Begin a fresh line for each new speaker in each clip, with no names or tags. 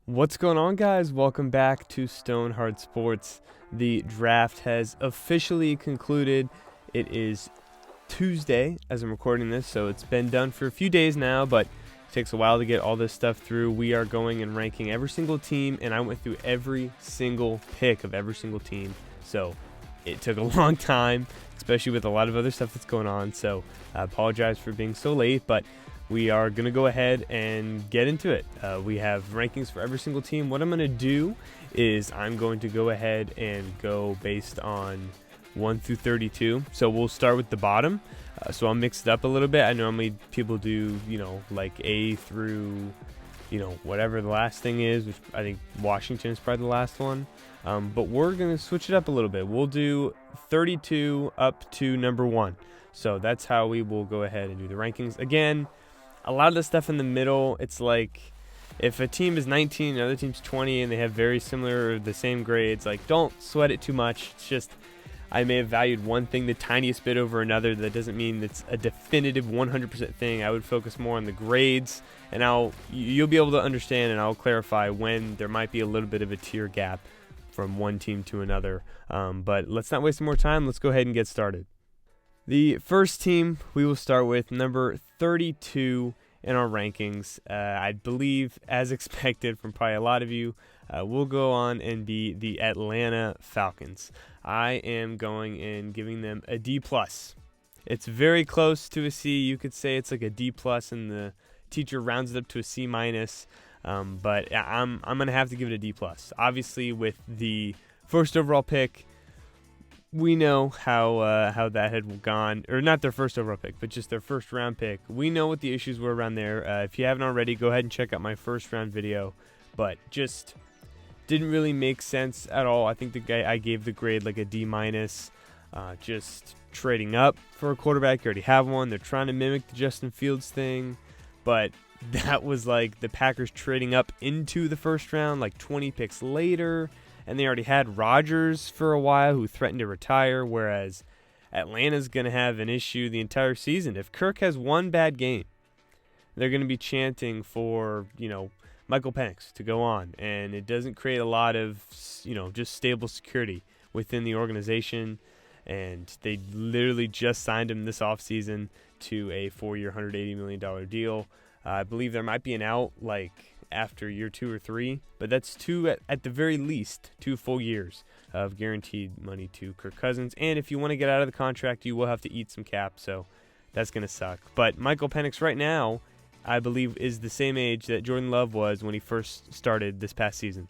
What's going on, guys? Welcome back to Stonehard Sports. The draft has officially concluded. It is Tuesday as I'm recording this, so it's been done for a few days now, but it takes a while to get all this stuff through. We are going and ranking every single team, and I went through every single pick of every single team, so it took a long time, especially with a lot of other stuff that's going on, so I apologize for being so late, but we are going to go ahead and get into it. We have rankings for every single team. What I'm going to do is I'm going to go ahead and go based on 1 through 32. So we'll start with the bottom. So I'll mix it up a little bit. I normally people do, like A through, whatever the last thing is, which I think Washington is probably the last one. But we're going to switch it up a little bit. We'll do 32 up to number 1. So that's how we will go ahead and do the rankings. Again, a lot of the stuff in the middle, it's like if a team is 19 and another team's 20 and they have very similar or the same grades, like don't sweat it too much. It's just I may have valued one thing the tiniest bit over another. That doesn't mean it's a definitive 100% thing. I would focus more on the grades, and you'll be able to understand, and I'll clarify when there might be a little bit of a tier gap from one team to another. But let's not waste more time. Let's go ahead and get started. The first team we will start with, number 32 in our rankings. I believe, as expected from probably a lot of you, will go on and be the Atlanta Falcons. I am going and giving them a D+. It's very close to a C. You could say it's like a D+, and the teacher rounds it up to a C-. But I'm going to have to give it a D+. Obviously, with the first overall pick, we know how that had gone, or not their first overall pick, but just their first round pick. We know what the issues were around there. If you haven't already, go ahead and check out my first round video. But just didn't really make sense at all. I think I gave the grade like a D-. Just trading up for a quarterback. You already have one. They're trying to mimic the Justin Fields thing, but that was like the Packers trading up into the first round, like 20 picks later. And they already had Rodgers for a while, who threatened to retire, whereas Atlanta's going to have an issue the entire season. If Kirk has one bad game, they're going to be chanting for, Michael Penix to go on. And it doesn't create a lot of, just stable security within the organization. And they literally just signed him this offseason to a 4-year, $180 million deal. I believe there might be an out, after year 2 or 3, but that's at the very least 2 full years of guaranteed money to Kirk Cousins. And if you want to get out of the contract, you will have to eat some cap, so that's going to suck. But Michael Penix right now, I believe, is the same age that Jordan Love was when he first started this past season,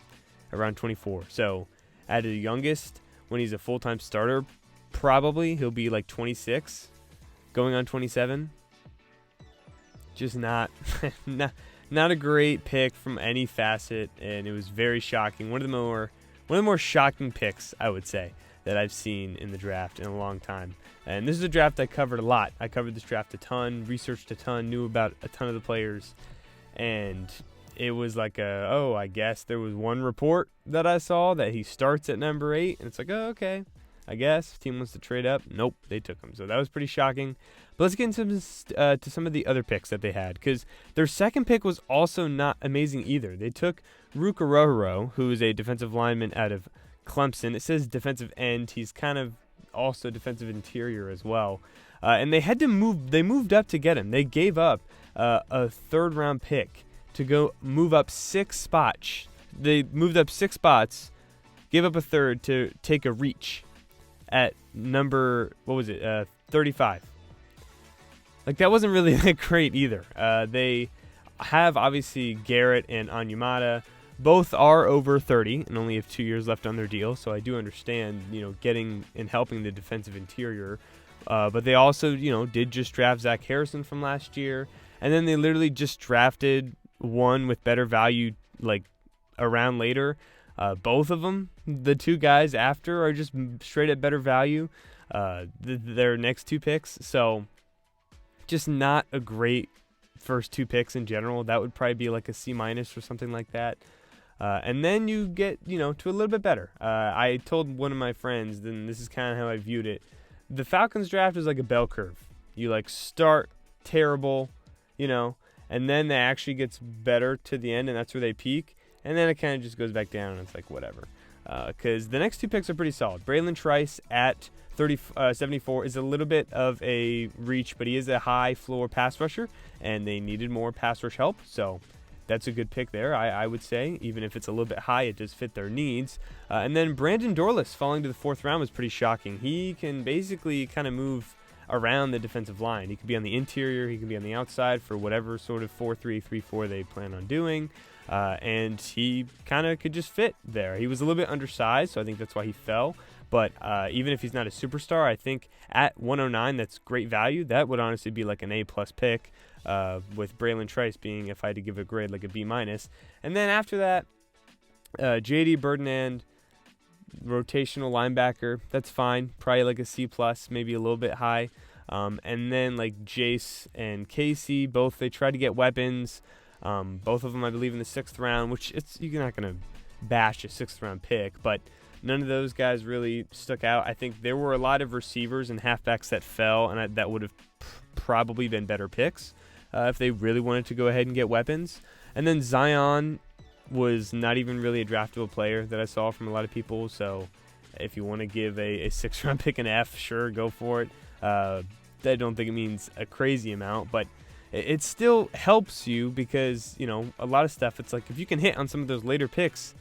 around 24. So at the youngest, when he's a full-time starter, probably he'll be like 26, going on 27. Just not a great pick from any facet, and it was very shocking. One of the more shocking picks, I would say, that I've seen in the draft in a long time. And this is a draft I covered a lot. I covered this draft a ton, researched a ton, knew about a ton of the players, and it was like I guess there was one report that I saw that he starts at number 8, and it's like, oh, okay, I guess team wants to trade up. Nope, they took him. So that was pretty shocking. But let's get into some of the other picks that they had, because their second pick was also not amazing either. They took Rukaroro, who is a defensive lineman out of Clemson. It says defensive end. He's kind of also defensive interior as well. And they had to move. They moved up to get him. They gave up a third-round pick to go move up 6 spots. They moved up 6 spots, gave up a third to take a reach at number, 35. That wasn't really that great either. They have, obviously, Garrett and Onyemata. Both are over 30 and only have 2 years left on their deal, so I do understand, getting and helping the defensive interior. But they also, did just draft Zach Harrison from last year, and then they literally just drafted one with better value, around later. Both of them, the 2 guys after, are just straight at better value. Their next 2 picks, so just not a great first 2 picks in general. That would probably be like a C- or something like that. And then you get, to a little bit better. I told one of my friends, then this is kind of how I viewed it. The Falcons draft is like a bell curve. You start terrible, and then it actually gets better to the end, and that's where they peak. and then it kind of just goes back down, and it's like whatever. Because the next two picks are pretty solid. Braylon Trice at 74 is a little bit of a reach, but he is a high floor pass rusher, and they needed more pass rush help, so that's a good pick there, I would say. Even if it's a little bit high, it does fit their needs. And then Brandon Dorlus falling to the 4th round was pretty shocking. He can basically kind of move around the defensive line. He could be on the interior, he can be on the outside for whatever sort of 4-3, 3-4 they plan on doing. And he kind of could just fit there. He was a little bit undersized, so I think that's why he fell. But even if he's not a superstar, I think at 109, that's great value. That would honestly be like an A-plus pick, with Braylon Trice being, if I had to give a grade, like a B-. And then after that, J.D. Birdland, rotational linebacker, that's fine. Probably like a C+, maybe a little bit high. And then like Jace and Casey, both, they tried to get weapons. Both of them, I believe, in the 6th round, which you're not going to bash a 6th round pick, but none of those guys really stuck out. I think there were a lot of receivers and halfbacks that fell, and that would have probably been better picks if they really wanted to go ahead and get weapons. And then Zion was not even really a draftable player that I saw from a lot of people, so if you want to give a 6th round pick an F, sure, go for it. I don't think it means a crazy amount, but it still helps you because, a lot of stuff, it's like if you can hit on some of those later picks,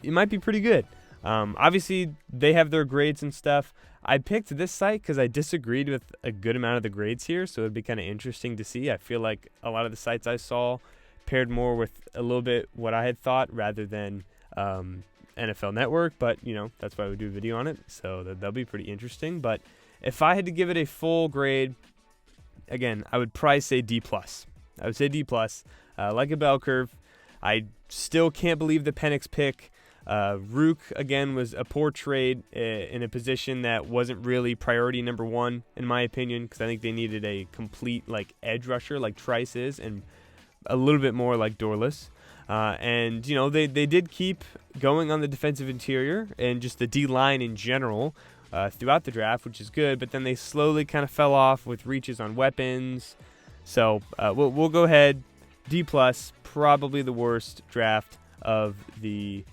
it might be pretty good. Obviously, they have their grades and stuff. I picked this site because I disagreed with a good amount of the grades here, so it'd be kind of interesting to see. I feel like a lot of the sites I saw paired more with a little bit what I had thought rather than NFL Network, but, that's why we do a video on it, so that'll be pretty interesting. But if I had to give it a full grade, again, I would probably say D+. I would say D+. Like a bell curve. I still can't believe the Penix pick. Rook, again, was a poor trade in a position that wasn't really priority number 1, in my opinion, because I think they needed a complete edge rusher like Trice is, and a little bit more like Dorlus. And, they did keep going on the defensive interior and just the D-line in general throughout the draft, which is good, but then they slowly kind of fell off with reaches on weapons. So we'll go ahead, D+, probably the worst draft of the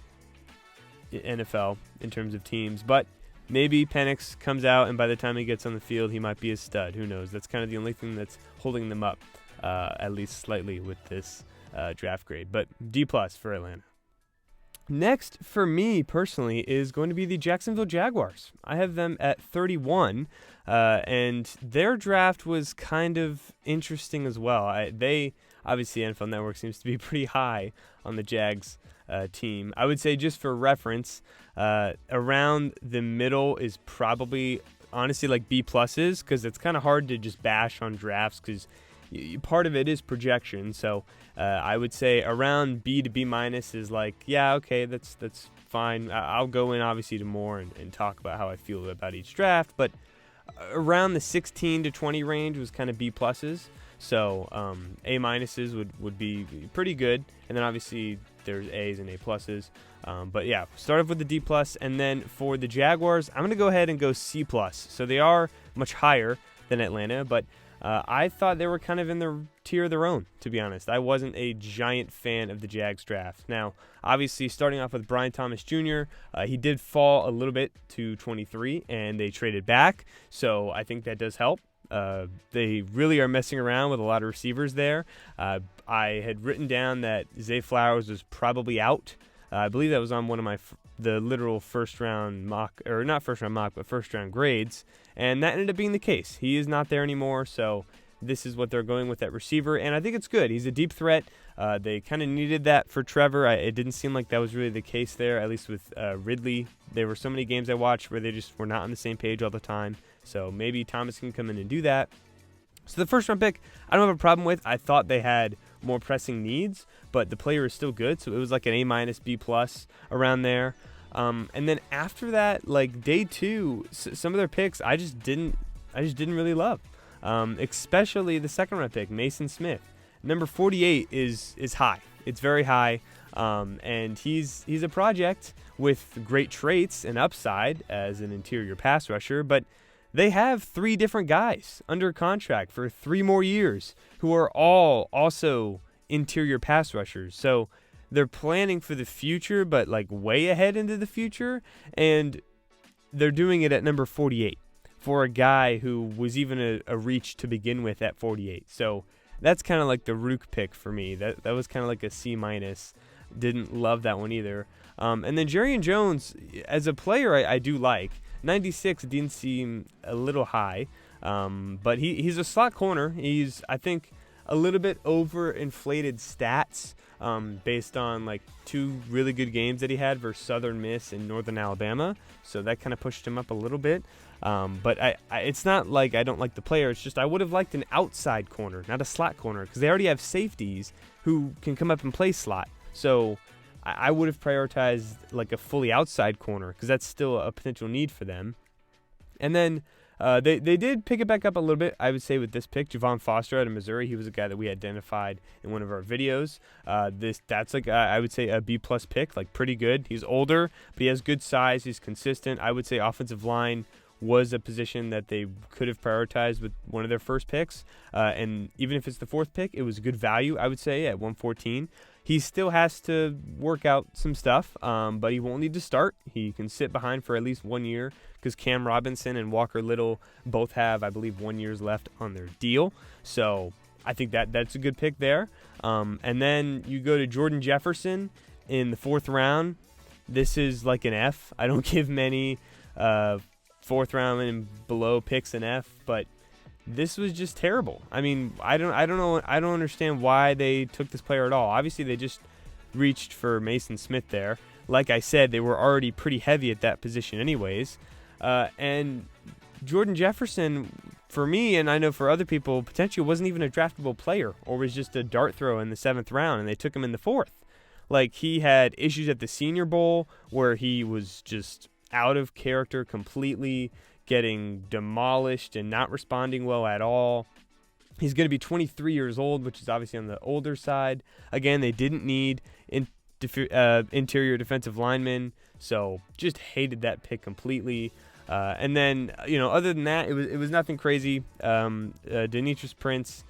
NFL in terms of teams, but maybe Penix comes out and by the time he gets on the field he might be a stud. Who knows? That's kind of the only thing that's holding them up, at least slightly, with this draft grade. But D+ for Atlanta. Next for me personally is going to be the Jacksonville Jaguars. I have them at 31, and their draft was kind of interesting as well. They obviously, NFL Network seems to be pretty high on the Jags team. I would say, just for reference, around the middle is probably honestly like B+, because it's kind of hard to just bash on drafts because part of it is projection. So I would say around B to B- is like, yeah, okay, that's fine. I'll go in obviously to more and talk about how I feel about each draft, but around the 16 to 20 range was kind of B+. So A- would be pretty good, and then obviously there's A's and A+. But yeah, start off with the D+, and then for the Jaguars, I'm going to go ahead and go C+. So they are much higher than Atlanta, but I thought they were kind of in the tier of their own, to be honest. I wasn't a giant fan of the Jags draft. Now, obviously, starting off with Brian Thomas Jr., he did fall a little bit to 23, and they traded back, so I think that does help. They really are messing around with a lot of receivers there. I had written down that Zay Flowers was probably out. I believe that was on one of the literal first-round mock, or not first-round mock, but first-round grades, and that ended up being the case. He is not there anymore, so this is what they're going with at receiver, and I think it's good. He's a deep threat. They kind of needed that for Trevor. It didn't seem like that was really the case there, at least with Ridley. There were so many games I watched where they just were not on the same page all the time, so maybe Thomas can come in and do that. So the first-round pick, I don't have a problem with. I thought they had more pressing needs, but the player is still good, so it was like an A-, B+ around there. And then after that, like day 2, some of their picks I just didn't really love, especially the second-round pick, Mason Smith. Number 48 is high. It's very high, and he's a project with great traits and upside as an interior pass rusher, but they have 3 different guys under contract for 3 more years who are all also interior pass rushers. So they're planning for the future, but like way ahead into the future, and they're doing it at number 48 for a guy who was even a reach to begin with at 48. So that's kind of like the Rook pick for me. That was kind of like a C-. Didn't love that one either. And then Jerry Jones, as a player, I do like. 96 didn't seem a little high, but he's a slot corner. He's, I think, a little bit overinflated stats based on like 2 really good games that he had versus Southern Miss and Northern Alabama. So that kind of pushed him up a little bit. But it's not like I don't like the player. It's just I would have liked an outside corner, not a slot corner, because they already have safeties who can come up and play slot. So I would have prioritized like a fully outside corner because that's still a potential need for them. And then they did pick it back up a little bit, I would say, with this pick. Javon Foster out of Missouri, he was a guy that we identified in one of our videos. That's like, I would say, a B-plus pick, like pretty good. He's older, but he has good size. He's consistent. I would say offensive line was a position that they could have prioritized with one of their first picks. And even if it's the 4th pick, it was good value, I would say, at 114. He still has to work out some stuff, but he won't need to start. He can sit behind for at least 1 year because Cam Robinson and Walker Little both have, I believe, 1 year left on their deal. So I think that's a good pick there. And then you go to Jordan Jefferson in the 4th round. This is like an F. I don't give many 4th round and below picks an F, but this was just terrible. I mean, I don't know. I don't understand why they took this player at all. Obviously, they just reached for Mason Smith there. Like I said, they were already pretty heavy at that position anyways. And Jordan Jefferson, for me, and I know for other people, potentially wasn't even a draftable player or was just a dart throw in the 7th round, and they took him in the 4th. Like, he had issues at the Senior Bowl where he was just out of character completely, getting demolished and not responding well at all. He's going to be 23 years old, which is obviously on the older side. Again, they didn't need interior defensive linemen, so just hated that pick completely. And then, other than that, it was nothing crazy. Demetrius Prince,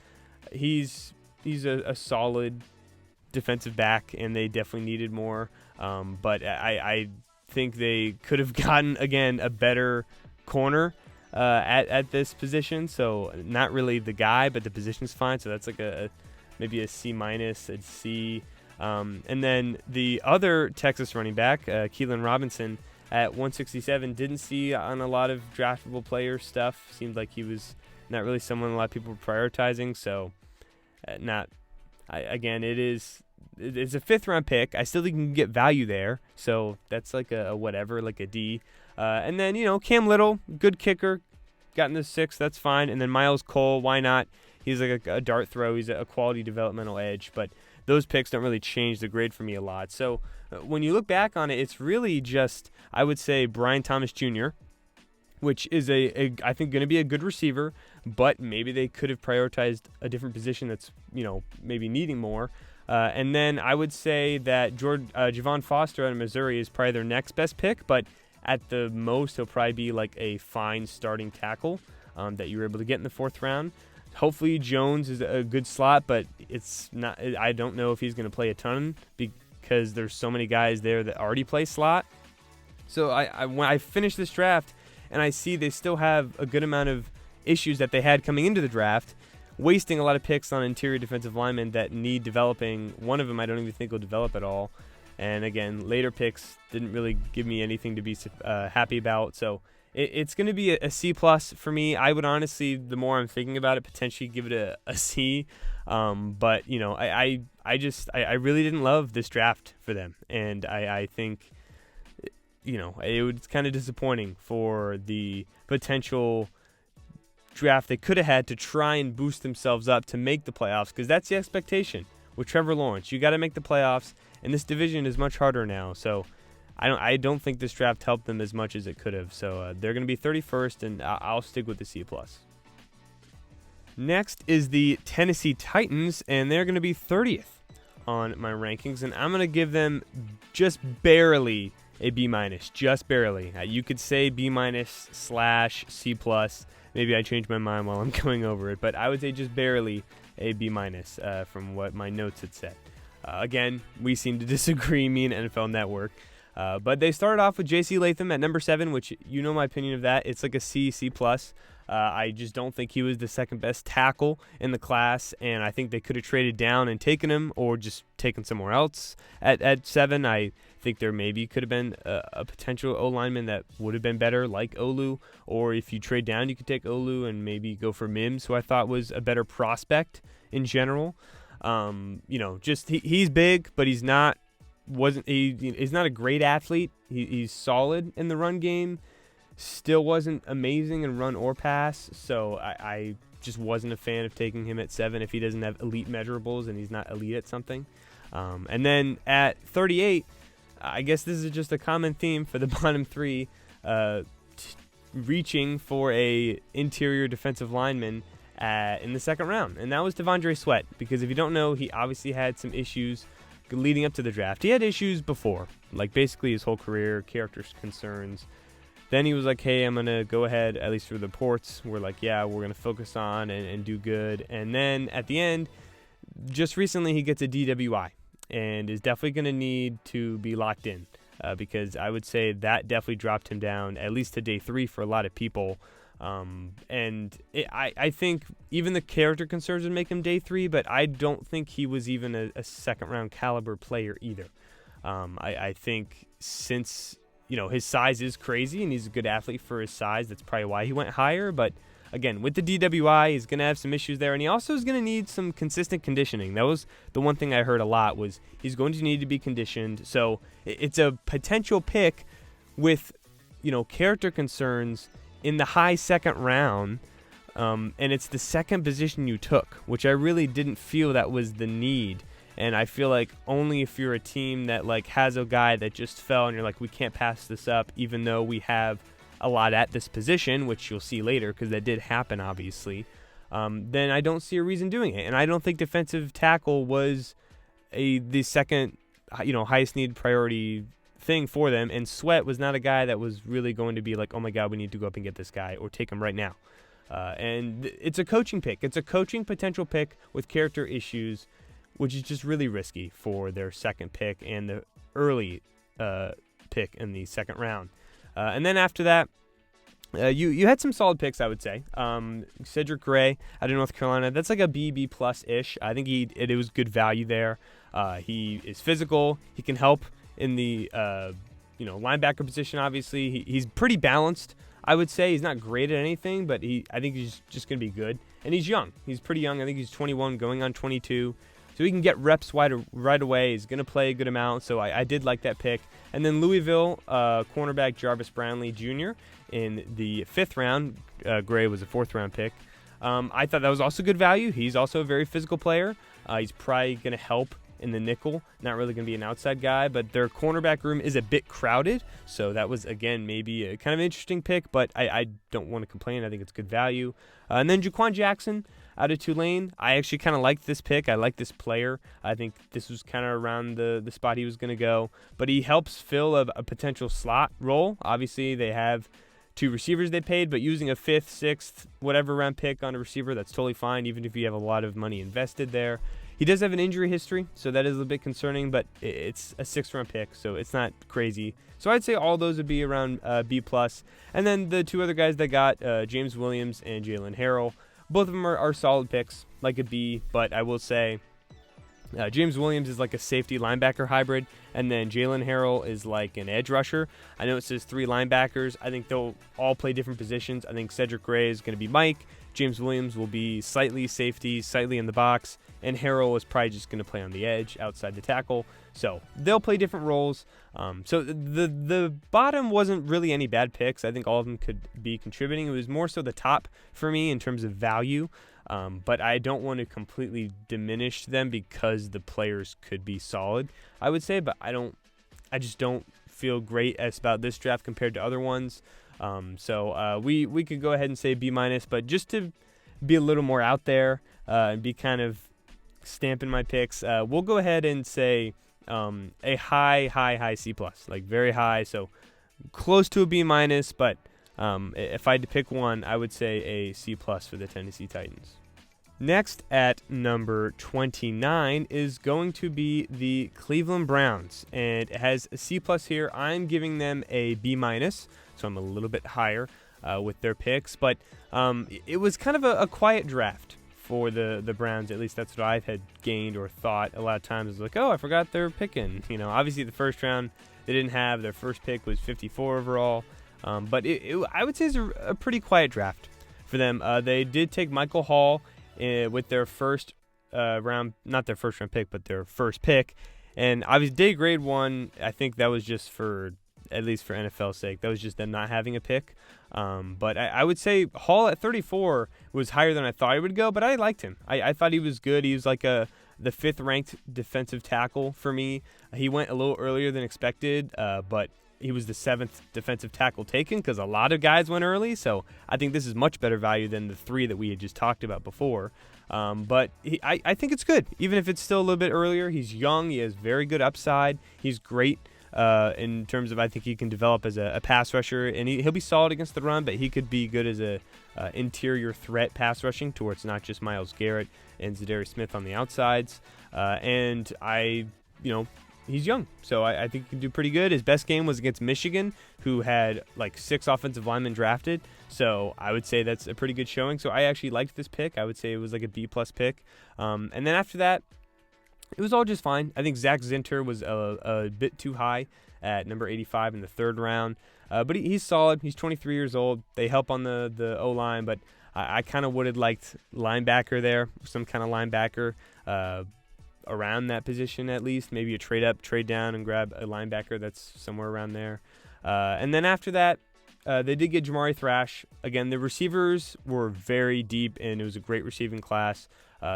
he's a solid defensive back, and they definitely needed more. But I think they could have gotten, again, a better corner at this position. So not really the guy, but the position's fine. So that's like maybe a C-, a C. And then the other Texas running back, Keelan Robinson, at 167, didn't see on a lot of draftable player stuff. Seemed like he was not really someone a lot of people were prioritizing. So again, it's a 5th round pick. I still think you can get value there. So that's like a whatever, like a D. And then, Cam Little, good kicker, got in the 6th, that's fine. And then Miles Cole, why not? He's like a dart throw. He's a quality developmental edge. But those picks don't really change the grade for me a lot. So when you look back on it, it's really just, I would say, Brian Thomas Jr., which is I think going to be a good receiver, but maybe they could have prioritized a different position that's, maybe needing more. And then I would say that Javon Foster out of Missouri is probably their next best pick, but at the most, he'll probably be like a fine starting tackle that you were able to get in the 4th round. Hopefully, Jones is a good slot, but it's not. I don't know if he's going to play a ton because there's so many guys there that already play slot. So when I finish this draft and I see they still have a good amount of issues that they had coming into the draft, wasting a lot of picks on interior defensive linemen that need developing. One of them I don't even think will develop at all. And again, later picks didn't really give me anything to be happy about. So it's going to be a C+ for me. I would honestly, the more I'm thinking about it, potentially give it a C. But, I really didn't love this draft for them. And I think, it was kind of disappointing for the potential draft they could have had to try and boost themselves up to make the playoffs, because that's the expectation with Trevor Lawrence. You got to make the playoffs, and this division is much harder now. So I don't think this draft helped them as much as it could have. So they're going to be 31st, and I'll stick with the C+. Next is the Tennessee Titans, and they're going to be 30th on my rankings, and I'm going to give them just barely a B-, just barely. You could say B-/C+. Maybe I changed my mind while I'm going over it, but I would say just barely a B- from what my notes had said. Again, we seem to disagree, me and NFL Network. But they started off with J.C. Latham at number 7, which you know my opinion of that. It's like a C+. I just don't think he was the second best tackle in the class, and I think they could have traded down and taken him or just taken somewhere else at 7. I think there maybe could have been a potential O-lineman that would have been better, like Olu, or if you trade down, you could take Olu and maybe go for Mims, who I thought was a better prospect in general. Just he's big, but he's not a great athlete. He's solid in the run game. Still wasn't amazing in run or pass, so I just wasn't a fan of taking him at 7 if he doesn't have elite measurables and he's not elite at something. And then at 38, I guess this is just a common theme for the bottom 3, reaching for a interior defensive lineman in the second round, and that was Devondre Sweat, because if you don't know, he obviously had some issues leading up to the draft. He had issues before, like basically his whole career, character concerns. Then he was like, hey, I'm going to go ahead, at least through the reports, we're like, yeah, we're going to focus on and do good. And then at the end, just recently he gets a DWI and is definitely going to need to be locked in because I would say that definitely dropped him down, at least to day 3 for a lot of people. I think even the character concerns would make him day 3, but I don't think he was even a second-round caliber player either. I think since his size is crazy and he's a good athlete for his size, that's probably why he went higher. But again, with the DWI, he's going to have some issues there, and he also is going to need some consistent conditioning. That was the one thing I heard a lot, was he's going to need to be conditioned. So it's a potential pick with character concerns in the high second round, and it's the second position you took, which I really didn't feel that was the need. And I feel like only if you're a team that has a guy that just fell and you're like, we can't pass this up, even though we have a lot at this position, which you'll see later because that did happen, obviously, then I don't see a reason doing it. And I don't think defensive tackle was the second, highest need priority thing for them, and Sweat was not a guy that was really going to be like, oh my god, we need to go up and get this guy or take him right now. And it's a coaching pick. It's a coaching potential pick with character issues, which is just really risky for their second pick and the early pick in the second round. And then after that, you had some solid picks, I would say. Cedric Gray out of North Carolina, that's like a B plus ish. I think it was good value there. He is physical. He can help in the linebacker position. Obviously, he's pretty balanced. I would say he's not great at anything, but I think he's just going to be good. And he's young. He's pretty young. I think he's 21, going on 22. So he can get reps right away. He's going to play a good amount. So I did like that pick. And then Louisville cornerback Jarvis Brownlee Jr. in the 5th round. Gray was a 4th round pick. I thought that was also good value. He's also a very physical player. He's probably going to help in the nickel. Not really going to be an outside guy, but their cornerback room is a bit crowded. So that was, again, maybe a kind of interesting pick, but I don't want to complain. I think it's good value. And then Jaquan Jackson out of Tulane. I actually kind of liked this pick. I like this player. I think this was kind of around the spot he was going to go. But he helps fill a potential slot role. Obviously, they have 2 receivers they paid, but using a 5th, 6th, whatever round pick on a receiver, that's totally fine, even if you have a lot of money invested there. He does have an injury history, so that is a bit concerning, but it's a 6th round pick, so it's not crazy. So I'd say all those would be around B+. And then the 2 other guys that got, James Williams and Jalen Harrell, both of them are solid picks, like a B, but I will say James Williams is like a safety linebacker hybrid, and then Jalen Harrell is like an edge rusher. I know it says 3 linebackers. I think they'll all play different positions. I think Cedric Gray is going to be Mike. James Williams will be slightly safety, slightly in the box, and Harrell is probably just going to play on the edge outside the tackle. So they'll play different roles. So the bottom wasn't really any bad picks. I think all of them could be contributing. It was more so the top for me in terms of value. But I don't want to completely diminish them because the players could be solid, I would say. But I just don't feel great about this draft compared to other ones. So we could go ahead and say B-, but just to be a little more out there and be kind of stamping my picks, we'll go ahead and say a high C+, like very high. So close to a B-, but if I had to pick one, I would say a C+ for the Tennessee Titans. Next at number 29 is going to be the Cleveland Browns, and it has a C+ here. I'm giving them a B-, so I'm a little bit higher with their picks, but it was kind of a quiet draft for the Browns. At least that's what I had gained or thought. A lot of times it's like, oh, I forgot they're picking. Obviously the first round they didn't have. Their first pick was 54 overall, but I would say it's a pretty quiet draft for them. They did take Michael Hall with their first round, not their first round pick, but their first pick. And obviously day grade 1, I think that was just at least for NFL's sake, that was just them not having a pick. But I would say Hall at 34 was higher than I thought he would go, but I liked him. I thought he was good. He was like the 5th ranked defensive tackle for me. He went a little earlier than expected, but he was the 7th defensive tackle taken because a lot of guys went early. So I think this is much better value than the 3 that we had just talked about before. But I think it's good, even if it's still a little bit earlier. He's young. He has very good upside. He's great in terms of, I think he can develop as a pass rusher, and he'll be solid against the run, but he could be good as a interior threat pass rushing towards not just Myles Garrett and Zadarius Smith on the outsides. And he's young, so I think he can do pretty good. His best game was against Michigan, who had like 6 offensive linemen drafted, so I would say that's a pretty good showing. So I actually liked this pick. I would say it was like a B+ pick. And then after that, it was all just fine. I think Zach Zinter was a bit too high at number 85 in the 3rd round, but he's solid. He's 23 years old. They help on the O-line, but I kind of would have liked linebacker there, some kind of linebacker around that position at least. Maybe a trade up, trade down, and grab a linebacker that's somewhere around there. And then after that, they did get Jamari Thrash. Again, the receivers were very deep, and it was a great receiving class.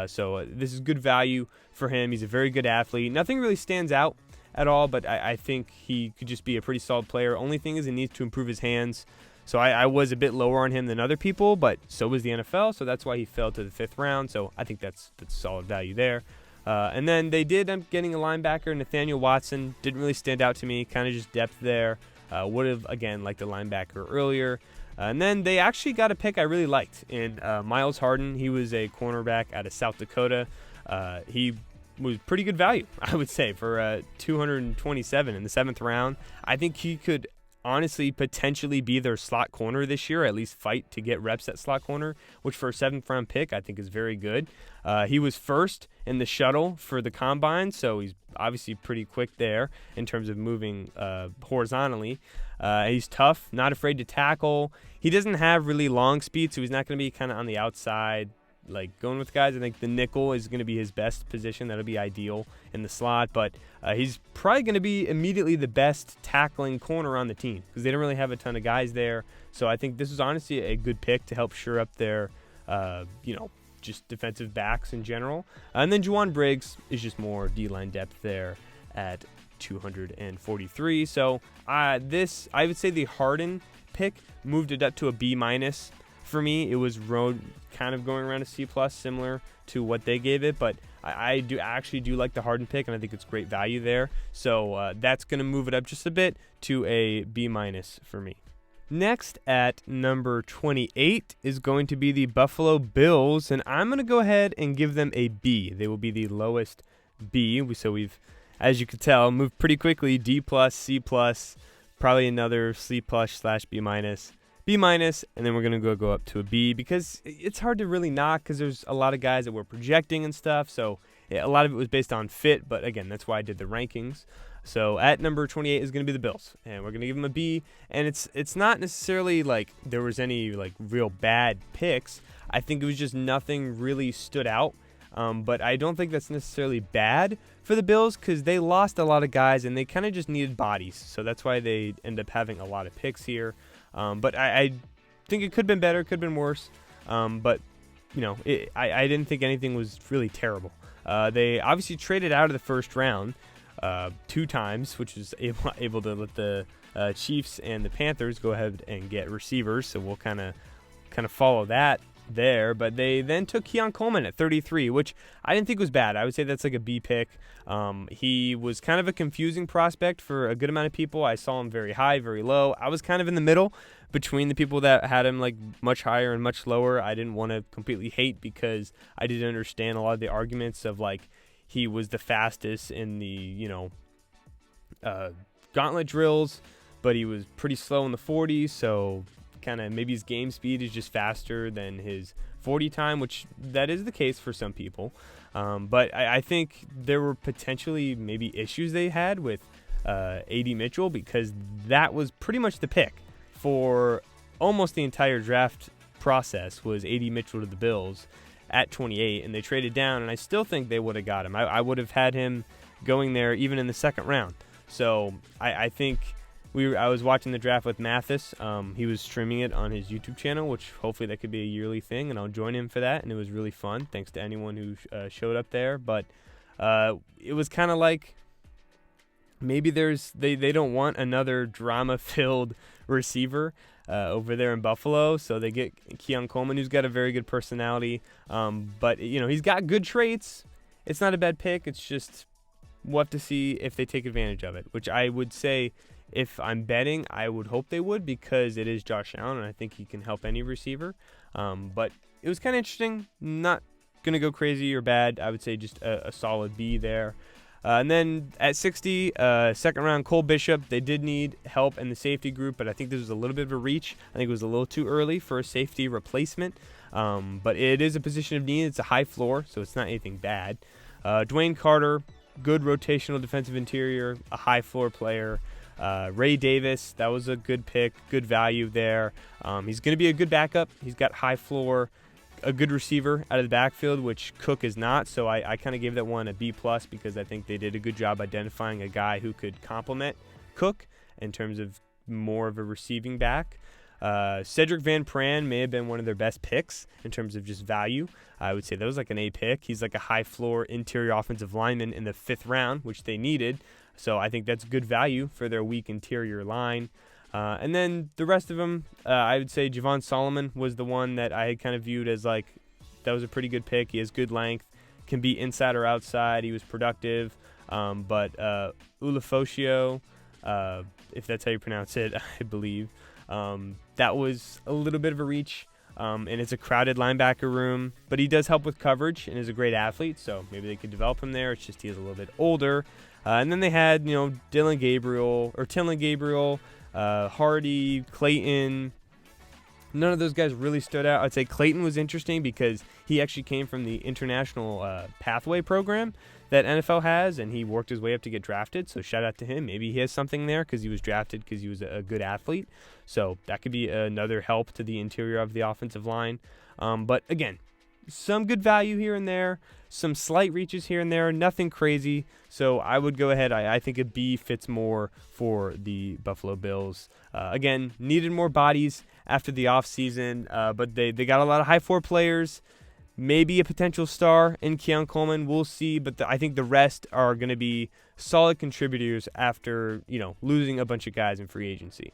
So this is good value for him. He's a very good athlete. Nothing really stands out at all, but I think he could just be a pretty solid player. Only thing is he needs to improve his hands. So I was a bit lower on him than other people, but so was the NFL, so that's why he fell to the 5th round. So I think that's solid value there. And then they did end up getting a linebacker, Nathaniel Watson. Didn't really stand out to me, kind of just depth there. Would have, again, liked the linebacker earlier. And then they actually got a pick I really liked in Miles Harden. He was a cornerback out of South Dakota. He was pretty good value, I would say, for 227 in the 7th round. I think he could honestly potentially be their slot corner this year, or at least fight to get reps at slot corner, which for a 7th round pick I think is very good. He was first in the shuttle for the combine, so he's obviously pretty quick there in terms of moving horizontally. He's tough, not afraid to tackle. He doesn't have really long speed, so he's not going to be kind of on the outside, like going with guys. I think the nickel is going to be his best position. That'll be ideal in the slot, but he's probably going to be immediately the best tackling corner on the team because they don't really have a ton of guys there. So I think this is honestly a good pick to help shore up their, just defensive backs in general. And then Juwan Briggs is just more D-line depth there at 243. So I would say the Harden pick moved it up to a B- for me. It was kind of going around a C+, similar to what they gave it, but I do like the Harden pick, and I think it's great value there. So that's going to move it up just a bit to a B- for me. Next at number 28 is going to be the Buffalo Bills, and I'm going to go ahead and give them a B. They will be the lowest B. So we've, as you can tell, moved pretty quickly. D+, C+, probably another C+/B-, B-, and then we're going to go up to a B because it's hard to really knock because there's a lot of guys that we're projecting and stuff. So a lot of it was based on fit, but again, that's why I did the rankings. So at number 28 is going to be the Bills, and we're going to give them a B. And it's not necessarily like there was any like real bad picks. I think it was just nothing really stood out. But I don't think that's necessarily bad for the Bills because they lost a lot of guys and they kind of just needed bodies. So that's why they end up having a lot of picks here. But I think it could have been better, could have been worse. But I didn't think anything was really terrible. They obviously traded out of the 1st round 2 times, which was able to let the Chiefs and the Panthers go ahead and get receivers. So we'll kind of follow that there, but they then took Keon Coleman at 33, which I didn't think was bad. I would say that's like a B pick. He was kind of a confusing prospect for a good amount of people. I saw him very high, very low. I was kind of in the middle between the people that had him like much higher and much lower. I didn't want to completely hate because I didn't understand a lot of the arguments of like he was the fastest in the, gauntlet drills, but he was pretty slow in the 40s, so kind of maybe his game speed is just faster than his 40 time, which that is the case for some people. But I think there were potentially maybe issues they had with A.D. Mitchell, because that was pretty much the pick for almost the entire draft process was A.D. Mitchell to the Bills at 28, and they traded down, and I still think they would have got him. I would have had him going there even in the second round. So I think I was watching the draft with Mathis. He was streaming it on his YouTube channel, which hopefully that could be a yearly thing, and I'll join him for that, and it was really fun. Thanks to anyone who showed up there. But it was kind of like maybe they don't want another drama-filled receiver over there in Buffalo, so they get Keon Coleman, who's got a very good personality. But he's got good traits. It's not a bad pick. It's just we'll have to see if they take advantage of it, which I would say if I'm betting, I would hope they would, because it is Josh Allen, and I think he can help any receiver. But it was kind of interesting. Not going to go crazy or bad. I would say just a solid B there. And then at 60, second round, Cole Bishop. They did need help in the safety group, but I think this was a little bit of a reach. I think it was a little too early for a safety replacement. But it is a position of need. It's a high floor, so it's not anything bad. Dwayne Carter, good rotational defensive interior, a high floor player. Ray Davis, that was a good pick, good value there. He's going to be a good backup. He's got high floor, a good receiver out of the backfield, which Cook is not. So I kind of gave that one a B+, because I think they did a good job identifying a guy who could complement Cook in terms of more of a receiving back. Cedric Van Pran may have been one of their best picks in terms of just value. I would say that was like an A pick. He's like a high floor interior offensive lineman in the 5th round, which they needed. So I think that's good value for their weak interior line. And then the rest of them, I would say Javon Solomon was the one that I had kind of viewed as like, that was a pretty good pick. He has good length, can be inside or outside. He was productive. But Ulafosio, if that's how you pronounce it, I believe, that was a little bit of a reach. And it's a crowded linebacker room, but he does help with coverage and is a great athlete, so maybe they could develop him there. It's just he is a little bit older. And then they had, Tillen Gabriel, Hardy, Clayton. None of those guys really stood out. I'd say Clayton was interesting because he actually came from the international pathway program that NFL has, and he worked his way up to get drafted. So shout out to him. Maybe he has something there because he was drafted because he was a good athlete. So that could be another help to the interior of the offensive line. But again, some good value here and there, some slight reaches here and there, nothing crazy. So I would go ahead. I think a B fits more for the Buffalo Bills. Again, needed more bodies after the offseason, but they got a lot of high floor players. Maybe a potential star in Keon Coleman. We'll see, but I think the rest are going to be solid contributors after, losing a bunch of guys in free agency.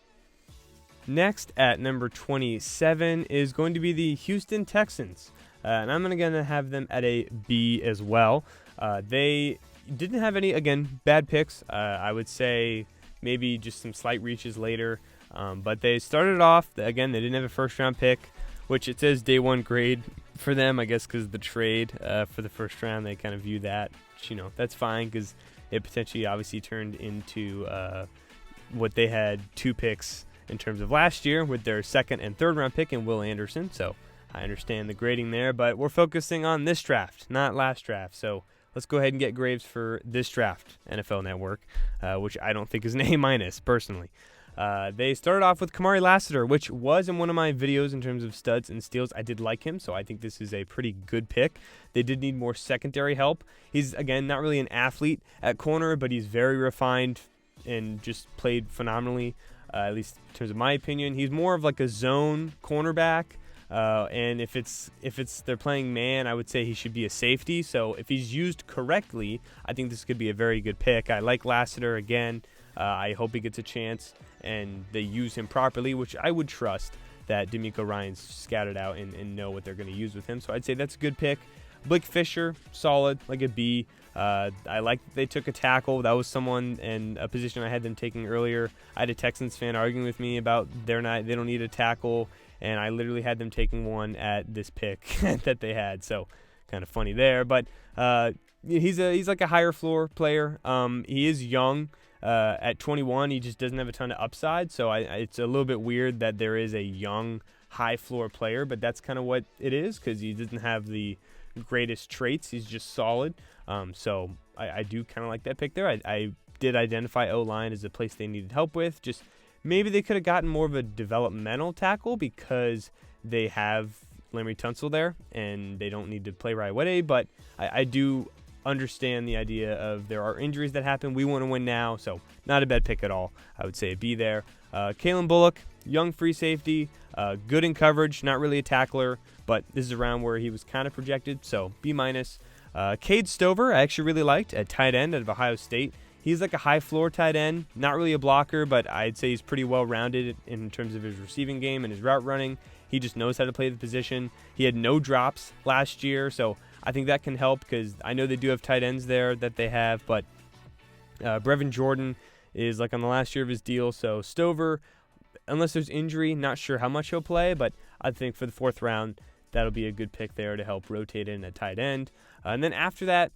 Next, at number 27, is going to be the Houston Texans. And I'm going to have them at a B as well. They didn't have any, again, bad picks. I would say maybe just some slight reaches later. But they started off, again, they didn't have a first-round pick, which it says day one grade for them, I guess, because of the trade for the first round. They kind of view that, which, that's fine because it potentially obviously turned into what they had 2 picks in terms of last year with their second and third round pick in Will Anderson. So I understand the grading there, but we're focusing on this draft, not last draft. So let's go ahead and get grades for this draft, NFL Network, which I don't think is an A- personally. They started off with Kamari Lassiter, which was in one of my videos in terms of studs and steals. I did like him, so I think this is a pretty good pick. They did need more secondary help. He's, again, not really an athlete at corner, but he's very refined and just played phenomenally, at least in terms of my opinion. He's more of like a zone cornerback. And if they're playing man, I would say he should be a safety. So if he's used correctly, I think this could be a very good pick. I like Lassiter again. I hope he gets a chance and they use him properly, which I would trust. that D'Amico Ryans scouted out and know what they're going to use with him. So I'd say that's a good pick. Blake Fisher, solid, like a B. I like that they took a tackle. That was someone in a position I had them taking earlier. I had a Texans fan arguing with me about they don't need a tackle, and I literally had them taking one at this pick that they had. So kind of funny there, but he's like a higher floor player. He is young. At 21, he just doesn't have a ton of upside, so it's a little bit weird that there is a young, high floor player, but that's kind of what it is because he doesn't have the greatest traits. He's just solid. So I do kind of like that pick there. I did identify O-line as a place they needed help with. Just maybe they could have gotten more of a developmental tackle because they have Laremy Tunsil there and they don't need to play Raiwede, but I do understand the idea of there are injuries that happen. We want to win now, so not a bad pick at all. I would say a B there. Kalen Bullock, young free safety, good in coverage, not really a tackler, but this is around where he was kind of projected, so B-. Cade Stover, I actually really liked at tight end out of Ohio State. He's like a high floor tight end, not really a blocker, but I'd say he's pretty well rounded in terms of his receiving game and his route running. He just knows how to play the position. He had no drops last year, so I think that can help because I know they do have tight ends there that they have, but Brevin Jordan is like on the last year of his deal, so Stover, unless there's injury, not sure how much he'll play, but I think for the 4th round, that'll be a good pick there to help rotate in at tight end. And then after that,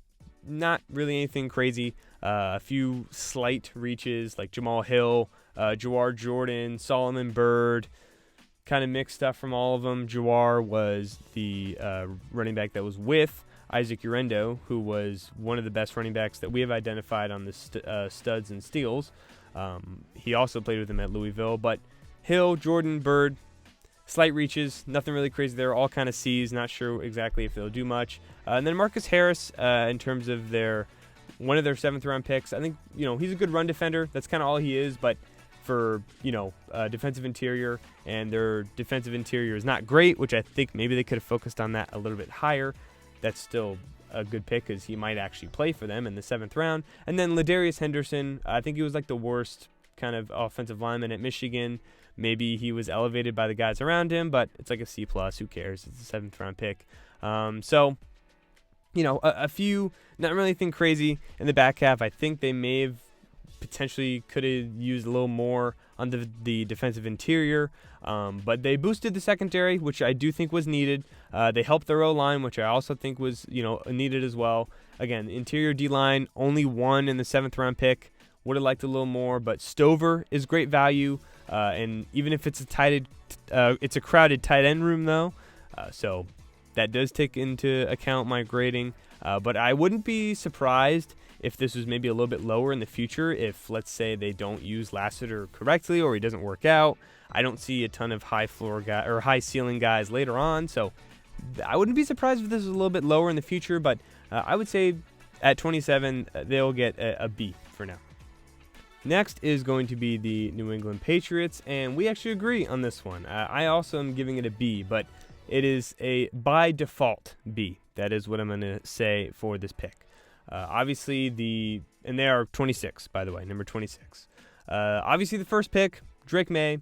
not really anything crazy. A few slight reaches like Jamal Hill, Jawar Jordan, Solomon Byrd, kind of mixed stuff from all of them. Jawar was the running back that was with Isaac Urendo, who was one of the best running backs that we have identified on the studs and steals. He also played with him at Louisville. But Hill, Jordan, Byrd, slight reaches, nothing really crazy there. All kind of C's, not sure exactly if they'll do much. And then Marcus Harris, in terms of one of their 7th round picks, I think he's a good run defender. That's kind of all he is, but for defensive interior, and their defensive interior is not great, which I think maybe they could have focused on that a little bit higher. That's still a good pick because he might actually play for them in the 7th round. And then Ladarius Henderson, I think he was like the worst kind of offensive lineman at Michigan. Maybe he was elevated by the guys around him, but it's like a C+. Who cares? It's a 7th round pick. So a few, not really anything crazy in the back half. I think they may have potentially could have used a little more on the defensive interior, but they boosted the secondary, which I do think was needed. They helped their O-line, which I also think was needed as well. Again, interior D-line, only one in the 7th round pick. Would have liked a little more, but Stover is great value, and even if it's it's a crowded tight end room though, so that does take into account my grading. But I wouldn't be surprised if this was maybe a little bit lower in the future, if let's say they don't use Lassiter correctly or he doesn't work out. I don't see a ton of high floor guy or high ceiling guys later on, so I wouldn't be surprised if this was a little bit lower in the future. But I would say at 27 they'll get a B for now. Next is going to be the New England Patriots, and we actually agree on this one. I also am giving it a B, but it is a by default B. That is what I'm going to say for this pick. Obviously, and they are 26, by the way, number 26. Obviously, the first pick, Drake May,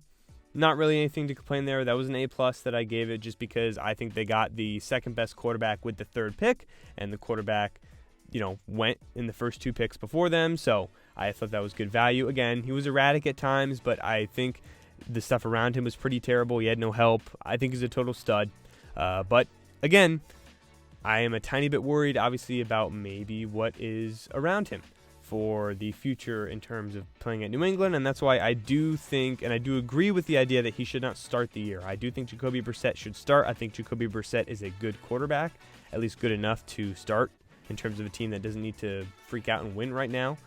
not really anything to complain there. That was an A+ that I gave it just because I think they got the second best quarterback with the 3rd pick, and the quarterback, went in the first 2 picks before them, so I thought that was good value. Again, he was erratic at times, but I think the stuff around him was pretty terrible. He had no help. I think he's a total stud. But again, I am a tiny bit worried, obviously, about maybe what is around him for the future in terms of playing at New England, and that's why I do think, and I do agree with the idea that he should not start the year. I do think Jacoby Brissett should start. I think Jacoby Brissett is a good quarterback, at least good enough to start in terms of a team that doesn't need to freak out and win right now.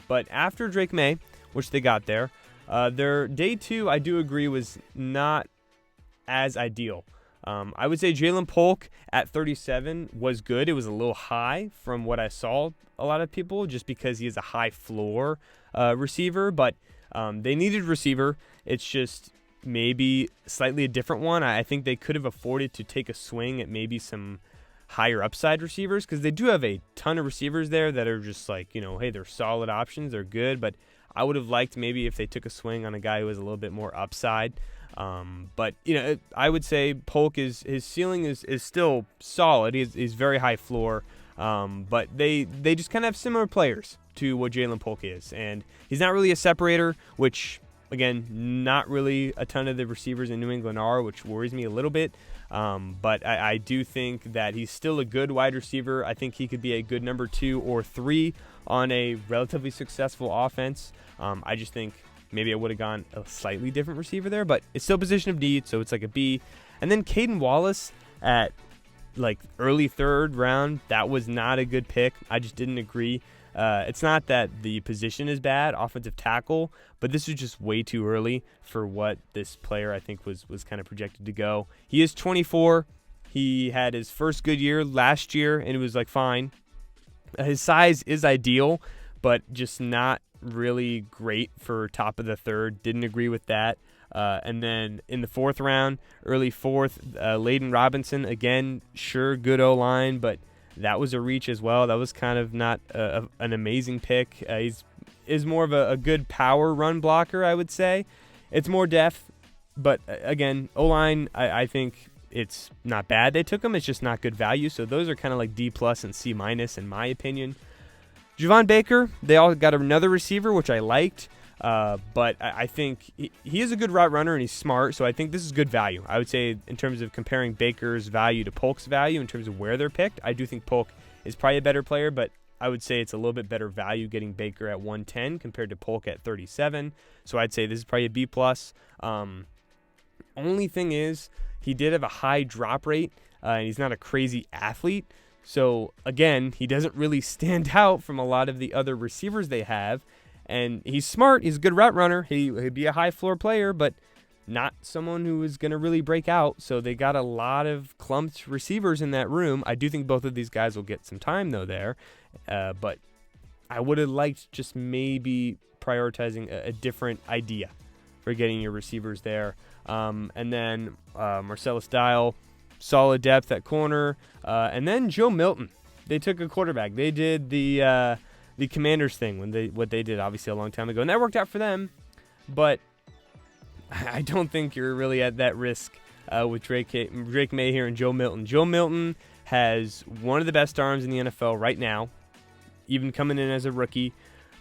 But after Drake May, which they got there, their day 2, I do agree, was not as ideal. I would say Jalen Polk at 37 was good. It was a little high from what I saw a lot of people just because he is a high floor receiver, but they needed receiver. It's just maybe slightly a different one. I think they could have afforded to take a swing at maybe some higher upside receivers because they do have a ton of receivers there that are just like, hey, they're solid options. They're good, but I would have liked maybe if they took a swing on a guy who was a little bit more upside. But I would say Polk his ceiling is still solid. He's very high floor. But they just kind of have similar players to what Jalen Polk is, and he's not really a separator, which again, not really a ton of the receivers in New England are, which worries me a little bit. But I do think that he's still a good wide receiver. I think he could be a good number 2 or 3 on a relatively successful offense. I just think maybe I would have gone a slightly different receiver there, but it's still position of need, so it's like a B. And then Caden Wallace at like early 3rd round, that was not a good pick. I just didn't agree. It's not that the position is bad, offensive tackle, but this is just way too early for what this player I think was kind of projected to go. He is 24. He had his first good year last year, and it was like fine. His size is ideal, but just not really great for top of the 3rd. Didn't agree with that. And then in the 4th round, early 4th, Layden Robinson, again, sure, good O-line, but that was a reach as well. That was kind of not an amazing pick. He's more of a good power run blocker, I would say. It's more depth, but again, O-line, I think it's not bad they took him. It's just not good value. So those are kind of like D+ and C- in my opinion. Javon Baker, they all got another receiver, which I liked. But I think he is a good route runner and he's smart, so I think this is good value. I would say in terms of comparing Baker's value to Polk's value in terms of where they're picked, I do think Polk is probably a better player, but I would say it's a little bit better value getting Baker at 110 compared to Polk at 37. So I'd say this is probably a B+. Only thing is, he did have a high drop rate, and he's not a crazy athlete. So again, he doesn't really stand out from a lot of the other receivers they have. And he's smart. He's a good route runner. He'd be a high floor player, but not someone who is going to really break out. So they got a lot of clumped receivers in that room. I do think both of these guys will get some time, though, there. But I would have liked just maybe prioritizing a different idea for getting your receivers there. And then Marcellus Dial, solid depth at corner. And then Joe Milton. They took a quarterback. They did the Commanders thing what they did obviously a long time ago, and that worked out for them. But I don't think you're really at that risk with Drake May here and Joe Milton. Joe Milton has one of the best arms in the NFL right now, even coming in as a rookie,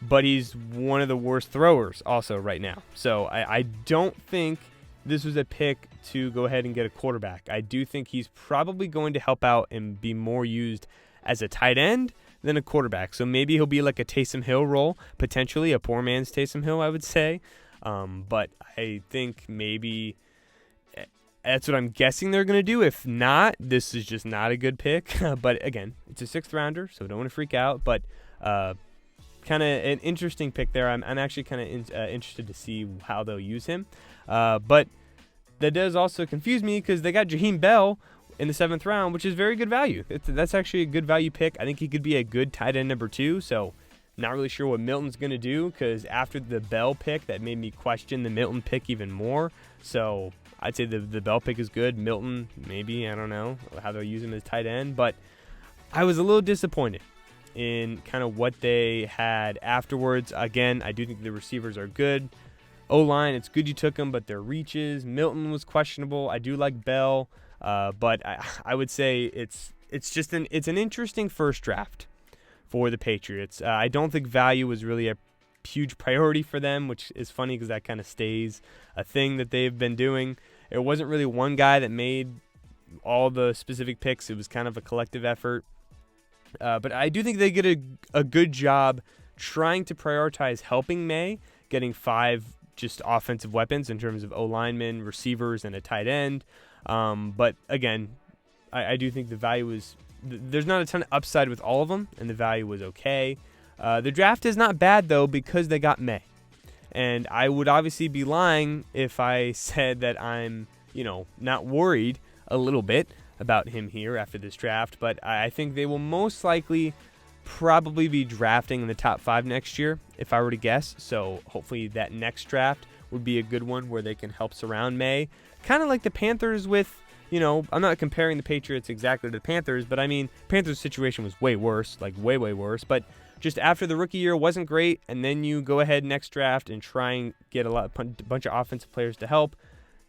but he's one of the worst throwers also right now. So I don't think this was a pick to go ahead and get a quarterback. I do think he's probably going to help out and be more used as a tight end than a quarterback. So maybe he'll be like a Taysom Hill role, potentially a poor man's Taysom Hill, I would say. But I think maybe that's what I'm guessing they're going to do. If not, this is just not a good pick. But again, it's a 6th rounder, so don't want to freak out. But kind of an interesting pick there. I'm actually kind of interested to see how they'll use him. But that does also confuse me because they got Jaheim Bell in the 7th round, which is very good value. That's actually a good value pick. I think he could be a good tight end number 2, so not really sure what Milton's going to do because after the Bell pick, that made me question the Milton pick even more. So I'd say the Bell pick is good. Milton, maybe, I don't know how they'll use him as tight end, but I was a little disappointed in kind of what they had afterwards. Again, I do think the receivers are good. O-line, it's good you took them, but their reaches. Milton was questionable. I do like Bell. But I would say it's an interesting first draft for the Patriots. I don't think value was really a huge priority for them, which is funny because that kind of stays a thing that they've been doing. It wasn't really one guy that made all the specific picks. It was kind of a collective effort. But I do think they get a good job trying to prioritize helping May, getting 5 just offensive weapons in terms of O-linemen, receivers, and a tight end. But again, I do think the value is there's not a ton of upside with all of them, and the value was okay. The draft is not bad though because they got May, and I would obviously be lying if I said that I'm not worried a little bit about him here after this draft. But I think they will most likely probably be drafting in the top 5 next year if I were to guess. So hopefully that next draft would be a good one where they can help surround May. Kind of like the Panthers with, I'm not comparing the Patriots exactly to the Panthers, but I mean, Panthers' situation was way worse, like way, way worse. But just after the rookie year wasn't great, and then you go ahead next draft and try and get a bunch of offensive players to help.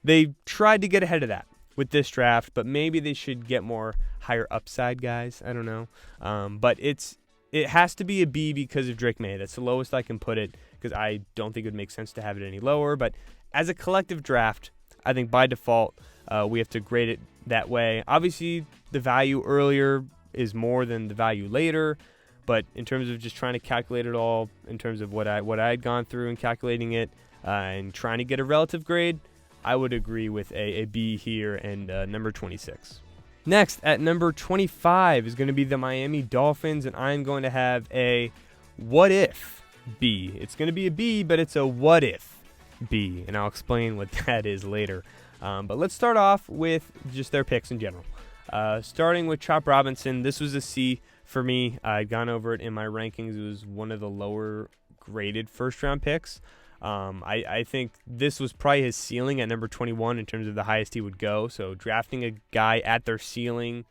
They tried to get ahead of that with this draft, but maybe they should get more higher upside guys. I don't know. But it has to be a B because of Drake May. That's the lowest I can put it because I don't think it would make sense to have it any lower. But as a collective draft, I think by default we have to grade it that way. Obviously, the value earlier is more than the value later. But in terms of just trying to calculate it all, in terms of what I had gone through and calculating it and trying to get a relative grade, I would agree with a B here and number 26. Next, at number 25 is going to be the Miami Dolphins, and I'm going to have a what if B. It's going to be a B, but it's a what if B, and I'll explain what that is later. But let's start off with just their picks in general. Starting with Chop Robinson, this was a C for me. I'd gone over it in my rankings. It was one of the lower graded first-round picks. I think this was probably his ceiling at number 21 in terms of the highest he would go. So drafting a guy at their ceiling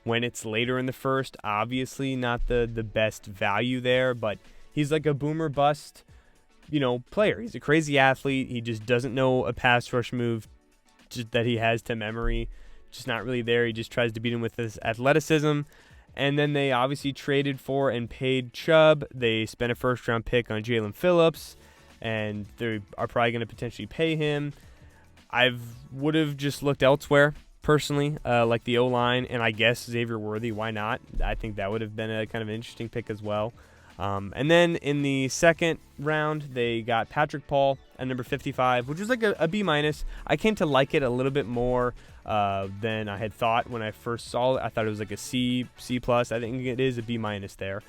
when it's later in the first, obviously not the best value there, but he's like a boomer bust, player. He's a crazy athlete. He just doesn't know a pass rush move that he has to memory. Just not really there. He just tries to beat him with his athleticism. And then they obviously traded for and paid Chubb. They spent a first-round pick on Jalen Phillips, and they are probably going to potentially pay him. I would have just looked elsewhere, personally, like the O-line, and I guess Xavier Worthy. Why not? I think that would have been a kind of an interesting pick as well. And then in the second round, they got Patrick Paul at number 55, which was like a B-. I came to like it a little bit more than I had thought when I first saw it. I thought it was like a C+. I think it is a B- there.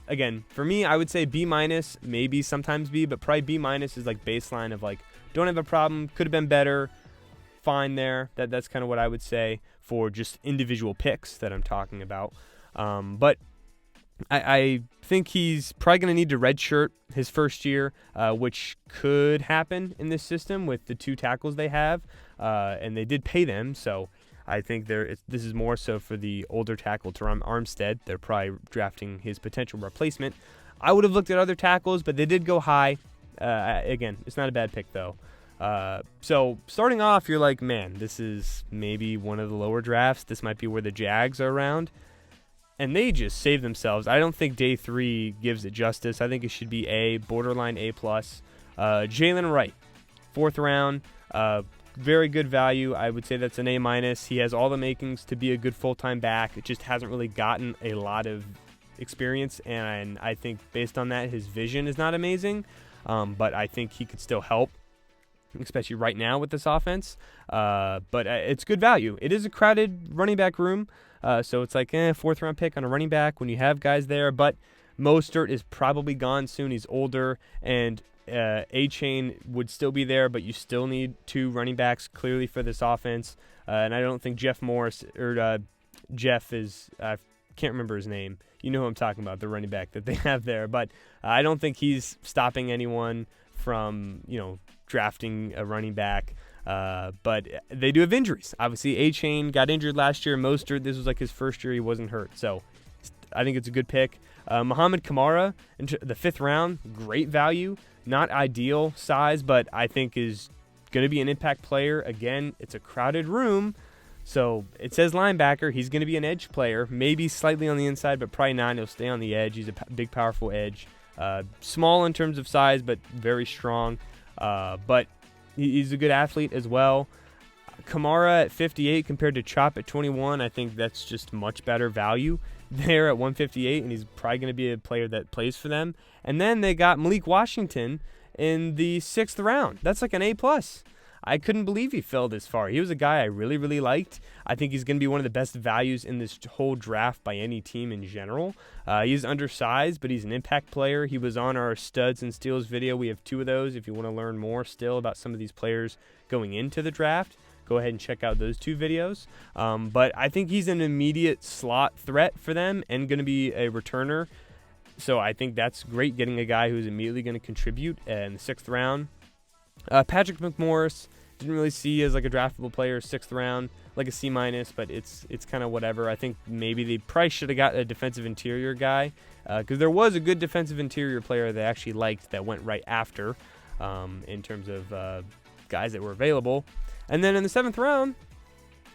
Again, for me, I would say B-, maybe sometimes B, but probably B- is like baseline of like, don't have a problem, could have been better, fine there. That's kind of what I would say for just individual picks that I'm talking about. But I think he's probably going to need to redshirt his first year, which could happen in this system with the two tackles they have, and they did pay them, so I think this is more so for the older tackle, Teron Armstead. They're probably drafting his potential replacement. I would have looked at other tackles, but they did go high. Again, it's not a bad pick, though. So starting off, you're like, man, this is maybe one of the lower drafts. This might be where the Jags are around. And they just saved themselves. I don't think day 3 gives it justice. I think it should be A, borderline A+. Jalen Wright, 4th round, very good value. I would say that's an A-. He has all the makings to be a good full-time back. It just hasn't really gotten a lot of experience, and I think based on that, his vision is not amazing. But I think he could still help, especially right now with this offense. But it's good value. It is a crowded running back room. So it's like 4th round pick on a running back when you have guys there, but Mostert is probably gone soon. He's older, and A-Chain would still be there, but you still need 2 running backs clearly for this offense. And I don't think Jeff Morris or Jeff is I can't remember his name. You know who I'm talking about, the running back that they have there, but I don't think he's stopping anyone from drafting a running back. But they do have injuries. Obviously, A-Chain got injured last year. Mostert, this was like his first year he wasn't hurt. So I think it's a good pick. Muhammad Kamara, into the 5th round, great value. Not ideal size, but I think is going to be an impact player. Again, it's a crowded room. So it says linebacker. He's going to be an edge player, maybe slightly on the inside, but probably not. He'll stay on the edge. He's a big, powerful edge. Small in terms of size, but very strong. But he's a good athlete as well. Kamara at 58 compared to Chop at 21, I think that's just much better value there at 158, and he's probably going to be a player that plays for them. And then they got Malik Washington in the 6th round. That's like an A+. I couldn't believe he fell this far. He was a guy I really, really liked. I think he's going to be one of the best values in this whole draft by any team in general. He's undersized, but he's an impact player. He was on our Studs and Steals video. We have 2 of those. If you want to learn more still about some of these players going into the draft, go ahead and check out those 2 videos. But I think he's an immediate slot threat for them and going to be a returner. So I think that's great, getting a guy who's immediately going to contribute in the 6th round. Patrick McMorris, didn't really see as like a draftable player, 6th round, like a C-, but it's kind of whatever. I think maybe they probably should have got a defensive interior guy, because there was a good defensive interior player they actually liked that went right after, in terms of guys that were available. And then in the 7th round,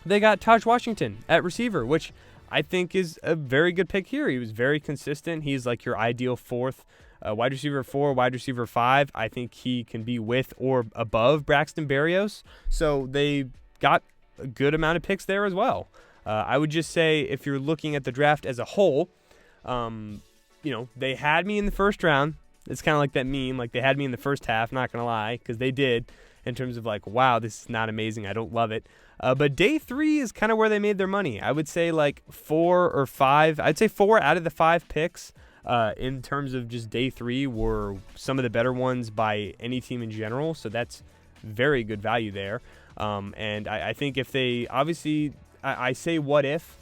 they got Taj Washington at receiver, which I think is a very good pick here. He was very consistent. He's like your ideal 4th wide receiver 4, wide receiver 5. I think he can be with or above Braxton Berrios. So they got a good amount of picks there as well. I would just say if you're looking at the draft as a whole, they had me in the 1st round. It's kind of like that meme, like they had me in the first half, not going to lie, because they did, in terms of like, wow, this is not amazing. I don't love it. But day 3 is kind of where they made their money. I would say like 4 or 5. I'd say 4 out of the 5 picks in terms of just day 3 were some of the better ones by any team in general. So that's very good value there. And I think if they, obviously, I say what if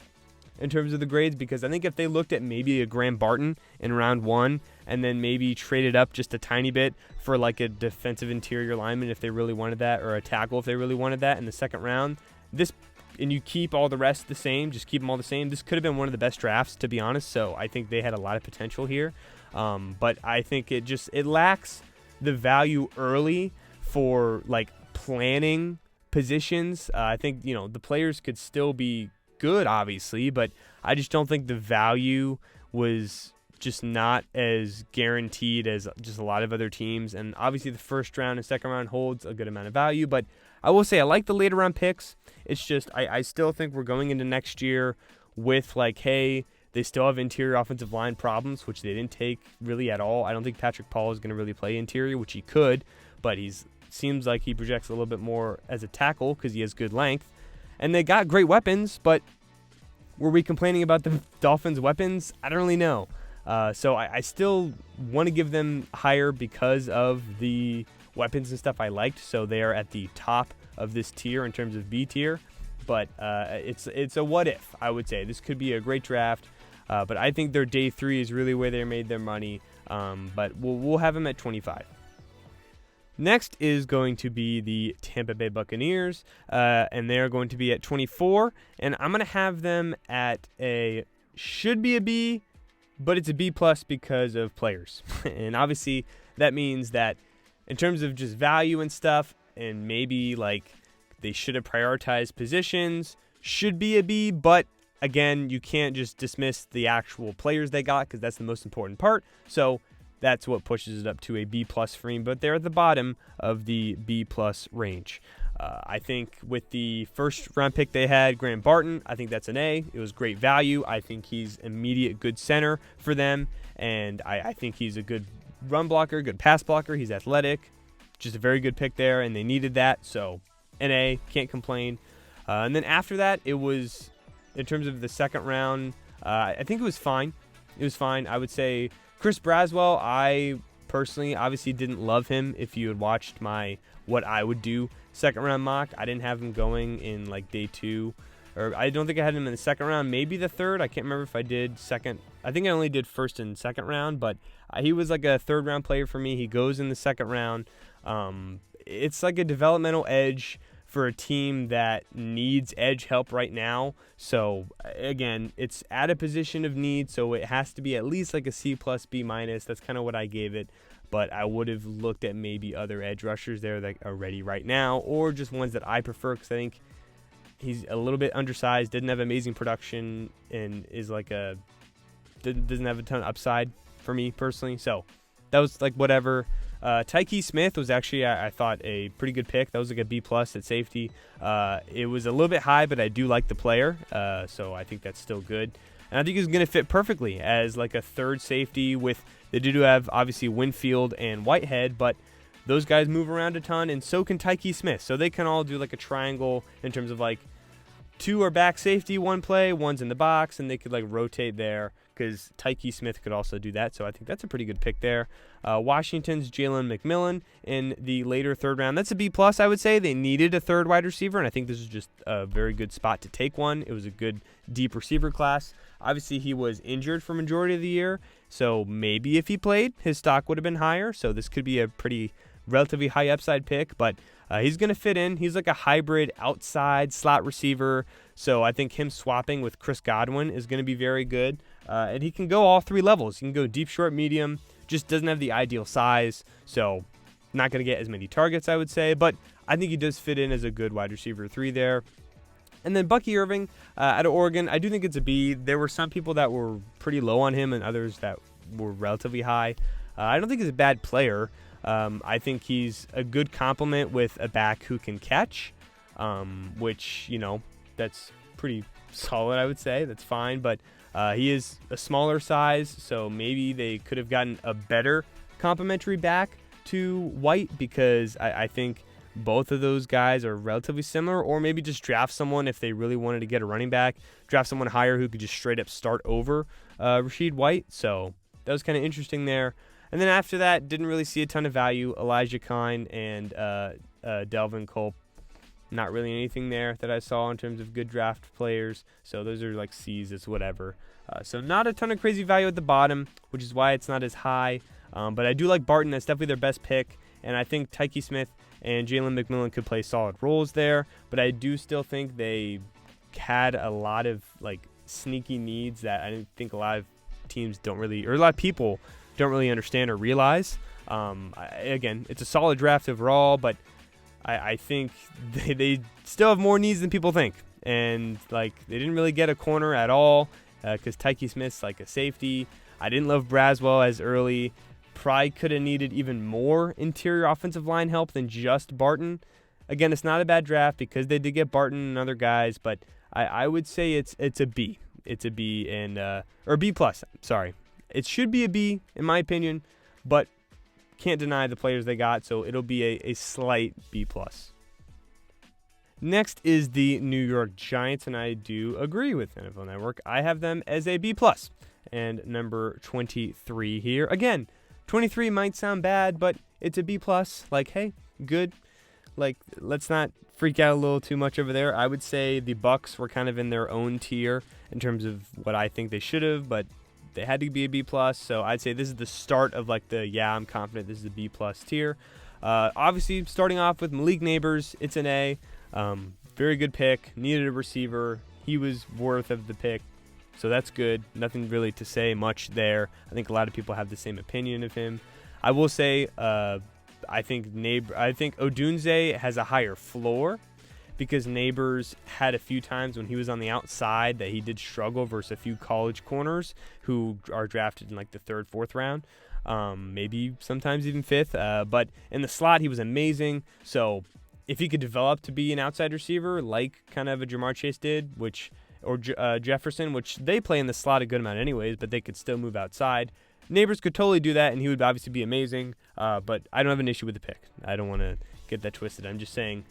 in terms of the grades, because I think if they looked at maybe a Graham Barton in round 1 and then maybe traded up just a tiny bit for like a defensive interior lineman if they really wanted that, or a tackle if they really wanted that in the 2nd round, and you keep all the rest the same, just keep them all the same, this could have been one of the best drafts, to be honest. So I think they had a lot of potential here. But I think it lacks the value early for like planning positions. I think, the players could still be good, obviously, but I just don't think the value was just not as guaranteed as just a lot of other teams. And obviously the 1st round and 2nd round holds a good amount of value, but I will say I like the later round picks. It's just I still think we're going into next year with like, hey, they still have interior offensive line problems, which they didn't take really at all. I don't think Patrick Paul is going to really play interior, which he could, but seems like he projects a little bit more as a tackle because he has good length. And they got great weapons, but were we complaining about the Dolphins' weapons? I don't really know. So I still want to give them higher because of the weapons and stuff I liked. So they are at the top of this tier in terms of B tier. But it's a what if, I would say. This could be a great draft. But I think their day 3 is really where they made their money. But we'll have them at 25. Next is going to be the Tampa Bay Buccaneers, and they're going to be at 24, and I'm going to have them at should be a B, but it's a B+ because of players. And obviously that means that in terms of just value and stuff, and maybe like they should have prioritized positions, should be a B, but again, you can't just dismiss the actual players they got because that's the most important part. So that's what pushes it up to a B+ for me, but they're at the bottom of the B+ range. I think with the 1st round pick they had, Graham Barton, I think that's an A. It was great value. I think he's immediate good center for them, and I think he's a good run blocker, good pass blocker. He's athletic, just a very good pick there, and they needed that, so an A, can't complain. And then after that, it was, in terms of the 2nd round, I think it was fine. It was fine. I would say Chris Braswell, I personally obviously didn't love him. If you had watched my what I would do 2nd round mock, I didn't have him going in like day 2, or I don't think I had him in the 2nd round, maybe the 3rd. I can't remember if I did 2nd. I think I only did 1st and 2nd round, but he was like a 3rd round player for me. He goes in the 2nd round. It's like a developmental edge for a team that needs edge help right now. So again, it's at a position of need, so it has to be at least like a C+, B-. That's kind of what I gave it. But I would have looked at maybe other edge rushers there that are ready right now, or just ones that I prefer, because I think he's a little bit undersized, didn't have amazing production, and is like doesn't have a ton of upside for me personally. So that was like whatever. Tyke Smith was actually, I thought, a pretty good pick. That was like a B+ at safety. It was a little bit high, but I do like the player, so I think that's still good. And I think he's going to fit perfectly as like a 3rd safety with, they do have obviously Winfield and Whitehead, but those guys move around a ton, and so can Tyke Smith. So they can all do like a triangle in terms of like 2 are back safety, 1 play, 1's in the box, and they could like rotate there, because Tyke Smith could also do that. So I think that's a pretty good pick there. Washington's Jalen McMillan in the later 3rd round. That's a B+, I would say. They needed a 3rd wide receiver, and I think this is just a very good spot to take one. It was a good deep receiver class. Obviously, he was injured for majority of the year, so maybe if he played, his stock would have been higher. So this could be a pretty relatively high upside pick, but he's going to fit in. He's like a hybrid outside slot receiver, so I think him swapping with Chris Godwin is going to be very good. And he can go all three levels. He can go deep, short, medium, just doesn't have the ideal size, so not going to get as many targets, I would say, but I think he does fit in as a good wide receiver 3 there. And then Bucky Irving out of Oregon, I do think it's a B. There were some people that were pretty low on him and others that were relatively high. I don't think he's a bad player. I think he's a good complement with a back who can catch, which, that's pretty solid, I would say. That's fine, but he is a smaller size, so maybe they could have gotten a better complementary back to White, because I think both of those guys are relatively similar, or maybe just draft someone if they really wanted to get a running back, draft someone higher who could just straight up start over Rachaad White. So that was kind of interesting there. And then after that, didn't really see a ton of value. Elijah Kine and Delvin Culp, not really anything there that I saw in terms of good draft players. So those are like C's, it's whatever. So not a ton of crazy value at the bottom, which is why it's not as high. But I do like Barton. That's definitely their best pick. And I think Tyke Smith and Jalen McMillan could play solid roles there. But I do still think they had a lot of like sneaky needs that I didn't think a lot of teams don't really, or a lot of people don't really understand or realize. Again, it's a solid draft overall, but I think they still have more needs than people think. And like they didn't really get a corner at all because Tyke Smith's like a safety. I didn't love Braswell as early. Probably could have needed even more interior offensive line help than just Barton. Again, it's not a bad draft because they did get Barton and other guys, but I would say it's a B. It's a B and or B plus. Sorry, it should be a B in my opinion, but can't deny the players they got, so it'll be a slight B plus. Next is the New York Giants, and I do agree with NFL Network. I have them as a B plus and number 23 here. Again, 23 might sound bad, but it's a B plus. Like, hey, good. Like, let's not freak out a little too much over there. I would say the Bucs were kind of in their own tier in terms of what I think they should have, but they had to be a B plus. So I'd say this is the start of like I'm confident this is a B plus tier. Obviously, starting off with Malik Neighbors, it's an A. Very good pick. Needed a receiver. He was worth of the pick. So that's good. Nothing really to say much there. I think a lot of people have the same opinion of him. I will say I think Odunze has a higher floor because Neighbors had a few times when he was on the outside that he did struggle versus a few college corners who are drafted in like the 3rd, 4th round, maybe sometimes even 5th. But in the slot, he was amazing. So if he could develop to be an outside receiver like kind of a Jamar Chase did, or Jefferson, which they play in the slot a good amount anyways, but they could still move outside. Neighbors could totally do that, and he would obviously be amazing, but I don't have an issue with the pick. I don't want to get that twisted. I'm just saying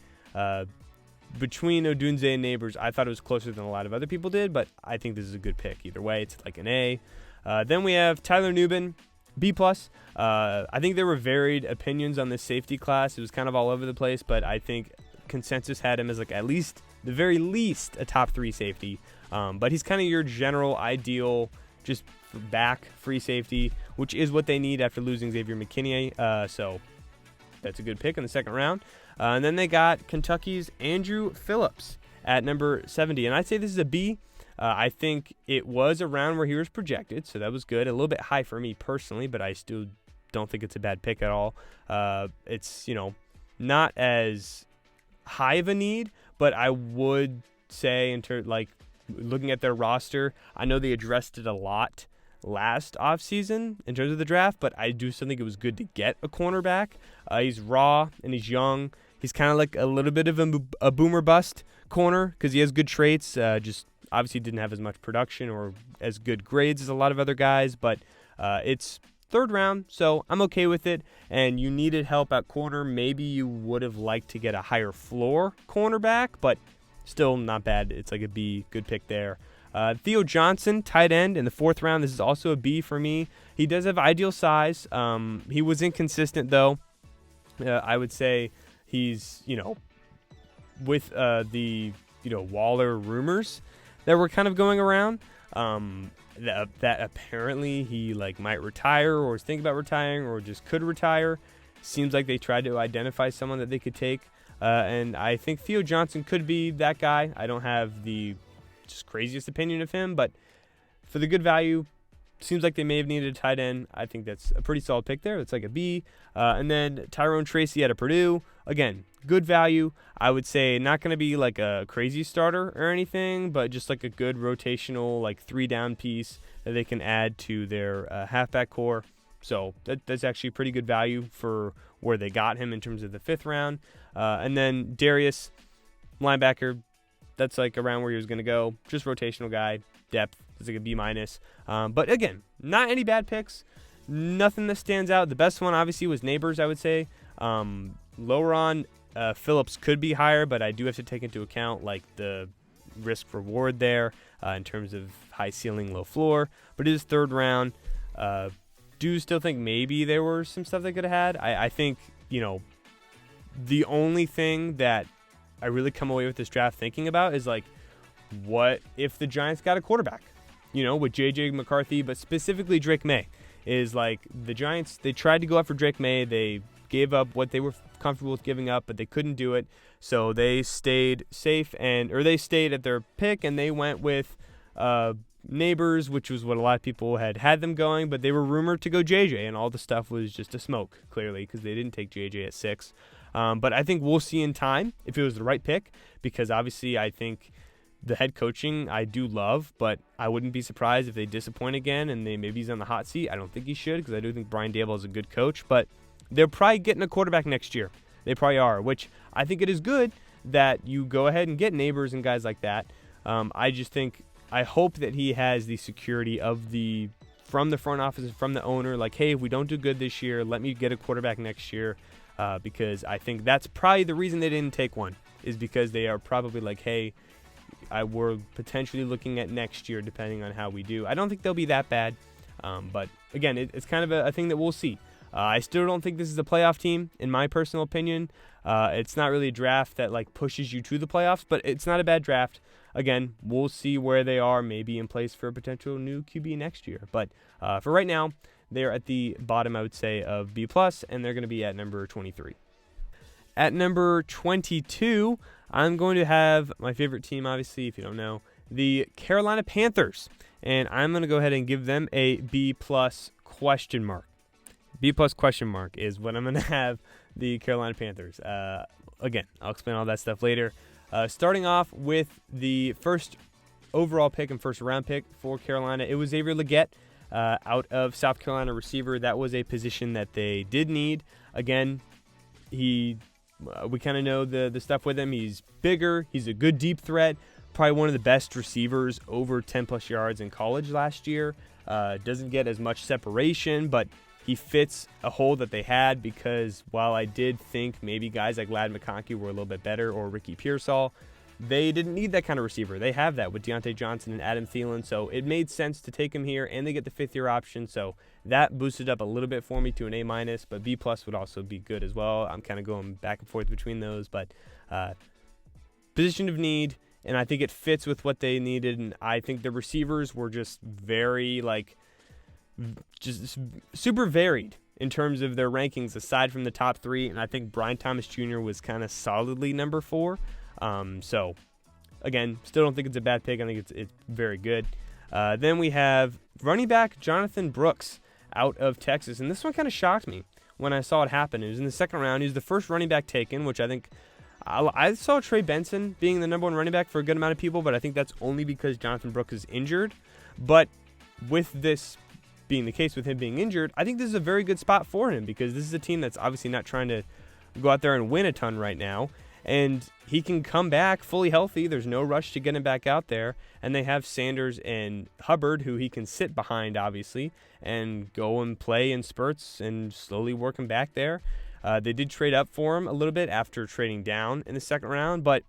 between Odunze and Neighbors, I thought it was closer than a lot of other people did, but I think this is a good pick. Either way, it's like an A. Then we have Tyler Nubin, B+. I think there were varied opinions on this safety class. It was kind of all over the place, but I think consensus had him as like at least, the very least, a top 3 safety. But he's kind of your general ideal, just back free safety, which is what they need after losing Xavier McKinney. So that's a good pick in the 2nd round. And then they got Kentucky's Andrew Phillips at number 70. And I'd say this is a B. I think it was around where he was projected, so that was good. A little bit high for me personally, but I still don't think it's a bad pick at all. It's, not as high of a need, but I would say looking at their roster, I know they addressed it a lot last offseason in terms of the draft, but I do still think it was good to get a cornerback. He's raw and he's young. He's kind of like a little bit of a boomer bust corner because he has good traits, just obviously didn't have as much production or as good grades as a lot of other guys, but it's 3rd round, so I'm okay with it. And you needed help at corner. Maybe you would have liked to get a higher floor cornerback, but still not bad. It's like a B, good pick there. Theo Johnson, tight end in the 4th round. This is also a B for me. He does have ideal size. He was inconsistent, though. I would say he's, with the, Waller rumors that were kind of going around, that apparently he might retire or is thinking about retiring or just could retire. Seems like they tried to identify someone that they could take. And I think Theo Johnson could be that guy. I don't have the just craziest opinion of him, but for the good value, seems like they may have needed a tight end. I think that's a pretty solid pick there. It's like a B. And then Tyrone Tracy out of Purdue. Again, good value. I would say not going to be like a crazy starter or anything, but just like a good rotational, like 3-down piece that they can add to their halfback core. So that's actually pretty good value for where they got him in terms of the 5th round. And then Darius, linebacker, that's like around where he was going to go. Just rotational guy, depth. It's like a B-. But again, not any bad picks. Nothing that stands out. The best one obviously was Neighbors, I would say. Lower on, Phillips could be higher, but I do have to take into account like the risk reward there in terms of high ceiling, low floor. But it is 3rd round. Do still think maybe there were some stuff they could have had. I think, the only thing that I really come away with this draft thinking about is like, what if the Giants got a quarterback? With J.J. McCarthy, but specifically Drake May. Is like the Giants, they tried to go after Drake May. They gave up what they were comfortable with giving up, but they couldn't do it. So they stayed safe or they stayed at their pick, and they went with Neighbors, which was what a lot of people had them going, but they were rumored to go JJ, and all the stuff was just a smoke, clearly, because they didn't take JJ at 6. But I think we'll see in time if it was the right pick, because obviously I think the head coaching I do love, but I wouldn't be surprised if they disappoint again and maybe he's on the hot seat. I don't think he should, because I do think Brian Daboll is a good coach, but they're probably getting a quarterback next year. They probably are, which I think it is good that you go ahead and get Neighbors and guys like that. I hope that he has the security from the front office and from the owner, like, hey, if we don't do good this year, let me get a quarterback next year, because I think that's probably the reason they didn't take one, is because they are probably like, hey, we're potentially looking at next year depending on how we do. I don't think they'll be that bad, but again, it's kind of a thing that we'll see. I still don't think this is a playoff team, in my personal opinion. It's not really a draft that like pushes you to the playoffs, but it's not a bad draft. Again, we'll see where they are, maybe in place for a potential new QB next year. But for right now, they're at the bottom, I would say, of B+, and they're going to be at number 23. At number 22, I'm going to have my favorite team, obviously, if you don't know, the Carolina Panthers. And I'm going to go ahead and give them a B+ question mark. B+ question mark is what I'm going to have the Carolina Panthers. Again, I'll explain all that stuff later. Starting off with the first overall pick and first round pick for Carolina, it was Xavier Legette out of South Carolina, receiver. That was a position that they did need. Again, we kind of know the stuff with him. He's bigger. He's a good deep threat. Probably one of the best receivers over 10-plus yards in college last year. Doesn't get as much separation, but he fits a hole that they had, because while I did think maybe guys like Ladd McConkey were a little bit better, or Ricky Pearsall, they didn't need that kind of receiver. They have that with Deontay Johnson and Adam Thielen, so it made sense to take him here, and they get the 5th-year option, so that boosted up a little bit for me to an A-, but B+ would also be good as well. I'm kind of going back and forth between those, but position of need, and I think it fits with what they needed, and I think the receivers were just very, just super varied in terms of their rankings aside from the top 3, and I think Brian Thomas Jr. was kind of solidly number 4. So again, still don't think it's a bad pick. I think it's very good. Then we have running back Jonathan Brooks out of Texas, and this one kind of shocked me when I saw it happen. It was in the 2nd round. He was the first running back taken, which I think I saw Trey Benson being the number 1 running back for a good amount of people, but I think that's only because Jonathan Brooks is injured. But with this being the case, with him being injured, I think this is a very good spot for him, because this is a team that's obviously not trying to go out there and win a ton right now, and he can come back fully healthy. There's no rush to get him back out there, and they have Sanders and Hubbard, who he can sit behind, obviously, and go and play in spurts and slowly work him back there. They did trade up for him a little bit after trading down in the 2nd round, but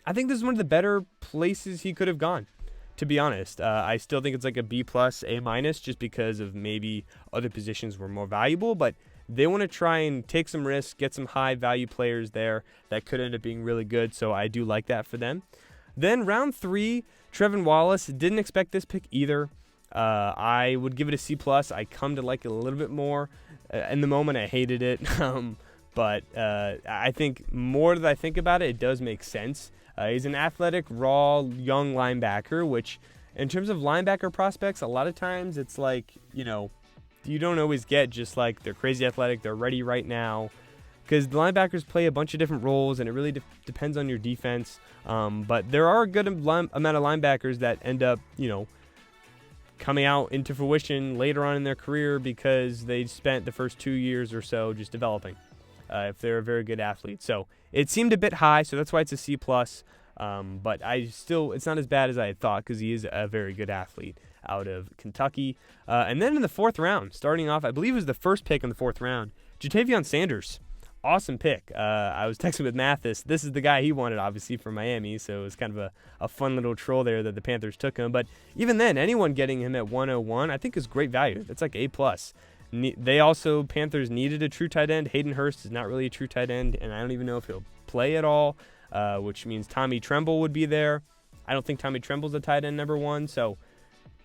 I think this is one of the better places he could have gone, to be honest. I still think it's like a B+, A-, just because of maybe other positions were more valuable, but they want to try and take some risks, get some high-value players there that could end up being really good, so I do like that for them. Then round 3, Trevin Wallace. Didn't expect this pick either. I would give it a C+. I come to like it a little bit more. In the moment, I hated it. But I think more that I think about it, it does make sense. He's an athletic, raw, young linebacker, which in terms of linebacker prospects, a lot of times it's like, you don't always get just like they're crazy athletic, they're ready right now. Because the linebackers play a bunch of different roles, and it really depends on your defense. But there are a good amount of linebackers that end up, coming out into fruition later on in their career because they spent the first 2 years or so just developing. If they're a very good athlete. So it seemed a bit high, so that's why it's a C+. But it's not as bad as I had thought because he is a very good athlete out of Kentucky. And then in the 4th round, starting off, I believe it was the first pick in the 4th round, Jatavion Sanders. Awesome pick. I was texting with Mathis. This is the guy he wanted, obviously, from Miami, so it was kind of a fun little troll there that the Panthers took him. But even then, anyone getting him at 101, I think is great value. That's like A+. Panthers needed a true tight end. Hayden Hurst is not really a true tight end, and I don't even know if he'll play at all, which means Tommy Tremble would be there. I don't think Tommy Tremble's a tight end number 1, so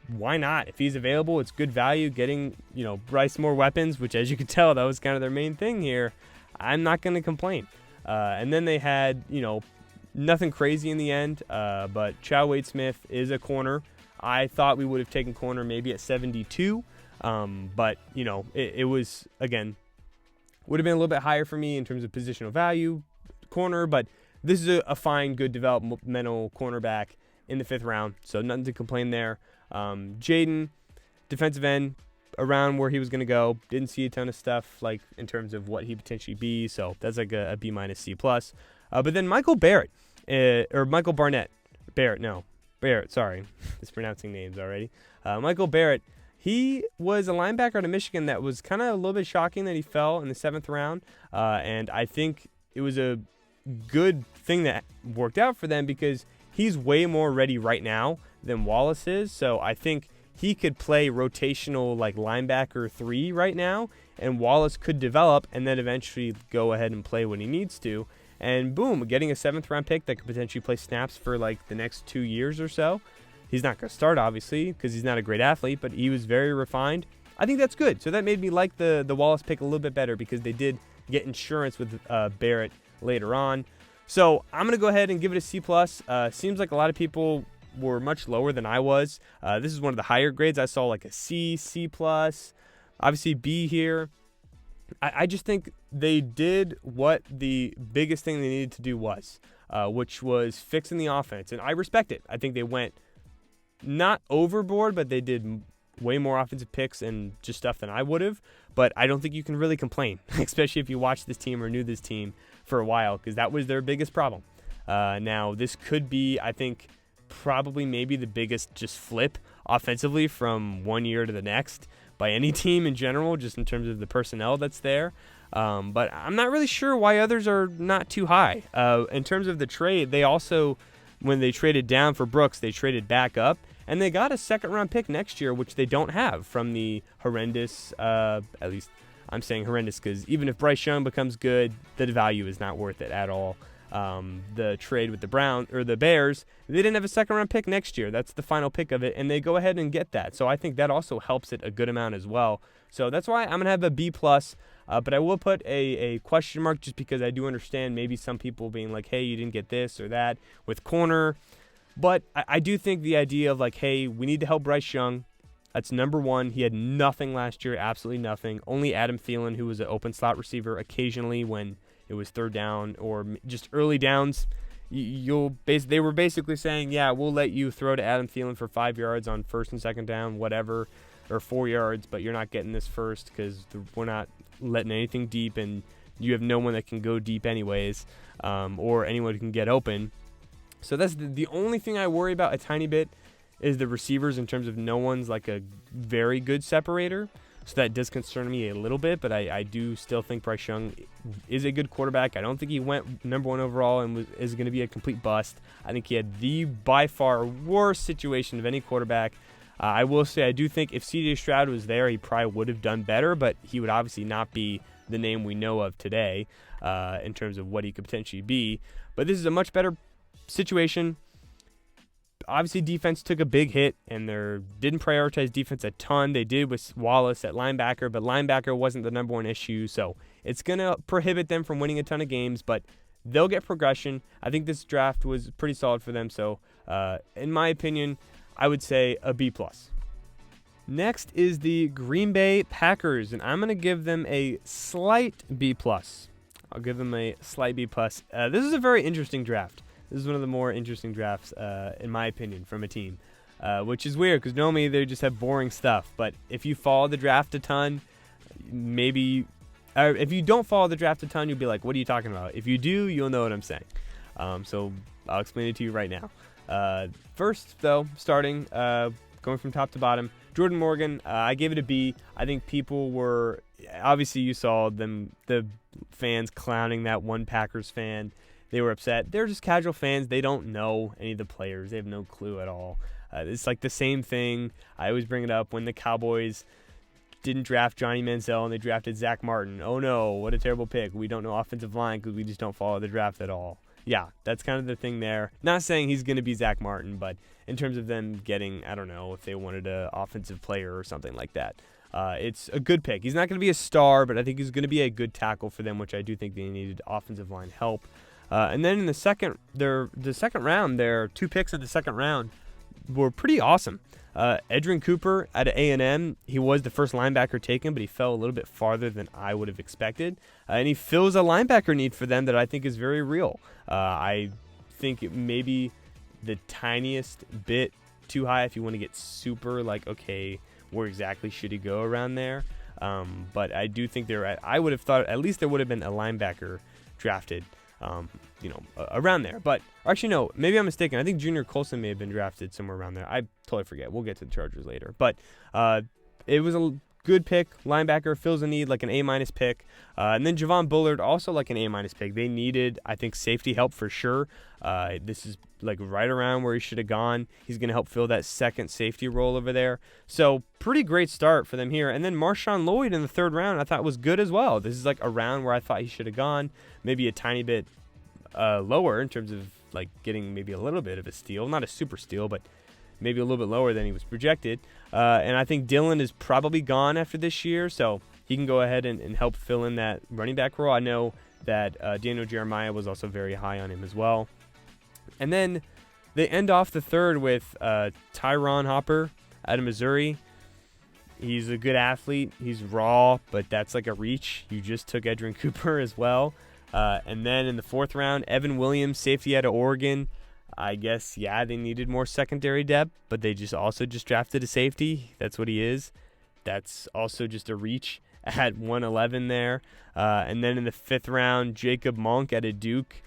why not? If he's available, it's good value. Getting, Bryce more weapons, which as you can tell, that was kind of their main thing here. I'm not going to complain. And then they had, nothing crazy in the end, but Chow Wade Smith is a corner. I thought we would have taken corner maybe at 72. But, it was, again, would have been a little bit higher for me in terms of positional value, corner, but this is a fine, good developmental cornerback in the 5th round, so nothing to complain there. Jaden, defensive end, around where he was going to go. Didn't see a ton of stuff, like, in terms of what he potentially be, so that's like a B- C+. But then Michael Barrett, or Michael Barnett. Barrett, sorry. Mispronouncing names already. Michael Barrett, he was a linebacker out of Michigan that was kind of a little bit shocking that he fell in the 7th round. And I think it was a good thing that worked out for them because he's way more ready right now than Wallace is. So I think he could play rotational like linebacker 3 right now, and Wallace could develop and then eventually go ahead and play when he needs to. And boom, getting a 7th round pick that could potentially play snaps for like the next 2 years or so. He's not going to start, obviously, because he's not a great athlete, but he was very refined. I think that's good. So that made me like the Wallace pick a little bit better because they did get insurance with Barrett later on. So I'm going to go ahead and give it a C+. Seems like a lot of people were much lower than I was. This is one of the higher grades. I saw like a C, C+, obviously B here. I just think they did what the biggest thing they needed to do was, which was fixing the offense. And I respect it. I think they went not overboard, but they did way more offensive picks and just stuff than I would have. But I don't think you can really complain, especially if you watched this team or knew this team for a while, because that was their biggest problem. Now, this could be, I think, probably maybe the biggest just flip offensively from one year to the next by any team in general, just in terms of the personnel that's there. But I'm not really sure why others are not too high. In terms of the trade, they also, when they traded down for Brooks, they traded back up, and they got a 2nd round pick next year, which they don't have from the horrendous, at least I'm saying horrendous because even if Bryce Young becomes good, the value is not worth it at all. The trade with the Bears, they didn't have a 2nd round pick next year. That's the final pick of it, and they go ahead and get that. So I think that also helps it a good amount as well. So that's why I'm going to have a B+. But I will put a question mark just because I do understand maybe some people being like, hey, you didn't get this or that with corner. But I do think the idea of like, hey, we need to help Bryce Young. That's number 1. He had nothing last year, absolutely nothing. Only Adam Thielen, who was an open slot receiver occasionally when it was 3rd down or just early downs. They were basically saying, yeah, we'll let you throw to Adam Thielen for 5 yards on 1st and 2nd down, whatever, or 4 yards, but you're not getting this first because we're not letting anything deep, and you have no one that can go deep anyways, or anyone who can get open. So that's the only thing I worry about a tiny bit is the receivers in terms of no one's like a very good separator. So that does concern me a little bit, but I do still think Bryce Young is a good quarterback. I don't think he went number 1 overall and is going to be a complete bust. I think he had the by far worst situation of any quarterback. I will say I do think if C.J. Stroud was there, he probably would have done better, but he would obviously not be the name we know of today in terms of what he could potentially be. But this is a much better situation. obviously defense took a big hit, and they didn't prioritize defense a ton. They did with Wallace at linebacker, but linebacker wasn't the number one issue, so it's going to prohibit them from winning a ton of games, but they'll get progression. I think this draft was pretty solid for them, so in my opinion, I would say a B+. Next is the Green Bay Packers, and I'm going to give them a slight B+. I'll give them a slight B+. This is a very interesting draft. This is one of the more interesting drafts, in my opinion, from a team, which is weird because normally they just have boring stuff. But if you follow the draft a ton, if you don't follow the draft a ton, you'll be like, what are you talking about? If you do, you'll know what I'm saying. So I'll explain it to you right now. First, though, starting, going from top to bottom, Jordan Morgan, I gave it a B. I think people were, obviously you saw them, the fans clowning that one Packers fan. They were upset. They're just casual fans. They don't know any of the players. They have no clue at all. It's like the same thing. I always bring it up when the Cowboys didn't draft Johnny Manziel and they drafted Zach Martin. Oh no, what a terrible pick. We don't know offensive line because we just don't follow the draft at all. Yeah, that's kind of the thing there. Not saying he's going to be Zach Martin, but in terms of them getting, I don't know, if they wanted an offensive player or something like that. It's a good pick. He's not going to be a star, but I think he's going to be a good tackle for them, which I do think they needed offensive line help. And then in the second round, their 2 picks in the second round were pretty awesome. Edrin Cooper out of A&M, he was the first linebacker taken, but he fell a little bit farther than I would have expected. And he fills a linebacker need for them that I think is very real. I think it may be the tiniest bit too high if you want to get super like, okay, where exactly should he go around there? But I do think I would have thought at least there would have been a linebacker drafted around there. But actually, no, maybe I'm mistaken. I think Junior Colson may have been drafted somewhere around there. I totally forget. We'll get to the Chargers later. But it was a good pick. Linebacker fills a need, like an A- pick. And then Javon Bullard, also like an A- pick. They needed, I think, safety help for sure. This is like right around where he should have gone. He's going to help fill that second safety role over there. So pretty great start for them here. And then Marshawn Lloyd in the third round I thought was good as well. This is like around where I thought he should have gone. Maybe a tiny bit lower in terms of like getting maybe a little bit of a steal. Not a super steal, but maybe a little bit lower than he was projected. And I think Dillon is probably gone after this year, so he can go ahead and help fill in that running back role. I know that Daniel Jeremiah was also very high on him as well. And then they end off the third with Tyron Hopper out of Missouri. He's a good athlete. He's raw, but that's like a reach. You just took Edrin Cooper as well. And then in the fourth round, Evan Williams, safety out of Oregon. I guess, yeah, they needed more secondary depth, but they just drafted a safety. That's what he is. That's also just a reach at 111 there. And then in the fifth round, Jacob Monk out of Duke.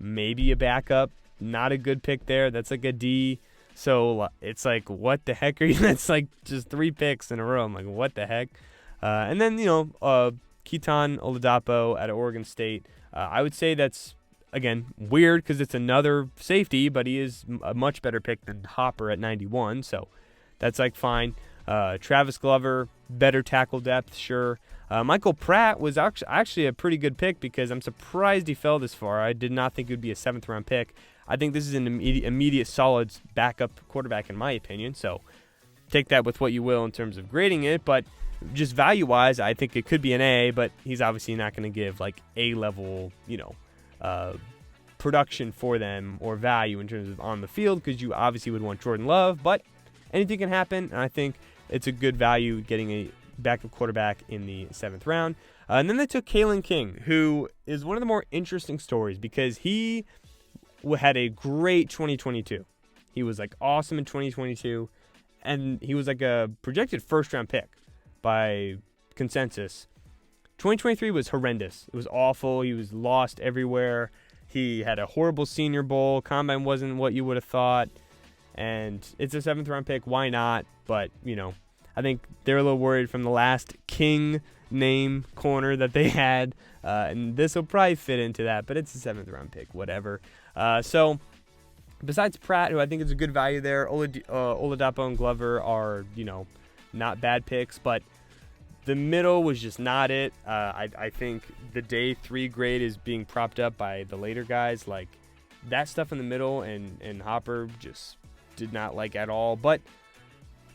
Maybe a backup. Not a good pick there. That's like a D. So it's like, what the heck are you? That's like just 3 picks in a row. I'm like, what the heck? And then, Keaton Oladapo out of Oregon State. I would say that's, again, weird because it's another safety, but he is a much better pick than Hopper at 91. So that's like fine. Travis Glover, better tackle depth, sure. Michael Pratt was actually a pretty good pick because I'm surprised he fell this far. I did not think it would be a 7th round pick. I think this is an immediate solid backup quarterback in my opinion. So take that with what you will in terms of grading it. But just value-wise, I think it could be an A, but he's obviously not going to give like A-level, production for them or value in terms of on the field because you obviously would want Jordan Love. But anything can happen, and I think it's a good value getting a backup quarterback in the 7th round. And then they took Kalen King, who is one of the more interesting stories because he had a great 2022. He was like awesome in 2022, and he was like a projected first-round pick by consensus. 2023 was horrendous. It was awful. He was lost everywhere. He had a horrible Senior Bowl. Combine wasn't what you would have thought. And it's a 7th round pick. Why not? But, I think they're a little worried from the last King name corner that they had. And this will probably fit into that. But it's a 7th round pick. Whatever. So, besides Pratt, who I think is a good value there, Oladapo and Glover are, not bad picks. But the middle was just not it. I think the day 3 grade is being propped up by the later guys. Like, that stuff in the middle and Hopper just did not like at all. But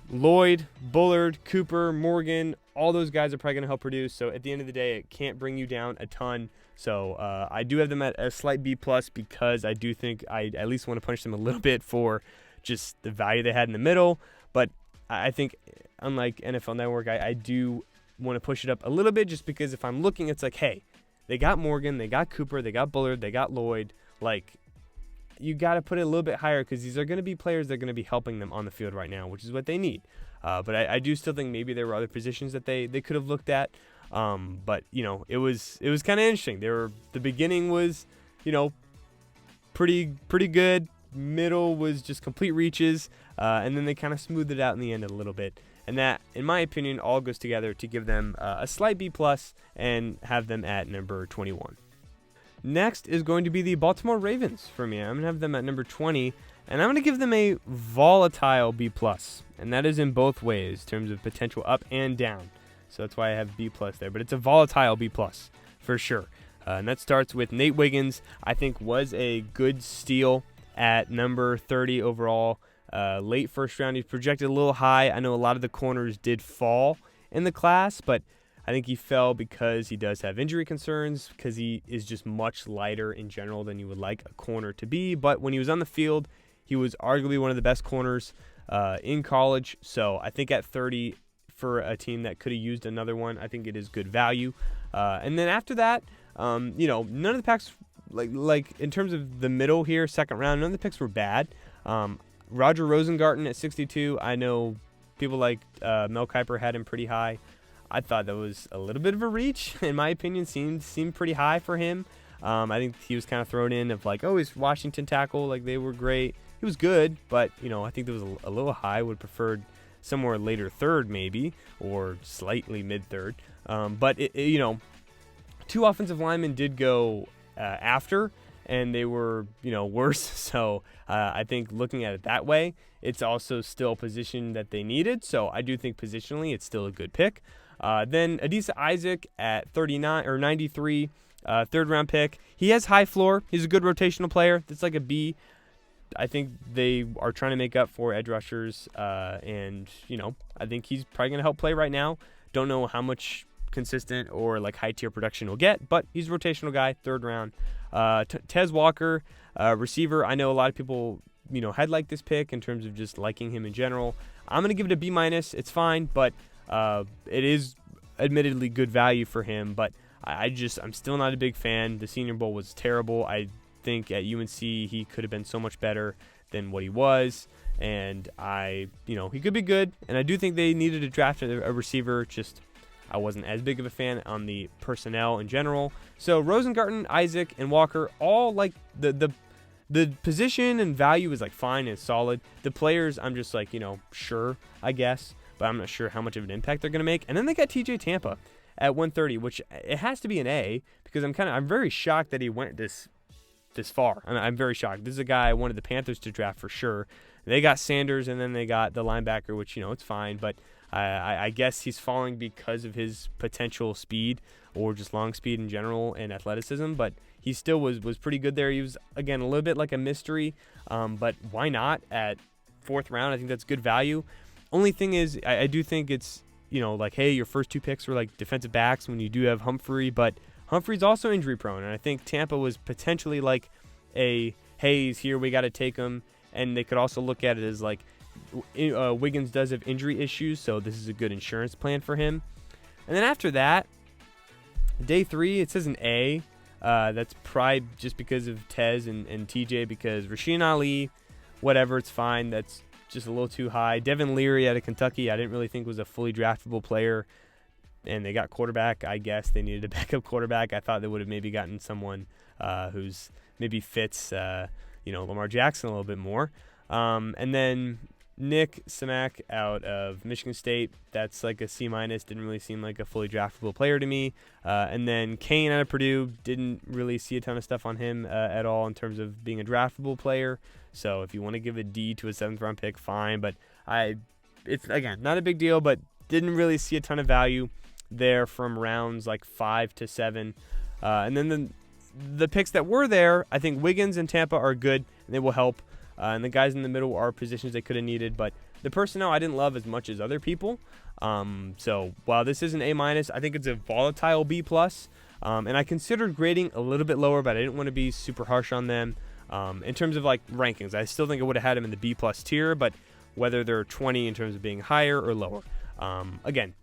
Lloyd, Bullard, Cooper, Morgan, all those guys are probably going to help produce. So at the end of the day, it can't bring you down a ton. So I do have them at a slight B+ because I do think I at least want to punish them a little bit for just the value they had in the middle. But I think, unlike NFL Network, I do want to push it up a little bit just because if I'm looking, it's like, hey, they got Morgan, they got Cooper, they got Bullard, they got Lloyd. Like, you got to put it a little bit higher because these are going to be players that are going to be helping them on the field right now, which is what they need. But I do still think maybe there were other positions that they could have looked at. But, it was kind of interesting. The beginning was, pretty good. Middle was just complete reaches. And then they kind of smoothed it out in the end a little bit. And that, in my opinion, all goes together to give them a slight B+ and have them at number 21. Next is going to be the Baltimore Ravens for me. I'm going to have them at number 20, and I'm going to give them a volatile B+, and that is in both ways, in terms of potential up and down. So that's why I have B+ there, but it's a volatile B+ for sure. And that starts with Nate Wiggins. I think was a good steal at number 30 overall. Late first round, he's projected a little high. I know a lot of the corners did fall in the class, but I think he fell because he does have injury concerns, because he is just much lighter in general than you would like a corner to be. But when he was on the field, he was arguably one of the best corners in college. So I think at 30, for a team that could have used another one, I think it is good value. And then after that, none of the picks, like in terms of the middle here, second round, none of the picks were bad. Roger Rosengarten at 62, I know people like Mel Kiper had him pretty high. I thought that was a little bit of a reach, in my opinion. Seemed pretty high for him. I think he was kind of thrown in of like, oh, he's Washington tackle. Like, they were great. He was good, but, I think that was a little high. I would have preferred somewhere later third maybe, or slightly mid-third. But, two offensive linemen did go after, and they were, worse. So I think looking at it that way, it's also still a position that they needed. So I do think positionally it's still a good pick. Then Adisa Isaac at 39 or 93, third round pick. He has high floor. He's a good rotational player. That's like a B. I think they are trying to make up for edge rushers. And, I think he's probably going to help play right now. Don't know how much consistent or like high tier production he'll get, but he's a rotational guy, third round. Tez Walker, receiver. I know a lot of people, had liked this pick in terms of just liking him in general. I'm going to give it a B-. It's fine, but it is admittedly good value for him, but I'm still not a big fan. The Senior Bowl was terrible. I think at UNC he could have been so much better than what he was, and he could be good, and I do think they needed to draft a receiver. Just I wasn't as big of a fan on the personnel in general. So Rosengarten, Isaac, and Walker, all like the position and value is like fine and solid. The players, I'm just like, sure, I guess, but I'm not sure how much of an impact they're going to make. And then they got TJ Tampa at 130, which it has to be an A, because I'm very shocked that he went this far. I'm very shocked. This is a guy I wanted the Panthers to draft for sure. They got Sanders, and then they got the linebacker, which, it's fine, but I guess he's falling because of his potential speed or just long speed in general and athleticism, but he still was pretty good there. He was, again, a little bit like a mystery, but why not at fourth round? I think that's good value. Only thing is, I do think it's, like, hey, your first two picks were like defensive backs when you do have Humphrey, but Humphrey's also injury prone, and I think Tampa was potentially like a, hey, he's here, we got to take him, and they could also look at it as like, Wiggins does have injury issues, so this is a good insurance plan for him. And then after that, day 3, it says an A. That's probably just because of Tez and TJ, because Rasheed Ali, whatever, it's fine. That's just a little too high. Devin Leary out of Kentucky, I didn't really think was a fully draftable player, and they got quarterback. I guess they needed a backup quarterback. I thought they would have maybe gotten someone who's maybe fits Lamar Jackson a little bit more. And then Nick Samak out of Michigan State, that's like a C-. Didn't really seem like a fully draftable player to me. And then Kane out of Purdue, didn't really see a ton of stuff on him at all in terms of being a draftable player. So if you want to give a D to a 7th round pick, fine. But it's, again, not a big deal, but didn't really see a ton of value there from rounds like 5 to 7. And then the picks that were there, I think Wiggins and Tampa are good, and they will help. and the guys in the middle are positions they could have needed, but the personnel I didn't love as much as other people. So while this is an A-, I think it's a volatile B+. And I considered grading a little bit lower, but I didn't want to be super harsh on them. In terms of like rankings, I still think I would have had them in the B+ tier, but whether they're 20 in terms of being higher or lower. Again,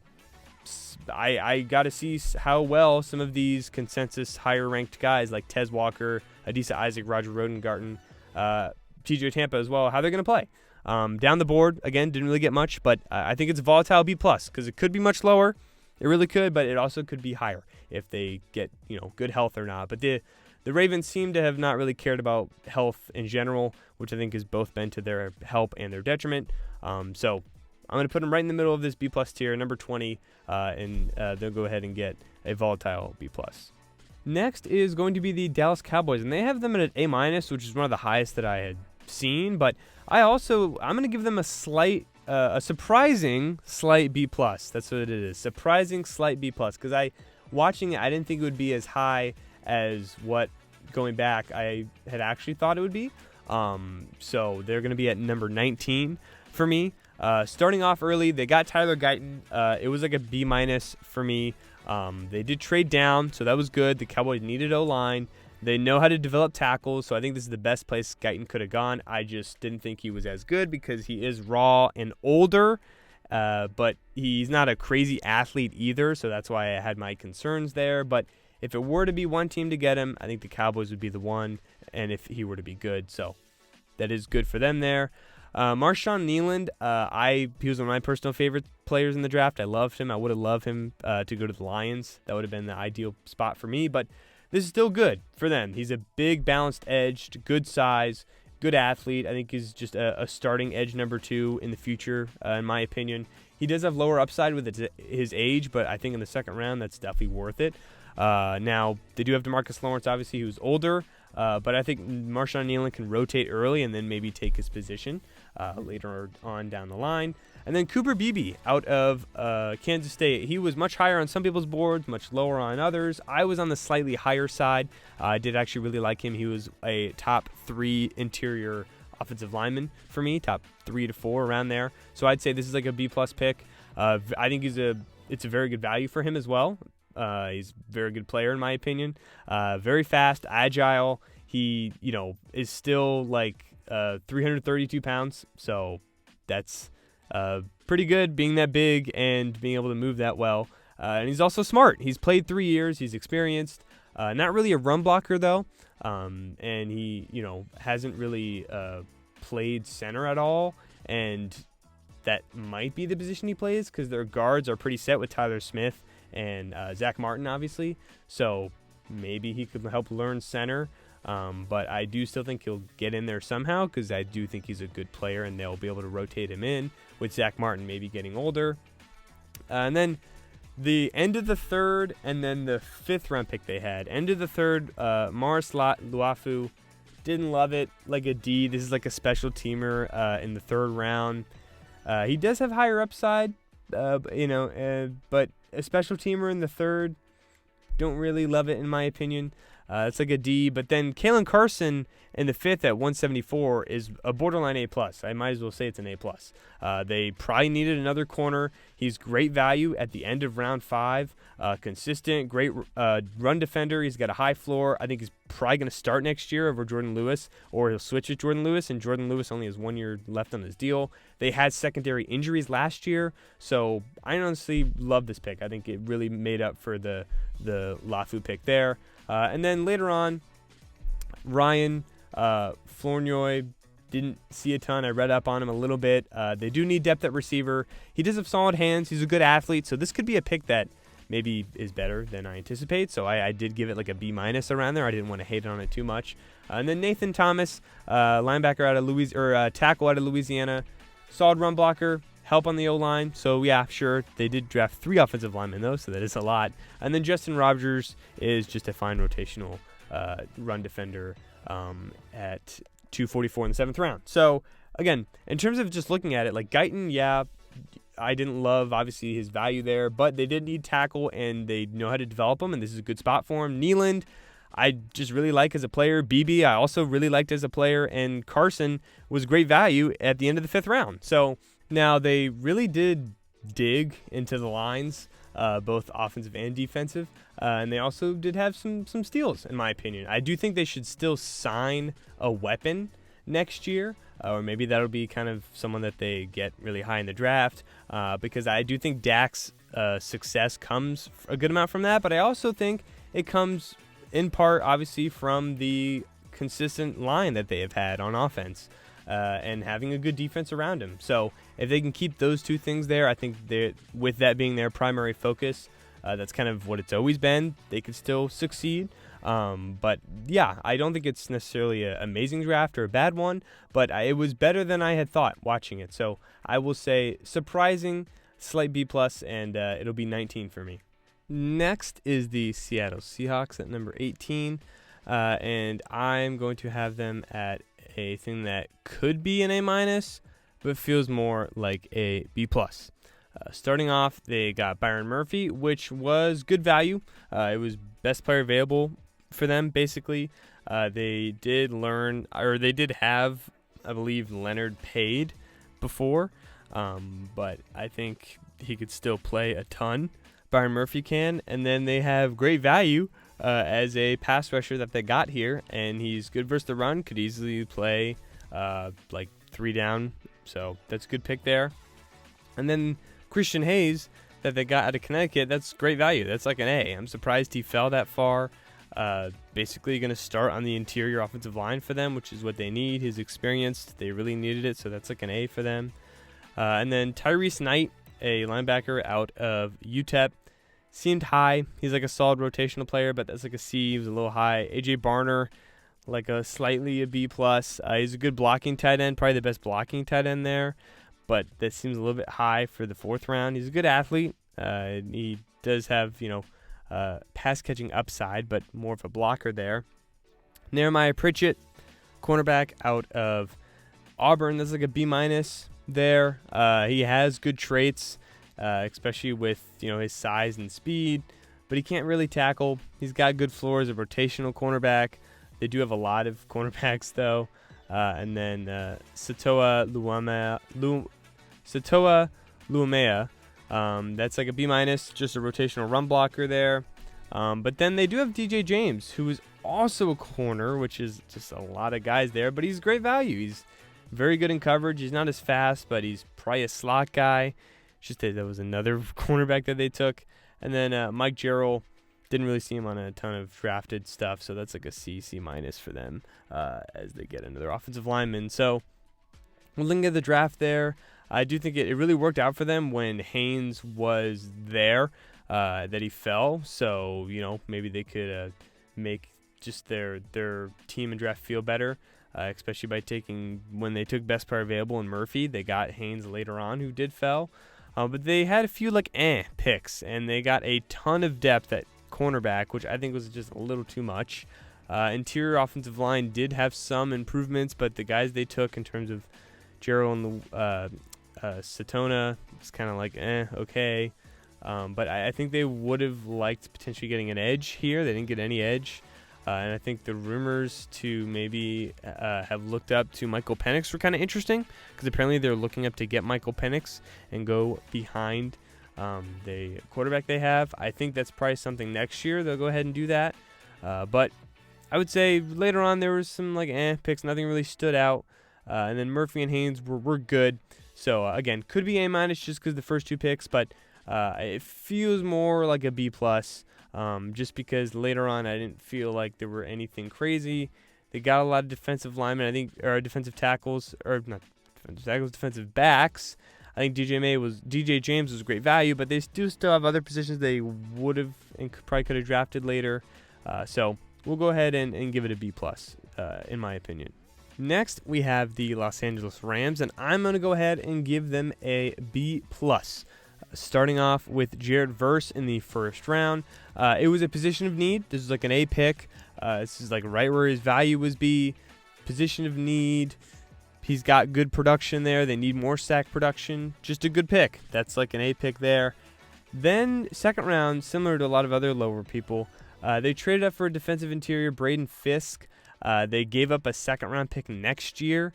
I got to see how well some of these consensus higher ranked guys like Tez Walker, Adisa Isaac, Roger Rodengarten, TJ Tampa as well, how they're going to play. Down the board, again, didn't really get much, but I think it's a volatile B+, because it could be much lower. It really could, but it also could be higher if they get, good health or not. But the Ravens seem to have not really cared about health in general, which I think has both been to their help and their detriment. So I'm going to put them right in the middle of this B+ tier, number 20, and they'll go ahead and get a volatile B+. Next is going to be the Dallas Cowboys, and they have them at an A-, which is one of the highest that I had seen, but I'm going to give them a surprising slight B+. That's what it is, surprising slight B+, because watching it, I didn't think it would be as high as what, going back, I had actually thought it would be. So they're going to be at number 19 for me. Starting off early, they got Tyler Guyton. It was like a B- for me. They did trade down, so that was good. The Cowboys needed O-line. They know how to develop tackles, so I think this is the best place Guyton could have gone. I just didn't think he was as good because he is raw and older, but he's not a crazy athlete either, so that's why I had my concerns there. But if it were to be one team to get him, I think the Cowboys would be the one, and if he were to be good, so that is good for them there. Marshawn Kneeland, he was one of my personal favorite players in the draft. I loved him. I would have loved him to go to the Lions. That would have been the ideal spot for me, but this is still good for them. He's a big, balanced edge, good size, good athlete. I think he's just a starting edge number 2 in the future, in my opinion. He does have lower upside with his age, but I think in the second round, that's definitely worth it. Now, they do have DeMarcus Lawrence, obviously, who's older, but I think Marshawn Kneeland can rotate early and then maybe take his position later on down the line. And then Cooper Beebe out of Kansas State. He was much higher on some people's boards, much lower on others. I was on the slightly higher side. I did actually really like him. He was a top 3 interior offensive lineman for me, top 3 to 4 around there. So I'd say this is like a B+ pick. I think it's a very good value for him as well. He's a very good player in my opinion. Very fast, agile. He, is still like 332 pounds. So that's pretty good being that big and being able to move that well. And he's also smart. He's played 3 years. He's experienced. Not really a run blocker though. And he, hasn't really played center at all. And that might be the position he plays because their guards are pretty set with Tyler Smith and Zach Martin, obviously. So maybe he could help learn center. But I do still think he'll get in there somehow because I do think he's a good player and they'll be able to rotate him in with Zach Martin maybe getting older. And then the end of the third and then the 5th round pick they had. End of the third, Morris Luafu. Didn't love it, like a D. This is like a special teamer in the 3rd round. He does have higher upside, but a special teamer in the 3rd, don't really love it in my opinion. It's like a D. But then Kalen Carson in the 5th at 174 is a borderline A+. I might as well say it's an A+. They probably needed another corner. He's great value at the end of round 5. Consistent, great run defender. He's got a high floor. I think he's probably going to start next year over Jordan Lewis, or he'll switch with Jordan Lewis, and Jordan Lewis only has 1 year left on his deal. They had secondary injuries last year, so I honestly love this pick. I think it really made up for the Lafu pick there. And then later on, Ryan Flournoy, didn't see a ton. I read up on him a little bit. They do need depth at receiver. He does have solid hands. He's a good athlete, so this could be a pick that maybe is better than I anticipate. So I did give it like a B- around there. I didn't want to hate on it too much. And then Nathan Thomas, linebacker out of tackle out of Louisiana, solid run blocker. Help on the O-line. So, yeah, sure. They did draft 3 offensive linemen, though, so that is a lot. And then Justin Rogers is just a fine rotational run defender at 244 in the 7th round. So, again, in terms of just looking at it, like Guyton, yeah, I didn't love, obviously, his value there, but they did need tackle, and they know how to develop him, and this is a good spot for him. Kneeland, I just really like as a player. BB, I also really liked as a player. And Carson was great value at the end of the 5th round. So now they really did dig into the lines, both offensive and defensive. And they also did have some steals, in my opinion. I do think they should still sign a weapon next year. Or maybe that'll be kind of someone that they get really high in the draft, because I do think Dak's success comes a good amount from that. But I also think it comes in part, obviously, from the consistent line that they have had on offense, and having a good defense around him. So if they can keep those two things there, I think with that being their primary focus, that's kind of what it's always been, they could still succeed. But yeah, I don't think it's necessarily an amazing draft or a bad one, but it was better than I had thought watching it. So I will say surprising, slight B+, and it'll be 19 for me. Next is the Seattle Seahawks at number 18, and I'm going to have them at a thing that could be an A-, but feels more like a B+. Starting off, they got Byron Murphy, which was good value. It was best player available for them, basically. They did have, I believe, Leonard paid before, but I think he could still play a ton. Byron Murphy can, and then they have great value as a pass rusher that they got here, and he's good versus the run, could easily play like 3 down, so that's a good pick there. And then Christian Hayes that they got out of Connecticut, that's great value. That's like an A. I'm surprised he fell that far. Basically going to start on the interior offensive line for them, which is what they need. He's experienced. They really needed it, so that's like an A for them. And then Tyrese Knight, a linebacker out of UTEP, seemed high. He's like a solid rotational player, but that's like a C. He was a little high. AJ Barner, like slightly a B+. He's a good blocking tight end, probably the best blocking tight end there, but that seems a little bit high for the 4th round. He's a good athlete. He does have, pass catching upside, but more of a blocker there. Nehemiah Pritchett, cornerback out of Auburn, that's like a B- there. He has good traits, especially with his size and speed, but he can't really tackle. He's got good floor as a rotational cornerback. They do have a lot of cornerbacks though. And then Satoa Luamea, that's like a B-, just a rotational run blocker there. But then they do have DJ James, who is also a corner, which is just a lot of guys there, but he's great value. He's very good in coverage. He's not as fast, but he's probably a slot guy. It's just that was another cornerback that they took. And then Mike Jarrell, didn't really see him on a ton of drafted stuff, so that's like a C- for them as they get into their offensive linemen. So we're looking at the draft there. I do think it really worked out for them when Haynes was there, that he fell. So, maybe they could make just their team and draft feel better, especially by when they took best player available in Murphy. They got Haynes later on, who did fell. But they had a few picks, and they got a ton of depth at cornerback, which I think was just a little too much. Interior offensive line did have some improvements, but the guys they took in terms of Jarrell and the Satona, it's kind of like okay. But I think they would have liked potentially getting an edge here. They didn't get any edge. And I think the rumors to maybe have looked up to Michael Penix were kind of interesting, because apparently they're looking up to get Michael Penix and go behind the quarterback they have. I think that's probably something next year. They'll go ahead and do that. But I would say later on there was some picks. Nothing really stood out. And then Murphy and Haynes were good. So, again, could be A- just because the first 2 picks, but it feels more like a B+. Just because later on I didn't feel like there were anything crazy. They got a lot of defensive linemen, I think, or defensive tackles, or not defensive tackles, defensive backs. I think DJ James was great value, but they do still have other positions they would have and probably could have drafted later. So we'll go ahead and give it a B+, in my opinion. Next, we have the Los Angeles Rams, and I'm going to go ahead and give them a B+. Starting off with Jared Verse in the 1st round. It was a position of need. This is like an A pick. This is like right where his value was B. Position of need. He's got good production there. They need more sack production. Just a good pick. That's like an A pick there. Then 2nd round, similar to a lot of other lower people, They traded up for a defensive interior, Braden Fisk. They gave up a second-round pick next year.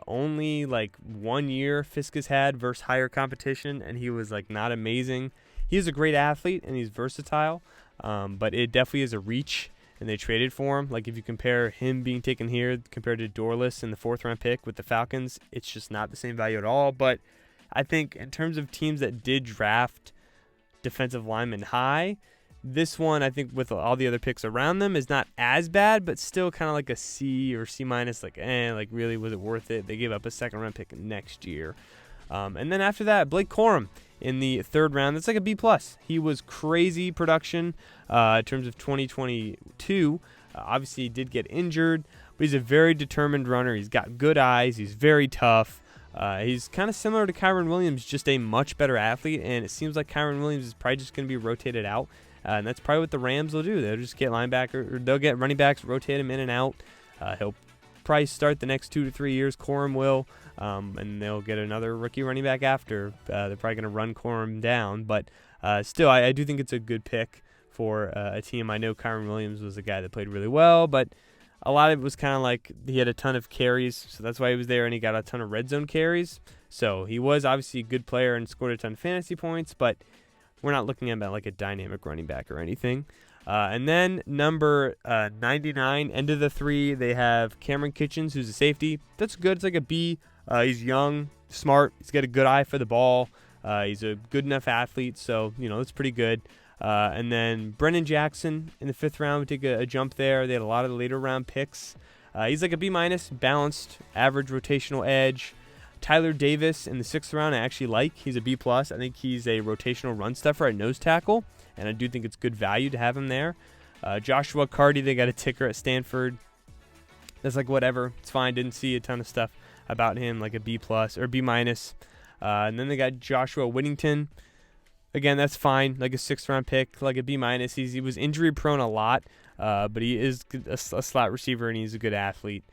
Only like 1 year Fisk has had versus higher competition, and he was like not amazing. He's a great athlete, and he's versatile, but it definitely is a reach, and they traded for him. Like if you compare him being taken here compared to Dorless in the 4th-round pick with the Falcons, it's just not the same value at all. But I think in terms of teams that did draft defensive linemen high, this one, I think, with all the other picks around them, is not as bad, but still kind of like a C or C minus. Like, really, was it worth it? They gave up a second-round pick next year, and then after that, Blake Corum in the 3rd round. That's like a B plus. He was crazy production in terms of 2022. Obviously, he did get injured, but he's a very determined runner. He's got good eyes. He's very tough. He's kind of similar to Kyron Williams, just a much better athlete, and it seems like Kyron Williams is probably just going to be rotated out. And that's probably what the Rams will do. They'll just get linebacker, or they'll get running backs, rotate him in and out. He'll probably start the next 2 to 3 years. Corum will, and they'll get another rookie running back after. They're probably going to run Corum down, but still, I do think it's a good pick for a team. I know Kyron Williams was a guy that played really well, but a lot of it was kind of like he had a ton of carries, so that's why he was there, and he got a ton of red zone carries. So he was obviously a good player and scored a ton of fantasy points, but we're not looking at like a dynamic running back or anything. And then number 99, end of the 3, they have Cameron Kitchens, who's a safety. That's good. It's like a B. He's young, smart. He's got a good eye for the ball. He's a good enough athlete, so, it's pretty good. And then Brennan Jackson in the 5th round. We take a jump there. They had a lot of the later round picks. He's like a B minus, balanced, average rotational edge. Tyler Davis in the 6th round, I actually like. He's a B plus. I think he's a rotational run stuffer at nose tackle, and I do think it's good value to have him there. Joshua Carty, they got a ticker at Stanford. That's like whatever. It's fine. Didn't see a ton of stuff about him, like a B plus or B minus. And then they got Joshua Whittington. Again, that's fine. Like a 6th round pick, like a B minus. He was injury prone a lot, but he is a slot receiver, and he's a good athlete.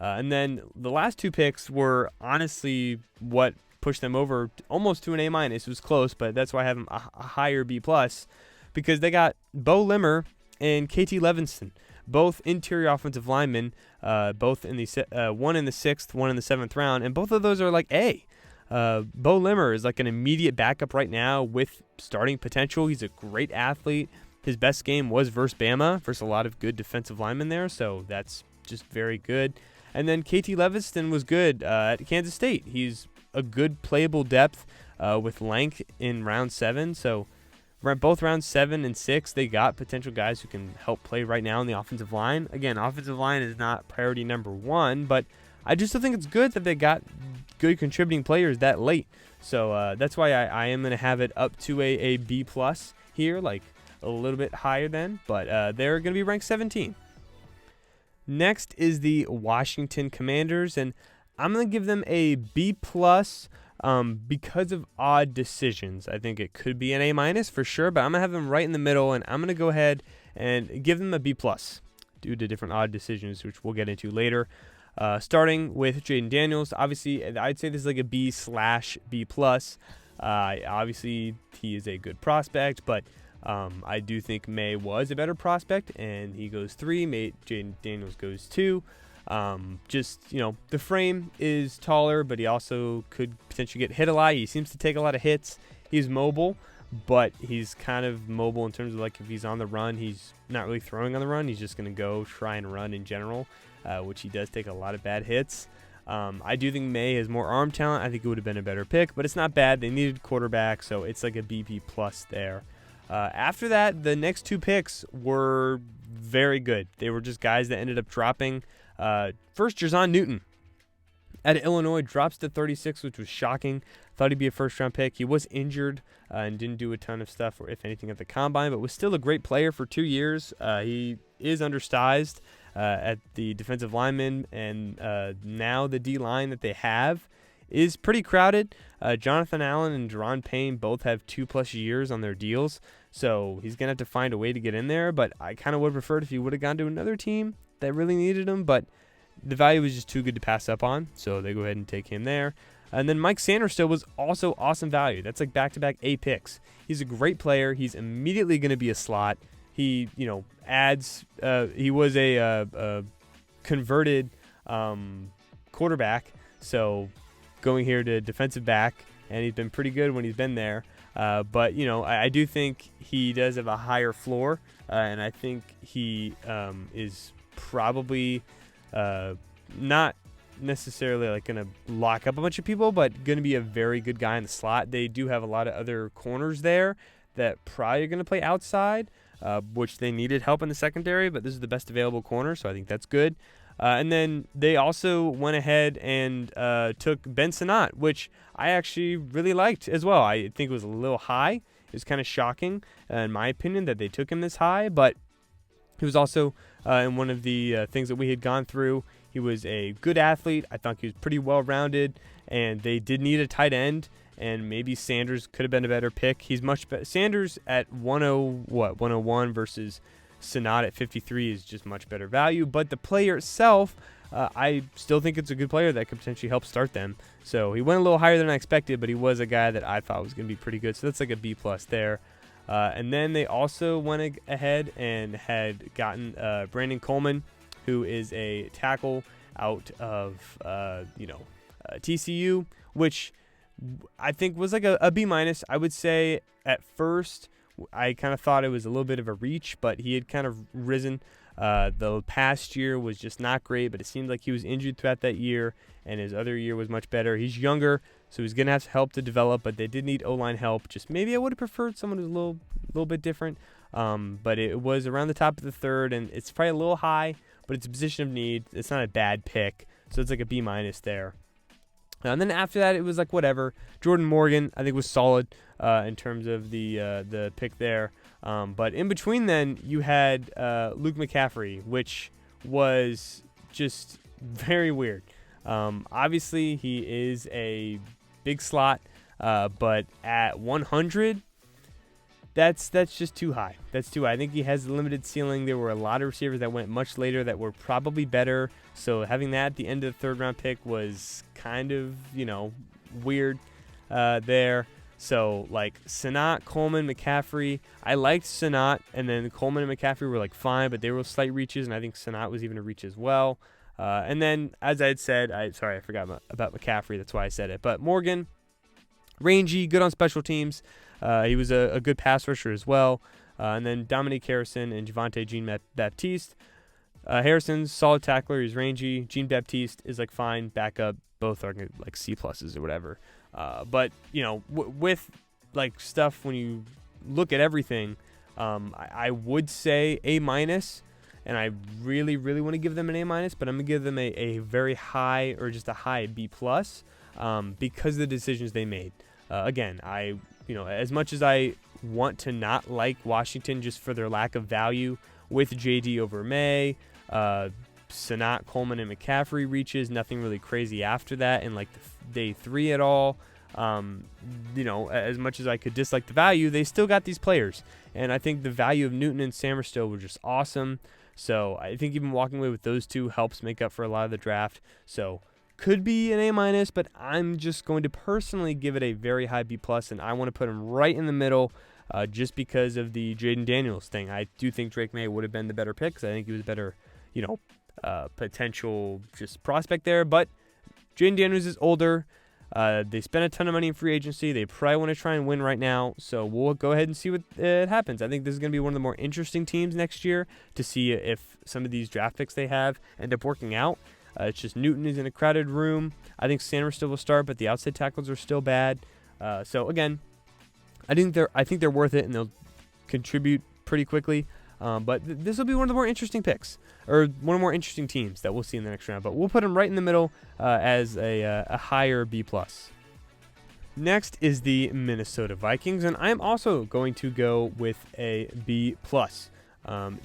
And then the last 2 picks were honestly what pushed them over almost to an A minus. It was close, but that's why I have them a higher B plus, because they got Bo Limmer and KT Levinston, both interior offensive linemen, both in the one in the 6th, one in the 7th round, and both of those are like A. Bo Limmer is like an immediate backup right now with starting potential. He's a great athlete. His best game was versus Bama, versus a lot of good defensive linemen there, so that's just very good. And then KT Levinston was good at Kansas State. He's a good playable depth with length in round 7. So both rounds 7 and 6, they got potential guys who can help play right now in the offensive line. Again, offensive line is not priority number 1, but I just still think it's good that they got good contributing players that late. So that's why I am going to have it up to a B plus here, like a little bit higher than, but they're going to be ranked 17. Next is the Washington Commanders, and I'm going to give them a B plus because of odd decisions. I think it could be an A minus for sure, but I'm going to have them right in the middle, and I'm going to go ahead and give them a B plus due to different odd decisions, which we'll get into later. Starting with Jaden Daniels, obviously, I'd say this is like a B/B plus. Obviously, he is a good prospect, but I do think May was a better prospect, and he goes 3. Jaden Daniels goes 2. The frame is taller, but he also could potentially get hit a lot. He seems to take a lot of hits. He's mobile, but he's kind of mobile in terms of like if he's on the run, he's not really throwing on the run. He's just going to go try and run in general, which he does take a lot of bad hits. I do think May has more arm talent. I think it would have been a better pick, but it's not bad. They needed quarterback, so it's like a BP plus there. After that, the next 2 picks were very good. They were just guys that ended up dropping. First, Jerzon Newton at Illinois drops to 36, which was shocking. Thought he'd be a first-round pick. He was injured and didn't do a ton of stuff, or if anything, at the combine, but was still a great player for 2 years. He is undersized at the defensive lineman, and now the D-line that they have is pretty crowded. Jonathan Allen and Deron Payne both have 2+ years on their deals, so he's going to have to find a way to get in there, but I kind of would have preferred if he would have gone to another team that really needed him, but the value was just too good to pass up on, so they go ahead and take him there. And then Mike Sanderson was also awesome value. That's like back-to-back A picks. He's a great player. He's immediately going to be a slot. he adds. He was a converted quarterback, so going here to defensive back, and he's been pretty good when he's been there. But I do think he does have a higher floor, and I think he is probably not necessarily like going to lock up a bunch of people, but going to be a very good guy in the slot. They do have a lot of other corners there that probably are going to play outside, which they needed help in the secondary, but this is the best available corner, so I think that's good. And then they also went ahead and took Ben Sinnott, which I actually really liked as well. I think it was a little high. It was kind of shocking, in my opinion, that they took him this high, but he was also in one of the things that we had gone through. He was a good athlete. I thought he was pretty well-rounded, and they did need a tight end, and maybe Sanders could have been a better pick. He's much better. Sanders at 101 versus Sinnott at 53 is just much better value, but the player itself, I still think it's a good player that could potentially help start them. So he went a little higher than I expected, but he was a guy that I thought was going to be pretty good. So that's like a B+ there. And then they also went ahead and had gotten Brandon Coleman, who is a tackle out of TCU, which I think was like a B-. I would say at first I kind of thought it was a little bit of a reach, but he had kind of risen. The past year was just not great, but it seemed like he was injured throughout that year, and his other year was much better. He's younger, so he's going to have help to develop, but they did need O-line help. Just maybe I would have preferred someone who's a little bit different, but it was around the top of the third, and it's probably a little high, but it's a position of need. It's not a bad pick, so it's like a B- there. And then after that, it was like whatever. Jordan Morgan, I think, was solid in terms of the pick there. But in between then, you had Luke McCaffrey, which was just very weird. Obviously, he is a big slot, but at 100, that's just too high. That's too high. I think he has a limited ceiling. There were a lot of receivers that went much later that were probably better. So having that at the end of the third-round pick was kind of, weird there. So, like, Sinnott, Coleman, McCaffrey. I liked Sinnott, and then Coleman and McCaffrey were, like, fine, but they were slight reaches, and I think Sinnott was even a reach as well. And then, as I had said, I forgot about McCaffrey. That's why I said it. But Morgan, rangy, good on special teams. He was a good pass rusher as well. And then Dominique Harrison and Javonte Jean-Baptiste. Harrison's solid tackler. He's rangy. Jean-Baptiste is, like, fine. Backup. Both are, like, C+ or whatever. But, with, like, stuff when you look at everything, I would say A-, and I really, really want to give them an A-, but I'm going to give them a very high or just a high B+, because of the decisions they made. Again, as much as I want to not like Washington just for their lack of value with JD over May, Sinnott, Coleman, and McCaffrey reaches, nothing really crazy after that in like day 3 at all. As much as I could dislike the value, they still got these players. And I think the value of Newton and Samerstill were just awesome. So I think even walking away with those two helps make up for a lot of the draft. So could be an A-, but I'm just going to personally give it a very high B+, and I want to put him right in the middle just because of the Jaden Daniels thing. I do think Drake May would have been the better pick because I think he was a better, potential just prospect there. But Jaden Daniels is older. They spent a ton of money in free agency. They probably want to try and win right now. So we'll go ahead and see what happens. I think this is going to be one of the more interesting teams next year to see if some of these draft picks they have end up working out. It's just Newton is in a crowded room. I think Sanders still will start, but the outside tackles are still bad. So again, I think they're worth it and they'll contribute pretty quickly. But this will be one of the more interesting picks, or one of the more interesting teams that we'll see in the next round. But we'll put them right in the middle as a higher B+. Next is the Minnesota Vikings, and I'm also going to go with a B+.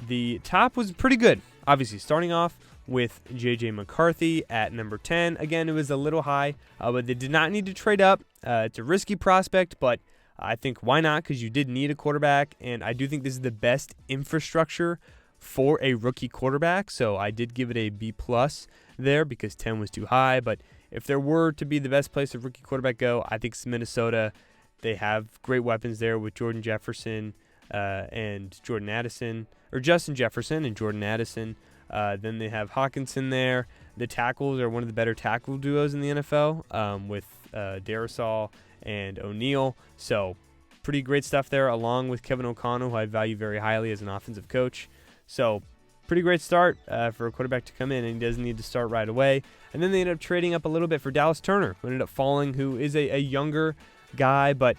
The top was pretty good, obviously, starting off with J.J. McCarthy at number 10. Again, it was a little high, but they did not need to trade up. It's a risky prospect, but I think why not? Because you did need a quarterback, and I do think this is the best infrastructure for a rookie quarterback. So I did give it a B+ there because 10 was too high. But if there were to be the best place a rookie quarterback go, I think it's Minnesota. They have great weapons there with Jordan Jefferson, and Jordan Addison, or Justin Jefferson and Jordan Addison. Then they have Hawkinson there. The tackles are one of the better tackle duos in the NFL, with Darisaw and O'Neal. So pretty great stuff there, along with Kevin O'Connell, who I value very highly as an offensive coach. So pretty great start for a quarterback to come in, and he doesn't need to start right away. And then they ended up trading up a little bit for Dallas Turner, who ended up falling, who is a younger guy, but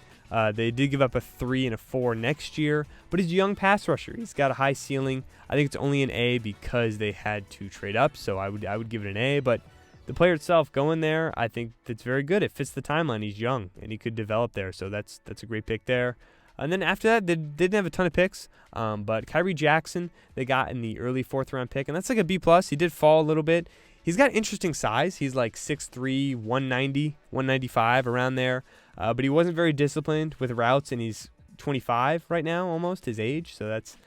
they did give up a 3 and a 4 next year. But he's a young pass rusher. He's got a high ceiling. I think it's only an A because they had to trade up, so I would give it an A. But the player itself going there, I think that's very good. It fits the timeline. He's young, and he could develop there, so that's a great pick there. And then after that, they didn't have a ton of picks, but Kyrie Jackson they got in the early 4th-round pick, and that's like a B+. He did fall a little bit. He's got interesting size. He's like 6'3", 190, 195, around there. But he wasn't very disciplined with routes, and he's 25 right now, almost his age. So that's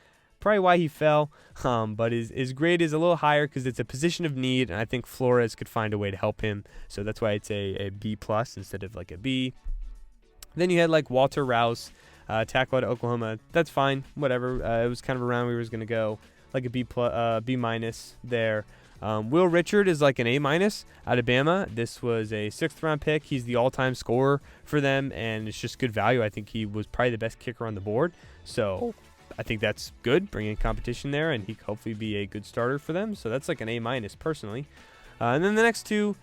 probably why he fell. But his grade is a little higher because it's a position of need, and I think Flores could find a way to help him. So that's why it's a B+ instead of like a B. Then you had like Walter Rouse, tackle out of Oklahoma. That's fine, whatever. It was kind of around where he was going to go, like a B+ there. Will Richard is like an A- out of Bama. This was a 6th-round pick. He's the all-time scorer for them, and it's just good value. I think he was probably the best kicker on the board. So I think that's good, bringing competition there, and he could hopefully be a good starter for them. So that's like an A- personally. And then the next two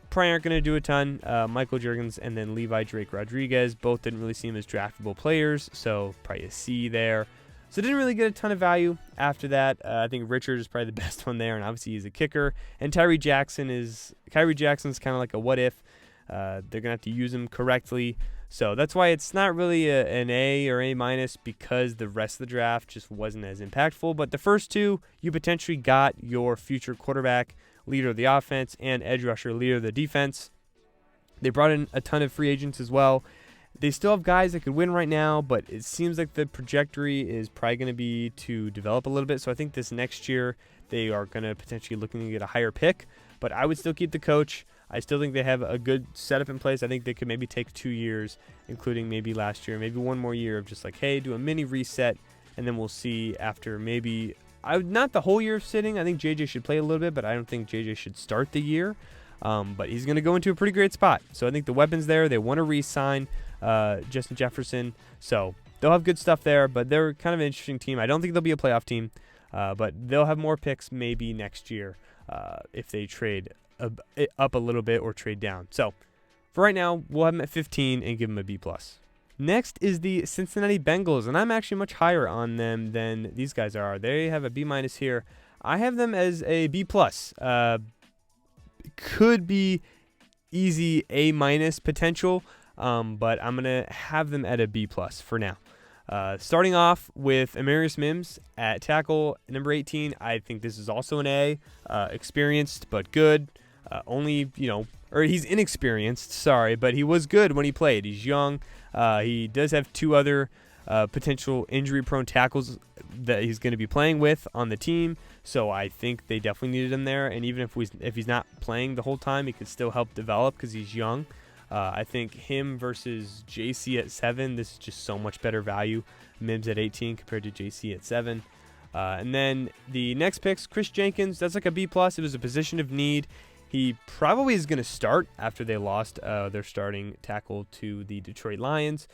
probably aren't going to do a ton. Michael Juergens and then Levi Drake Rodriguez. Both didn't really seem as draftable players, so probably a C there. So didn't really get a ton of value after that. I think Richard is probably the best one there, and obviously he's a kicker. And Kyrie Jackson's kind of like a what if. They're going to have to use him correctly. So that's why it's not really an A or A- because the rest of the draft just wasn't as impactful. But the first two, you potentially got your future quarterback, leader of the offense, and edge rusher, leader of the defense. They brought in a ton of free agents as well. They still have guys that could win right now, but it seems like the trajectory is probably going to be to develop a little bit. So I think this next year they are going to potentially looking to get a higher pick. But I would still keep the coach. I still think they have a good setup in place. I think they could maybe take 2 years, including maybe last year, maybe one more year of just like, hey, do a mini reset, and then we'll see after maybe not the whole year of sitting. I think JJ should play a little bit, but I don't think JJ should start the year. But he's going to go into a pretty great spot. So I think the weapon's there. They want to re-sign Justin Jefferson. So they'll have good stuff there, but they're kind of an interesting team. I don't think they'll be a playoff team, but they'll have more picks maybe next year if they trade up a little bit or trade down. So for right now, we'll have them at 15 and give them a B+. Next is the Cincinnati Bengals, and I'm actually much higher on them than these guys are. They have a B- here. I have them as a B+. Could be easy A- potential, but I'm going to have them at a B+ for now. Starting off with Amarius Mims at tackle, number 18. I think this is also an A. Experienced, but good. He's inexperienced, but he was good when he played. He's young. He does have 2 other potential injury-prone tackles that he's going to be playing with on the team. So I think they definitely needed him there. And even if he's not playing the whole time, he could still help develop because he's young. I think him versus JC at 7, this is just so much better value. Mims at 18 compared to JC at 7. And then the next picks, Chris Jenkins, that's like a B+. It was a position of need. He probably is going to start after they lost their starting tackle to the Detroit Lions.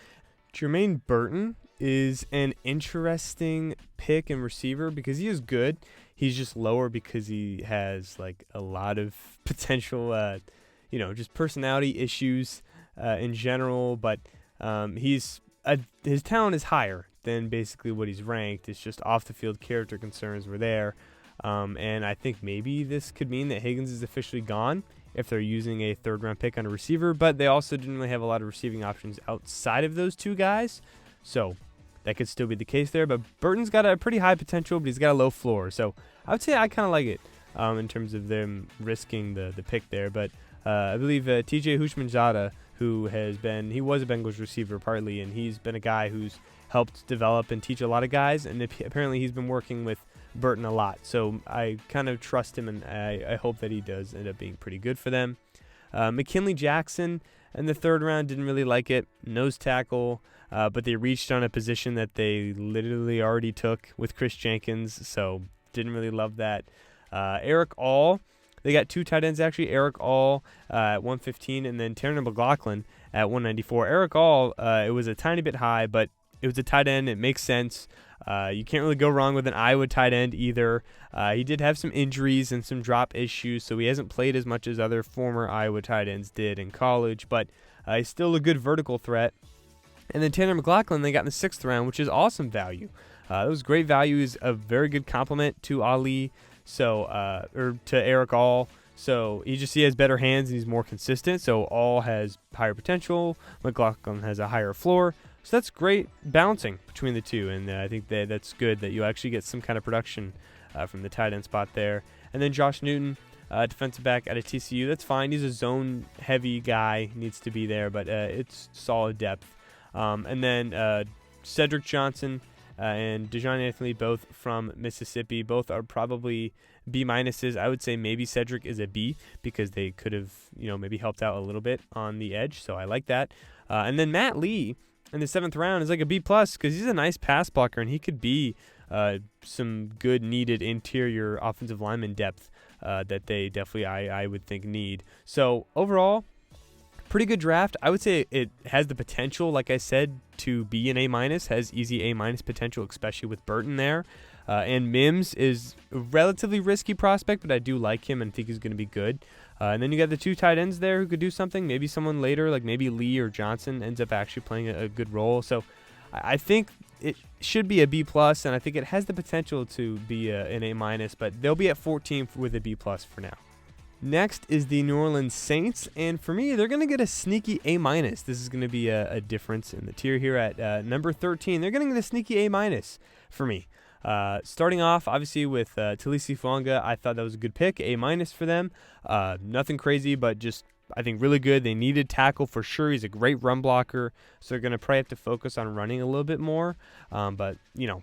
Jermaine Burton is an interesting pick and receiver because he is good. He's just lower because he has like a lot of potential, just personality issues in general. But his talent is higher than basically what he's ranked. It's just off the field character concerns were there. And I think maybe this could mean that Higgins is officially gone if they're using a 3rd-round pick on a receiver. But they also didn't really have a lot of receiving options outside of those 2 guys. So that could still be the case there. But Burton's got a pretty high potential, but he's got a low floor. So I would say I kind of like it in terms of them risking the pick there. But I believe TJ Houshmandzadeh, he was a Bengals receiver partly, and he's been a guy who's helped develop and teach a lot of guys. And apparently he's been working with Burton a lot. So I kind of trust him, and I hope that he does end up being pretty good for them. McKinley Jackson in the 3rd round, didn't really like it. Nose tackle. but they reached on a position that they literally already took with Chris Jenkins, so didn't really love that. Eric All, they got 2 tight ends actually. Eric All at 115, and then Tanner McLaughlin at 194. Eric All, it was a tiny bit high, but it was a tight end. It makes sense. You can't really go wrong with an Iowa tight end either. He did have some injuries and some drop issues, so he hasn't played as much as other former Iowa tight ends did in college, but he's still a good vertical threat. And then Tanner McLaughlin, they got in the 6th round, which is awesome value. That was great value. He's a very good complement to Ali, or to Eric All. So he has better hands and he's more consistent. So All has higher potential. McLaughlin has a higher floor. So that's great balancing between the two, and I think that's good that you actually get some kind of production from the tight end spot there. And then Josh Newton, defensive back out of TCU, that's fine. He's a zone-heavy guy, needs to be there, but it's solid depth. And then Cedric Johnson and DeJohn Anthony, both from Mississippi, both are probably B minuses. I would say maybe Cedric is a B because they could have maybe helped out a little bit on the edge, so I like that. And then Matt Lee in the 7th round is like a B plus because he's a nice pass blocker and he could be some good needed interior offensive lineman depth that they definitely I would think need. So overall, pretty good draft. I would say it has the potential, like I said, to be an A minus. Has easy A minus potential, especially with Burton there. And Mims is a relatively risky prospect, but I do like him and think he's going to be good. And then you got the 2 tight ends there who could do something. Maybe someone later, like maybe Lee or Johnson, ends up actually playing a good role. So I think it should be a B plus, and I think it has the potential to be an A minus, but they'll be at 14 with a B plus for now. Next is the New Orleans Saints, and for me, they're going to get a sneaky A minus. This is going to be a difference in the tier here at number 13. They're going to get a sneaky A minus for me. Starting off, obviously, with Talisi Fuanga, I thought that was a good pick, A minus for them. Nothing crazy, but just, I think, really good. They needed tackle for sure. He's a great run blocker, so they're going to probably have to focus on running a little bit more. But,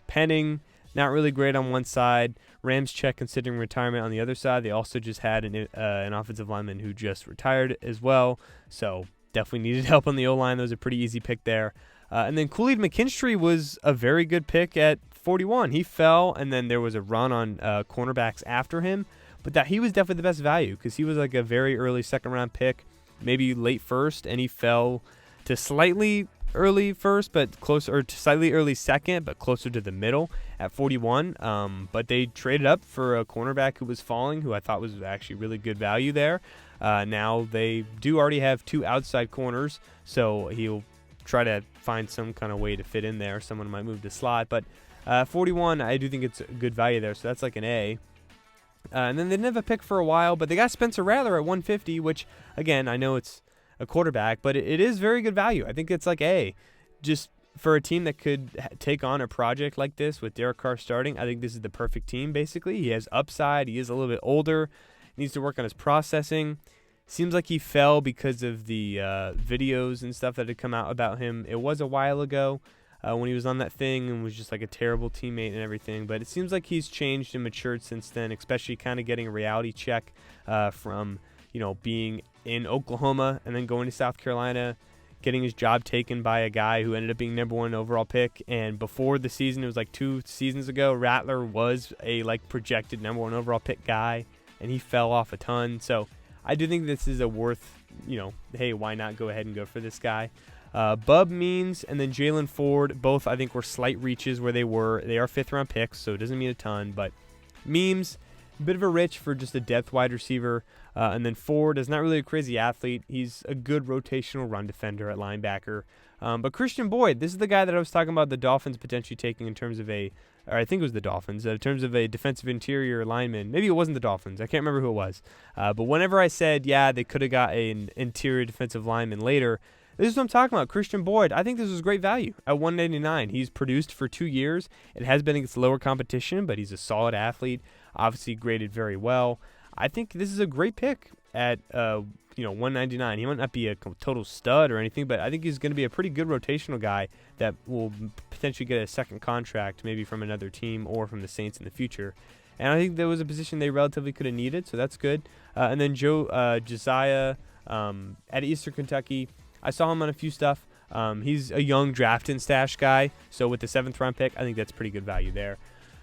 Penning, not really great on one side. Ramczyk considering retirement on the other side. They also just had an offensive lineman who just retired as well, so definitely needed help on the O-line. That was a pretty easy pick there. And then Khalid McKinstry was a very good pick at 41. He fell, and then there was a run on cornerbacks after him, but that he was definitely the best value because he was like a very early 2nd-round pick, maybe late 1st, and he fell to slightly early 1st, but closer, or to slightly early 2nd, but closer to the middle at 41. But they traded up for a cornerback who was falling, who I thought was actually really good value there. Now they do already have 2 outside corners, so he'll try to find some kind of way to fit in there. Someone might move to slot, but 41, I do think it's a good value there, so that's like an A. And then they didn't have a pick for a while, but they got Spencer Rattler at 150, which, again, I know it's a quarterback, but it is very good value. I think it's like A. Just for a team that could take on a project like this with Derek Carr starting, I think this is the perfect team, basically. He has upside. He is a little bit older. Needs to work on his processing. Seems like he fell because of the videos and stuff that had come out about him. It was a while ago when he was on that thing and was just like a terrible teammate and everything. But it seems like he's changed and matured since then, especially kind of getting a reality check from, being in Oklahoma and then going to South Carolina, getting his job taken by a guy who ended up being number 1 overall pick. And before the season, it was like 2 seasons ago, Rattler was a projected number 1 overall pick guy, and he fell off a ton. So I do think this is a worth, hey, why not go ahead and go for this guy? Bub Means and then Jalen Ford, both I think were slight reaches where they were. They are 5th-round picks, so it doesn't mean a ton. But Means, a bit of a rich for just a depth wide receiver. And then Ford is not really a crazy athlete. He's a good rotational run defender at linebacker. But Christian Boyd, this is the guy that I was talking about the Dolphins potentially taking in terms of I think it was the Dolphins, in terms of a defensive interior lineman. Maybe it wasn't the Dolphins. I can't remember who it was. But whenever I said, yeah, they could have got an interior defensive lineman later, this is what I'm talking about. Christian Boyd, I think this was great value at $199. He's produced for 2 years. It has been against lower competition, but he's a solid athlete, obviously graded very well. I think this is a great pick at $199. He might not be a total stud or anything, but I think he's going to be a pretty good rotational guy that will potentially get a second contract, maybe from another team or from the Saints in the future. And I think there was a position they relatively could have needed, so that's good. And then Josiah at Eastern Kentucky, I saw him on a few stuff. He's a young draft and stash guy, so with the 7th round pick, I think that's pretty good value there.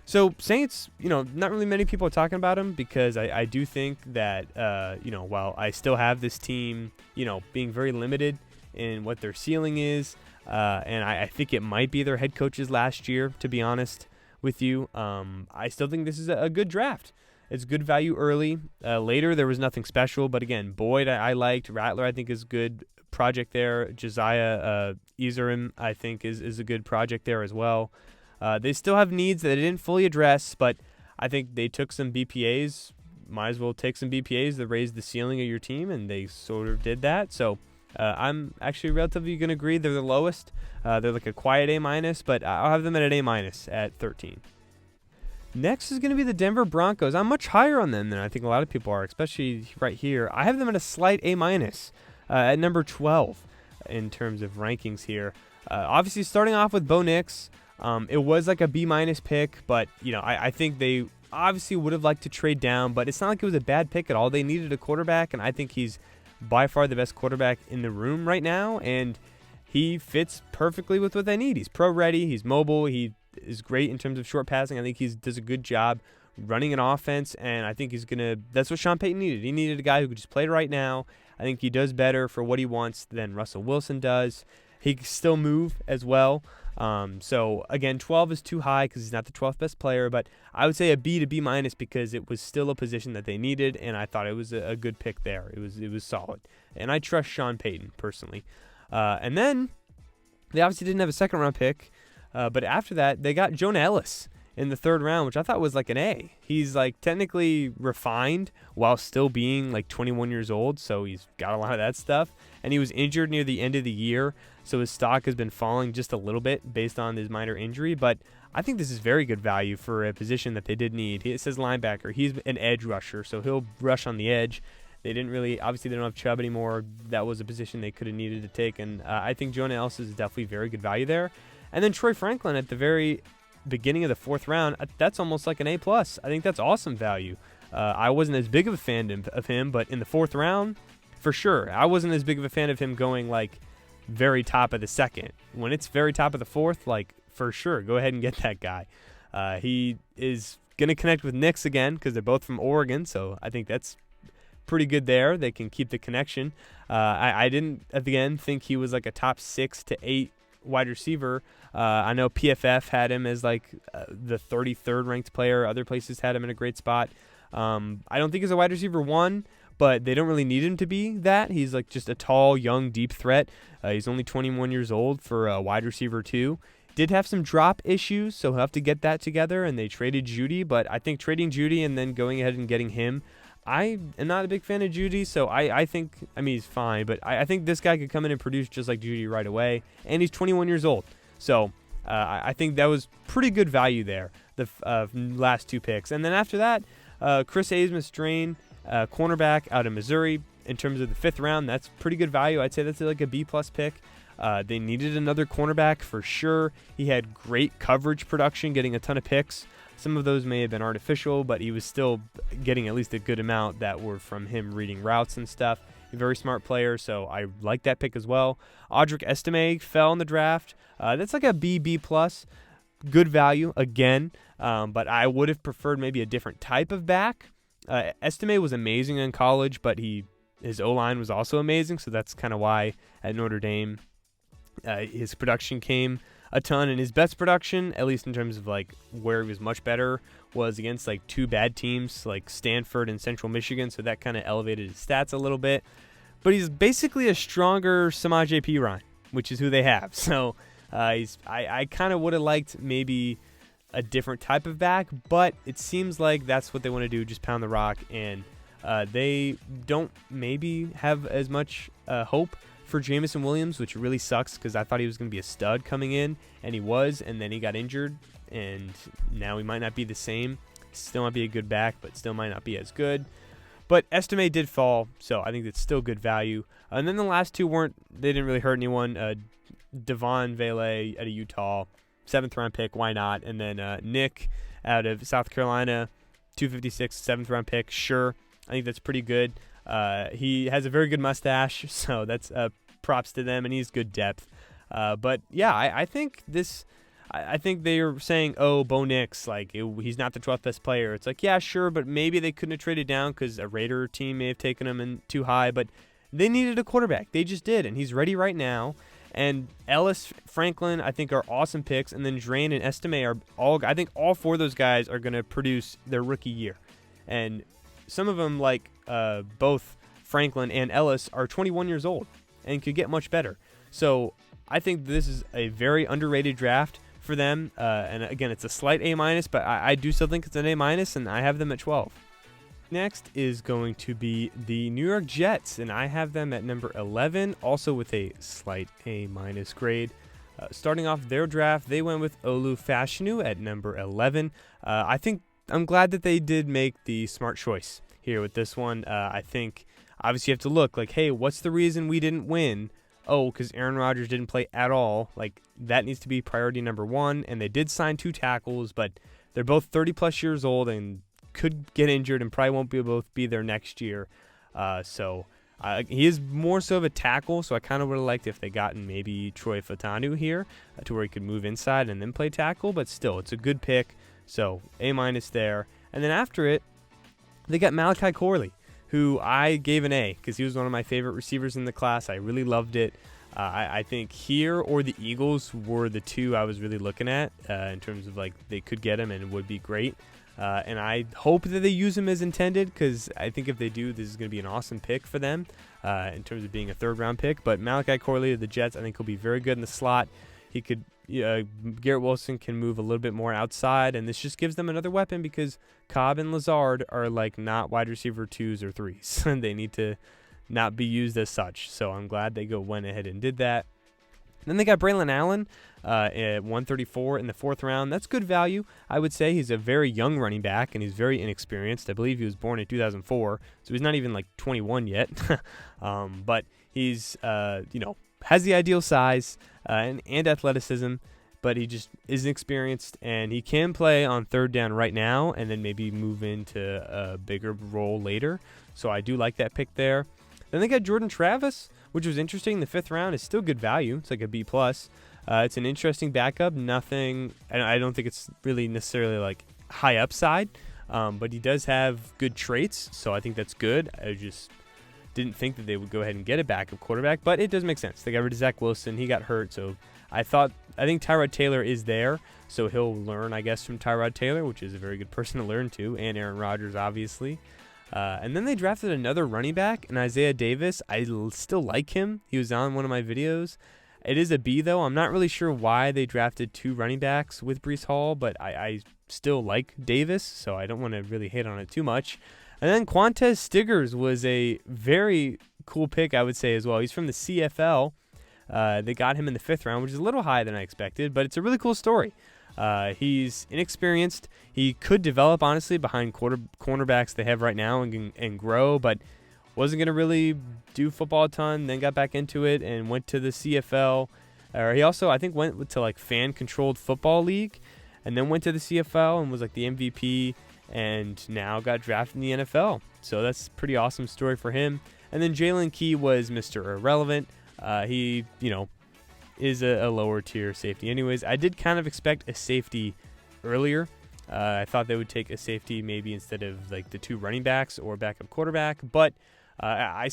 So Saints, not really many people are talking about him because I do think that, while I still have this team, being very limited in what their ceiling is, and I think it might be their head coach's last year, to be honest with you, I still think this is a good draft. It's good value early. Later, there was nothing special, but again, Boyd I liked. Rattler I think is a good project there. Josiah Ezerim I think is a good project there as well. They still have needs that they didn't fully address, but I think they took some BPAs. Might as well take some BPAs that raise the ceiling of your team, and they sort of did that. So I'm actually relatively going to agree they're the lowest. They're like a quiet A-, but I'll have them at an A- at 13. Next is going to be the Denver Broncos. I'm much higher on them than I think a lot of people are, especially right here. I have them at a slight A- at number 12 in terms of rankings here. Obviously, starting off with Bo Nix. It was like a B- pick, but I think they obviously would have liked to trade down, but it's not like it was a bad pick at all. They needed a quarterback, and I think he's by far the best quarterback in the room right now, and he fits perfectly with what they need. He's pro-ready, he's mobile, he is great in terms of short passing. I think he does a good job running an offense, and I think that's what Sean Payton needed. He needed a guy who could just play right now. I think he does better for what he wants than Russell Wilson does. He can still move as well. So again, 12 is too high because he's not the 12th best player, but I would say a B to B- because it was still a position that they needed, and I thought it was a good pick there. It was solid, and I trust Sean Payton personally. And then they obviously didn't have a 2nd round pick, but after that they got Jonah Ellis in the 3rd round, which I thought was like an A. He's like technically refined while still being like 21 years old, so he's got a lot of that stuff. And he was injured near the end of the year, so his stock has been falling just a little bit based on his minor injury. But I think this is very good value for a position that they did need. It says linebacker. He's an edge rusher, so he'll rush on the edge. Obviously they don't have Chubb anymore. That was a position they could have needed to take, and I think Jonah Ellis is definitely very good value there. And then Troy Franklin at the very beginning of the 4th round, that's almost like an A+. I think that's awesome value. I wasn't as big of a fan of him, but in the 4th round, for sure. I wasn't as big of a fan of him going like very top of the 2nd. When it's very top of the 4th, like for sure, go ahead and get that guy. He is going to connect with Nix again because they're both from Oregon, so I think that's pretty good there. They can keep the connection. I didn't, again, think he was like a top 6 to 8 wide receiver. I know PFF had him as like the 33rd ranked player. Other places had him in a great spot. I don't think he's a wide receiver 1, but they don't really need him to be that. He's like just a tall, young, deep threat. He's only 21 years old for a wide receiver 2. Did have some drop issues, so he'll have to get that together, and they traded Judy, but I think trading Judy and then going ahead and getting him, I am not a big fan of Judy, so I think, he's fine, but I think this guy could come in and produce just like Judy right away, and he's 21 years old. So I think that was pretty good value there, the last 2 picks. And then after that, Chris Aizma-Strain, cornerback out of Missouri. In terms of the 5th round, that's pretty good value. I'd say that's like a B+ pick. They needed another cornerback for sure. He had great coverage production, getting a ton of picks. Some of those may have been artificial, but he was still getting at least a good amount that were from him reading routes and stuff. A very smart player, so I like that pick as well. Audric Estime fell in the draft. That's like a B+. Good value, again, but I would have preferred maybe a different type of back. Estime was amazing in college, but his O-line was also amazing, so that's kind of why at Notre Dame his production came a ton, and his best production, at least in terms of like where he was much better, was against like 2 bad teams like Stanford and Central Michigan, so that kind of elevated his stats a little bit. But he's basically a stronger Samaje Perine, which is who they have. So I kind of would have liked maybe a different type of back, but it seems like that's what they want to do, just pound the rock, and they don't maybe have as much hope for Jameson Williams, which really sucks because I thought he was going to be a stud coming in, and he was, and then he got injured, and now he might not be the same. Still might be a good back, but still might not be as good. But Estime did fall, so I think that's still good value. And then the last 2 they didn't really hurt anyone. Devon Vele out of Utah, 7th round pick, why not? And then Nick out of South Carolina, 256, 7th round pick, sure. I think that's pretty good. He has a very good mustache, so that's props to them, and he's good depth. But yeah, I think this. I think they're saying, oh, Bo Nix, like he's not the 12th best player. It's like, yeah, sure, but maybe they couldn't have traded down because a Raider team may have taken him in too high. But they needed a quarterback. They just did, and he's ready right now. And Ellis, Franklin, I think are awesome picks, and then Drain and Estime are all. I think all 4 of those guys are going to produce their rookie year, and some of them, like both Franklin and Ellis, are 21 years old and could get much better. So I think this is a very underrated draft for them, and again, it's a slight A-, but I do still think it's an A-, and I have them at 12. Next is going to be the New York Jets, and I have them at number 11, also with a slight A- grade. Starting off their draft, they went with Olu Fashanu at number 11. I think I'm glad that they did make the smart choice here with this one. I think obviously you have to look like, hey, what's the reason we didn't win? Oh, because Aaron Rodgers didn't play at all. Like, that needs to be priority number 1. And they did sign 2 tackles, but they're both 30-plus years old and could get injured and probably won't both be there next year. So he is more so of a tackle, so I kind of would have liked if they gotten maybe Troy Fatanu here to where he could move inside and then play tackle. But still, it's a good pick. So A- there. And then after it, they got Malachi Corley, who I gave an A because he was one of my favorite receivers in the class. I really loved it. I think here or the Eagles were the 2 I was really looking at in terms of like they could get him and it would be great. And I hope that they use him as intended because I think if they do, this is going to be an awesome pick for them in terms of being a 3rd-round pick. But Malachi Corley of the Jets, I think he'll be very good in the slot. He could Garrett Wilson can move a little bit more outside, and this just gives them another weapon because Cobb and Lazard are like not wide receiver 2s or 3s, and they need to not be used as such. So I'm glad they went ahead and did that. Then they got Braylon Allen at 134 in the 4th round. That's good value, I would say. He's a very young running back, and he's very inexperienced. I believe he was born in 2004, so he's not even like 21 yet. But he's, has the ideal size and athleticism, but he just isn't experienced, and he can play on 3rd down right now and then maybe move into a bigger role later. So I do like that pick there. Then they got Jordan Travis, which was interesting. The 5th round is still good value. It's like a B+. It's an interesting backup. Nothing, I don't think it's really necessarily like high upside, but he does have good traits, so I think that's good. I just didn't think that they would go ahead and get a backup quarterback, but it does make sense. They got rid of Zach Wilson. He got hurt, so I think Tyrod Taylor is there, so he'll learn, I guess, from Tyrod Taylor, which is a very good person to learn to, and Aaron Rodgers, obviously. And then they drafted another running back, and Isaiah Davis. I still like him. He was on one of my videos. It is a B, though. I'm not really sure why they drafted 2 running backs with Breece Hall, but I still like Davis, so I don't want to really hate on it too much. And then Quantez Stiggers was a very cool pick, I would say, as well. He's from the CFL. They got him in the 5th round, which is a little higher than I expected, but it's a really cool story. He's inexperienced. He could develop, honestly, behind cornerbacks they have right now and grow, but wasn't going to really do football a ton, then got back into it and went to the CFL. He also, I think, went to like fan-controlled football league and then went to the CFL and was like the MVP and now got drafted in the NFL. So that's a pretty awesome story for him. And then Jalen Key was Mr. Irrelevant. He, is a lower tier safety. Anyways, I did kind of expect a safety earlier. I thought they would take a safety maybe instead of like the 2 running backs or backup quarterback, but I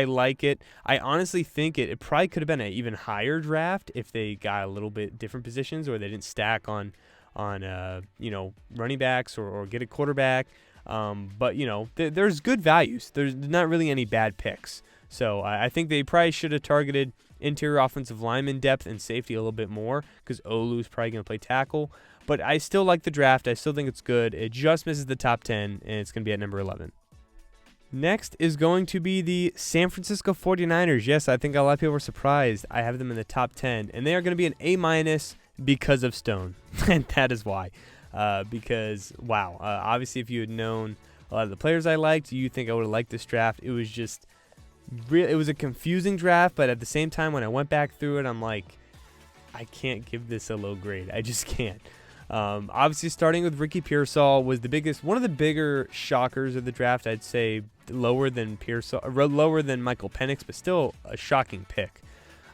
like it. I honestly think it probably could have been an even higher draft if they got a little bit different positions or they didn't stack on running backs or get a quarterback. But there's good values. There's not really any bad picks. So I think they probably should have targeted interior offensive lineman depth and safety a little bit more because Olu's probably going to play tackle. But I still like the draft. I still think it's good. It just misses the top 10, and it's going to be at number 11. Next is going to be the San Francisco 49ers. Yes, I think a lot of people were surprised. I have them in the top 10, and they are going to be an A- because of Stone, and that is why. Because, wow, obviously if you had known a lot of the players I liked, you think I would have liked this draft. It was just it was a confusing draft, but at the same time, when I went back through it, I'm like, I can't give this a low grade. I just can't. Obviously, starting with Ricky Pearsall was one of the bigger shockers of the draft. I'd say lower than Pearsall, lower than Michael Penix, but still a shocking pick.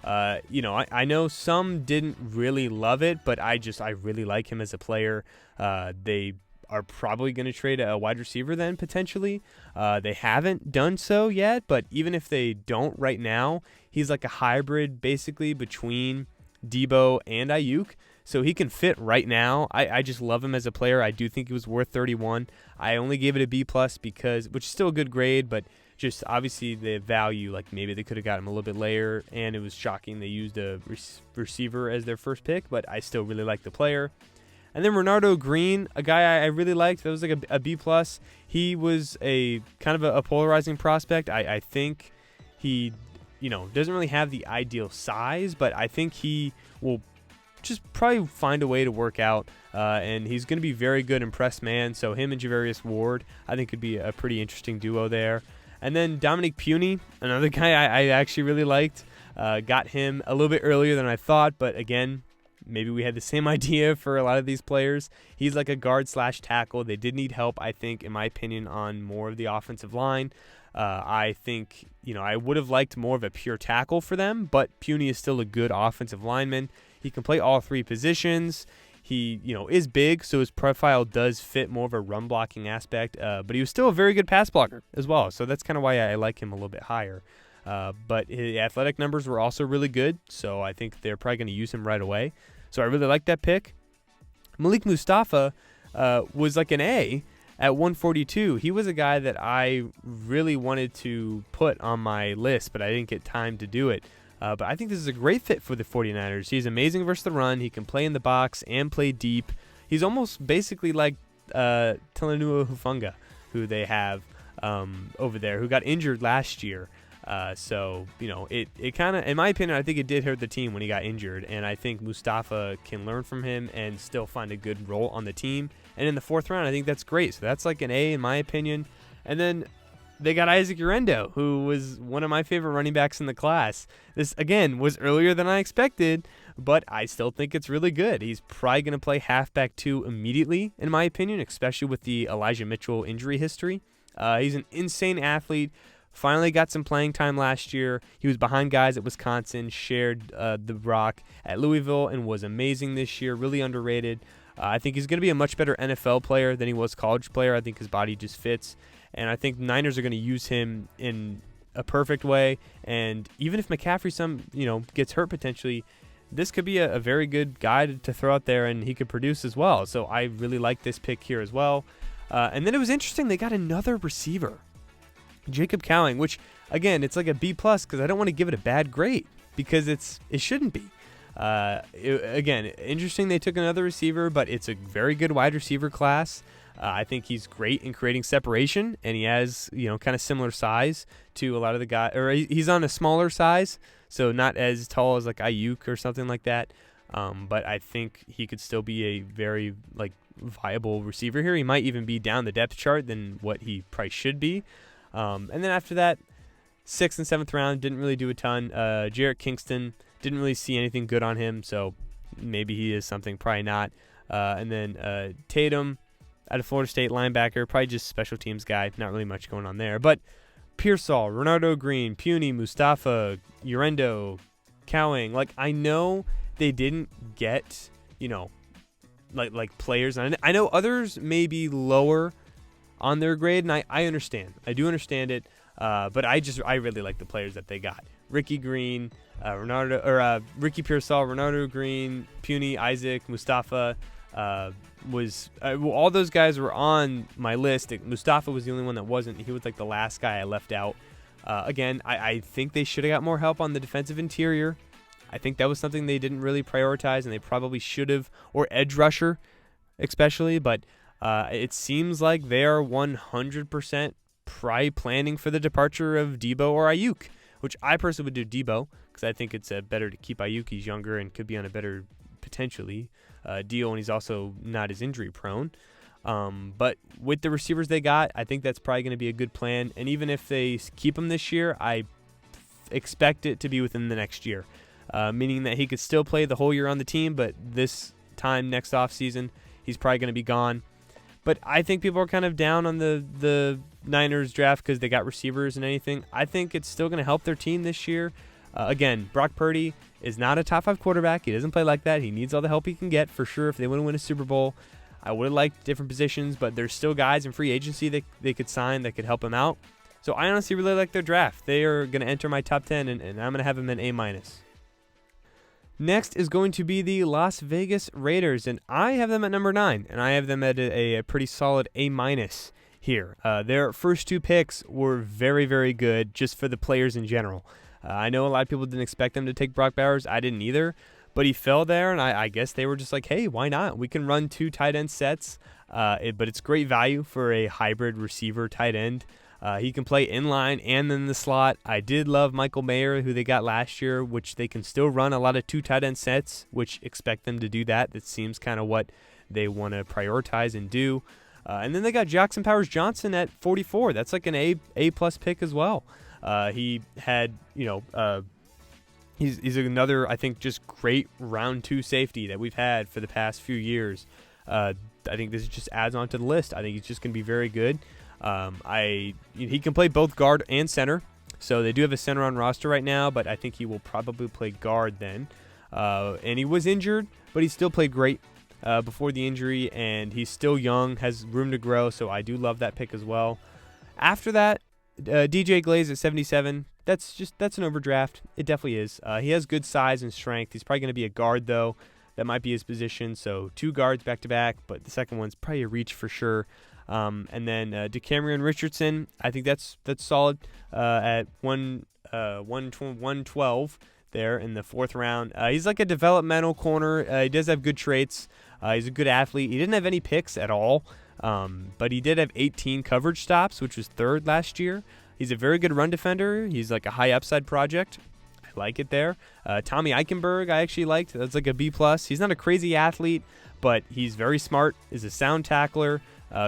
I know some didn't really love it, but I really like him as a player. They are probably going to trade a wide receiver then potentially. They haven't done so yet, but even if they don't right now, he's like a hybrid basically between Debo and Ayuk. So he can fit right now. I just love him as a player. I do think he was worth 31. I only gave it a B+ which is still a good grade, but just obviously the value, like maybe they could have got him a little bit later, and it was shocking they used a receiver as their first pick, but I still really like the player. And then Renardo Green, a guy I really liked. That was like a B+. He was a kind of a polarizing prospect. I think he, doesn't really have the ideal size, but I think he will just probably find a way to work out, and he's going to be very good in press man. So him and Javarius Ward, I think, could be a pretty interesting duo there. And then Dominic Puny, another guy I actually really liked. Got him a little bit earlier than I thought, but again, maybe we had the same idea for a lot of these players. He's like a guard/tackle. They did need help, I think, in my opinion, on more of the offensive line. I think, I would have liked more of a pure tackle for them, but Puny is still a good offensive lineman. He can play all three positions. He, is big, so his profile does fit more of a run blocking aspect, but he was still a very good pass blocker as well, so that's kind of why I like him a little bit higher. But his athletic numbers were also really good, so I think they're probably going to use him right away. So I really like that pick. Malik Mustafa was like an A at 142. He was a guy that I really wanted to put on my list, but I didn't get time to do it. But I think this is a great fit for the 49ers. He's amazing versus the run. He can play in the box and play deep. He's almost basically like Talanoa Hufanga, who they have over there, who got injured last year. So, it kind of, in my opinion, I think it did hurt the team when he got injured. And I think Mustafa can learn from him and still find a good role on the team. And in the 4th round, I think that's great. So that's like an A in my opinion. And then they got Isaac Urendo, who was one of my favorite running backs in the class. This, again, was earlier than I expected, but I still think it's really good. He's probably going to play halfback 2 immediately, in my opinion, especially with the Elijah Mitchell injury history. He's an insane athlete. Finally got some playing time last year. He was behind guys at Wisconsin, shared the rock at Louisville, and was amazing this year, really underrated. I think he's going to be a much better NFL player than he was college player. I think his body just fits. And I think Niners are going to use him in a perfect way. And even if McCaffrey gets hurt potentially, this could be a very good guy to throw out there, and he could produce as well. So I really like this pick here as well. And then it was interesting. They got another receiver, Jacob Cowing, which, again, it's like a B+ because I don't want to give it a bad grade because it shouldn't be. Again, interesting they took another receiver, but it's a very good wide receiver class. I think he's great in creating separation, and he has, kind of similar size to a lot of the guys, or he's on a smaller size, so not as tall as like Ayuk or something like that. But I think he could still be a very viable receiver here. He might even be down the depth chart than what he probably should be. And then after that, 6th and 7th round, didn't really do a ton. Jarrett Kingston, didn't really see anything good on him, so maybe he is something, probably not. And then Tatum, out of Florida State, linebacker, probably just special teams guy, not really much going on there. But Pearsall, Renardo Green, Puny, Mustafa, Urendo, Cowing, I know they didn't get, like players. And I know others may be lower on their grade, and I understand. I do understand it, but I really like the players that they got. Ricky Green, Ricky Pearsall, Renardo Green, Puny, Isaac, Mustafa, all those guys were on my list. Mustafa was the only one that wasn't. He was like the last guy I left out. Again, I think they should have got more help on the defensive interior. I think that was something they didn't really prioritize, and they probably should have, or edge rusher especially, but it seems like they are 100% probably planning for the departure of Debo or Ayuk, which I personally would do Debo because I think it's better to keep Ayuk. He's younger and could be on a better, potentially, deal, and he's also not as injury prone. But with the receivers they got, I think that's probably going to be a good plan. And even if they keep him this year, I expect it to be within the next year, meaning that he could still play the whole year on the team, but this time next offseason, he's probably going to be gone. But I think people are kind of down on the Niners draft because they got receivers and anything. I think it's still going to help their team this year. Again, Brock Purdy is not a top 5 quarterback. He doesn't play like that. He needs all the help he can get for sure if they want to win a Super Bowl. I would have liked different positions, but there's still guys in free agency that they could sign that could help him out. So I honestly really like their draft. They are going to enter my top 10, and I'm going to have them an A-. Next is going to be the Las Vegas Raiders, and I have them at number 9, and I have them at a pretty solid A- here. Their first 2 picks were very, very good just for the players in general. I know a lot of people didn't expect them to take Brock Bowers. I didn't either. But he fell there, and I guess they were just like, hey, why not? We can run 2 tight end sets, but it's great value for a hybrid receiver tight end. He can play inline and in the slot. I did love Michael Mayer, who they got last year, which they can still run a lot of 2 tight end sets, which expect them to do that. That seems kind of what they want to prioritize and do. And then they got Jackson Powers-Johnson at 44. That's like an A-plus pick as well. He had, He's another, I think, just great round 2 safety that we've had for the past few years. I think this just adds on to the list. I think he's just going to be very good. He can play both guard and center. So they do have a center on roster right now, but I think he will probably play guard then. And he was injured, but he still played great before the injury, and he's still young, has room to grow, so I do love that pick as well. After that, DJ Glaze at 77. That's an overdraft. It definitely is. He has good size and strength. He's probably going to be a guard, though. That might be his position. So 2 guards back-to-back, but the second one's probably a reach for sure. And then DeCamerion Richardson, I think that's solid at 112 there in the 4th round. He's like a developmental corner. He does have good traits. He's a good athlete. He didn't have any picks at all, but he did have 18 coverage stops, which was 3rd last year. He's a very good run defender. He's like a high upside project. I like it there. Tommy Eichenberg, I actually liked. That's like a B+. He's not a crazy athlete, but he's very smart, is a sound tackler,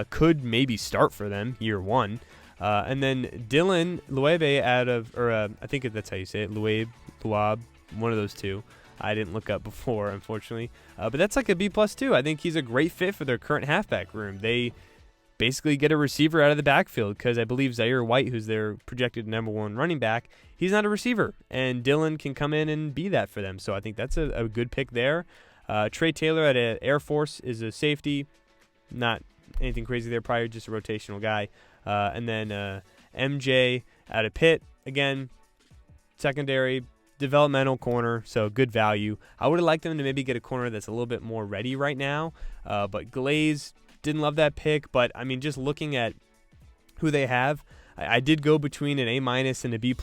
could maybe start for them year 1. And then Dylan Luebe I think that's how you say it, Luab, one of those 2. I didn't look up before, unfortunately. But that's like a B+ too. I think he's a great fit for their current halfback room. They basically get a receiver out of the backfield because I believe Zaire White, who's their projected number 1 running back, he's not a receiver, and Dylan can come in and be that for them. So I think that's a good pick there. Trey Taylor at Air Force is a safety, not anything crazy there, probably just a rotational guy. And then MJ out of Pitt, again, secondary, developmental corner, so good value. I would have liked them to maybe get a corner that's a little bit more ready right now, but Glaze, didn't love that pick, but I mean, just looking at who they have, I did go between an A- and a B+.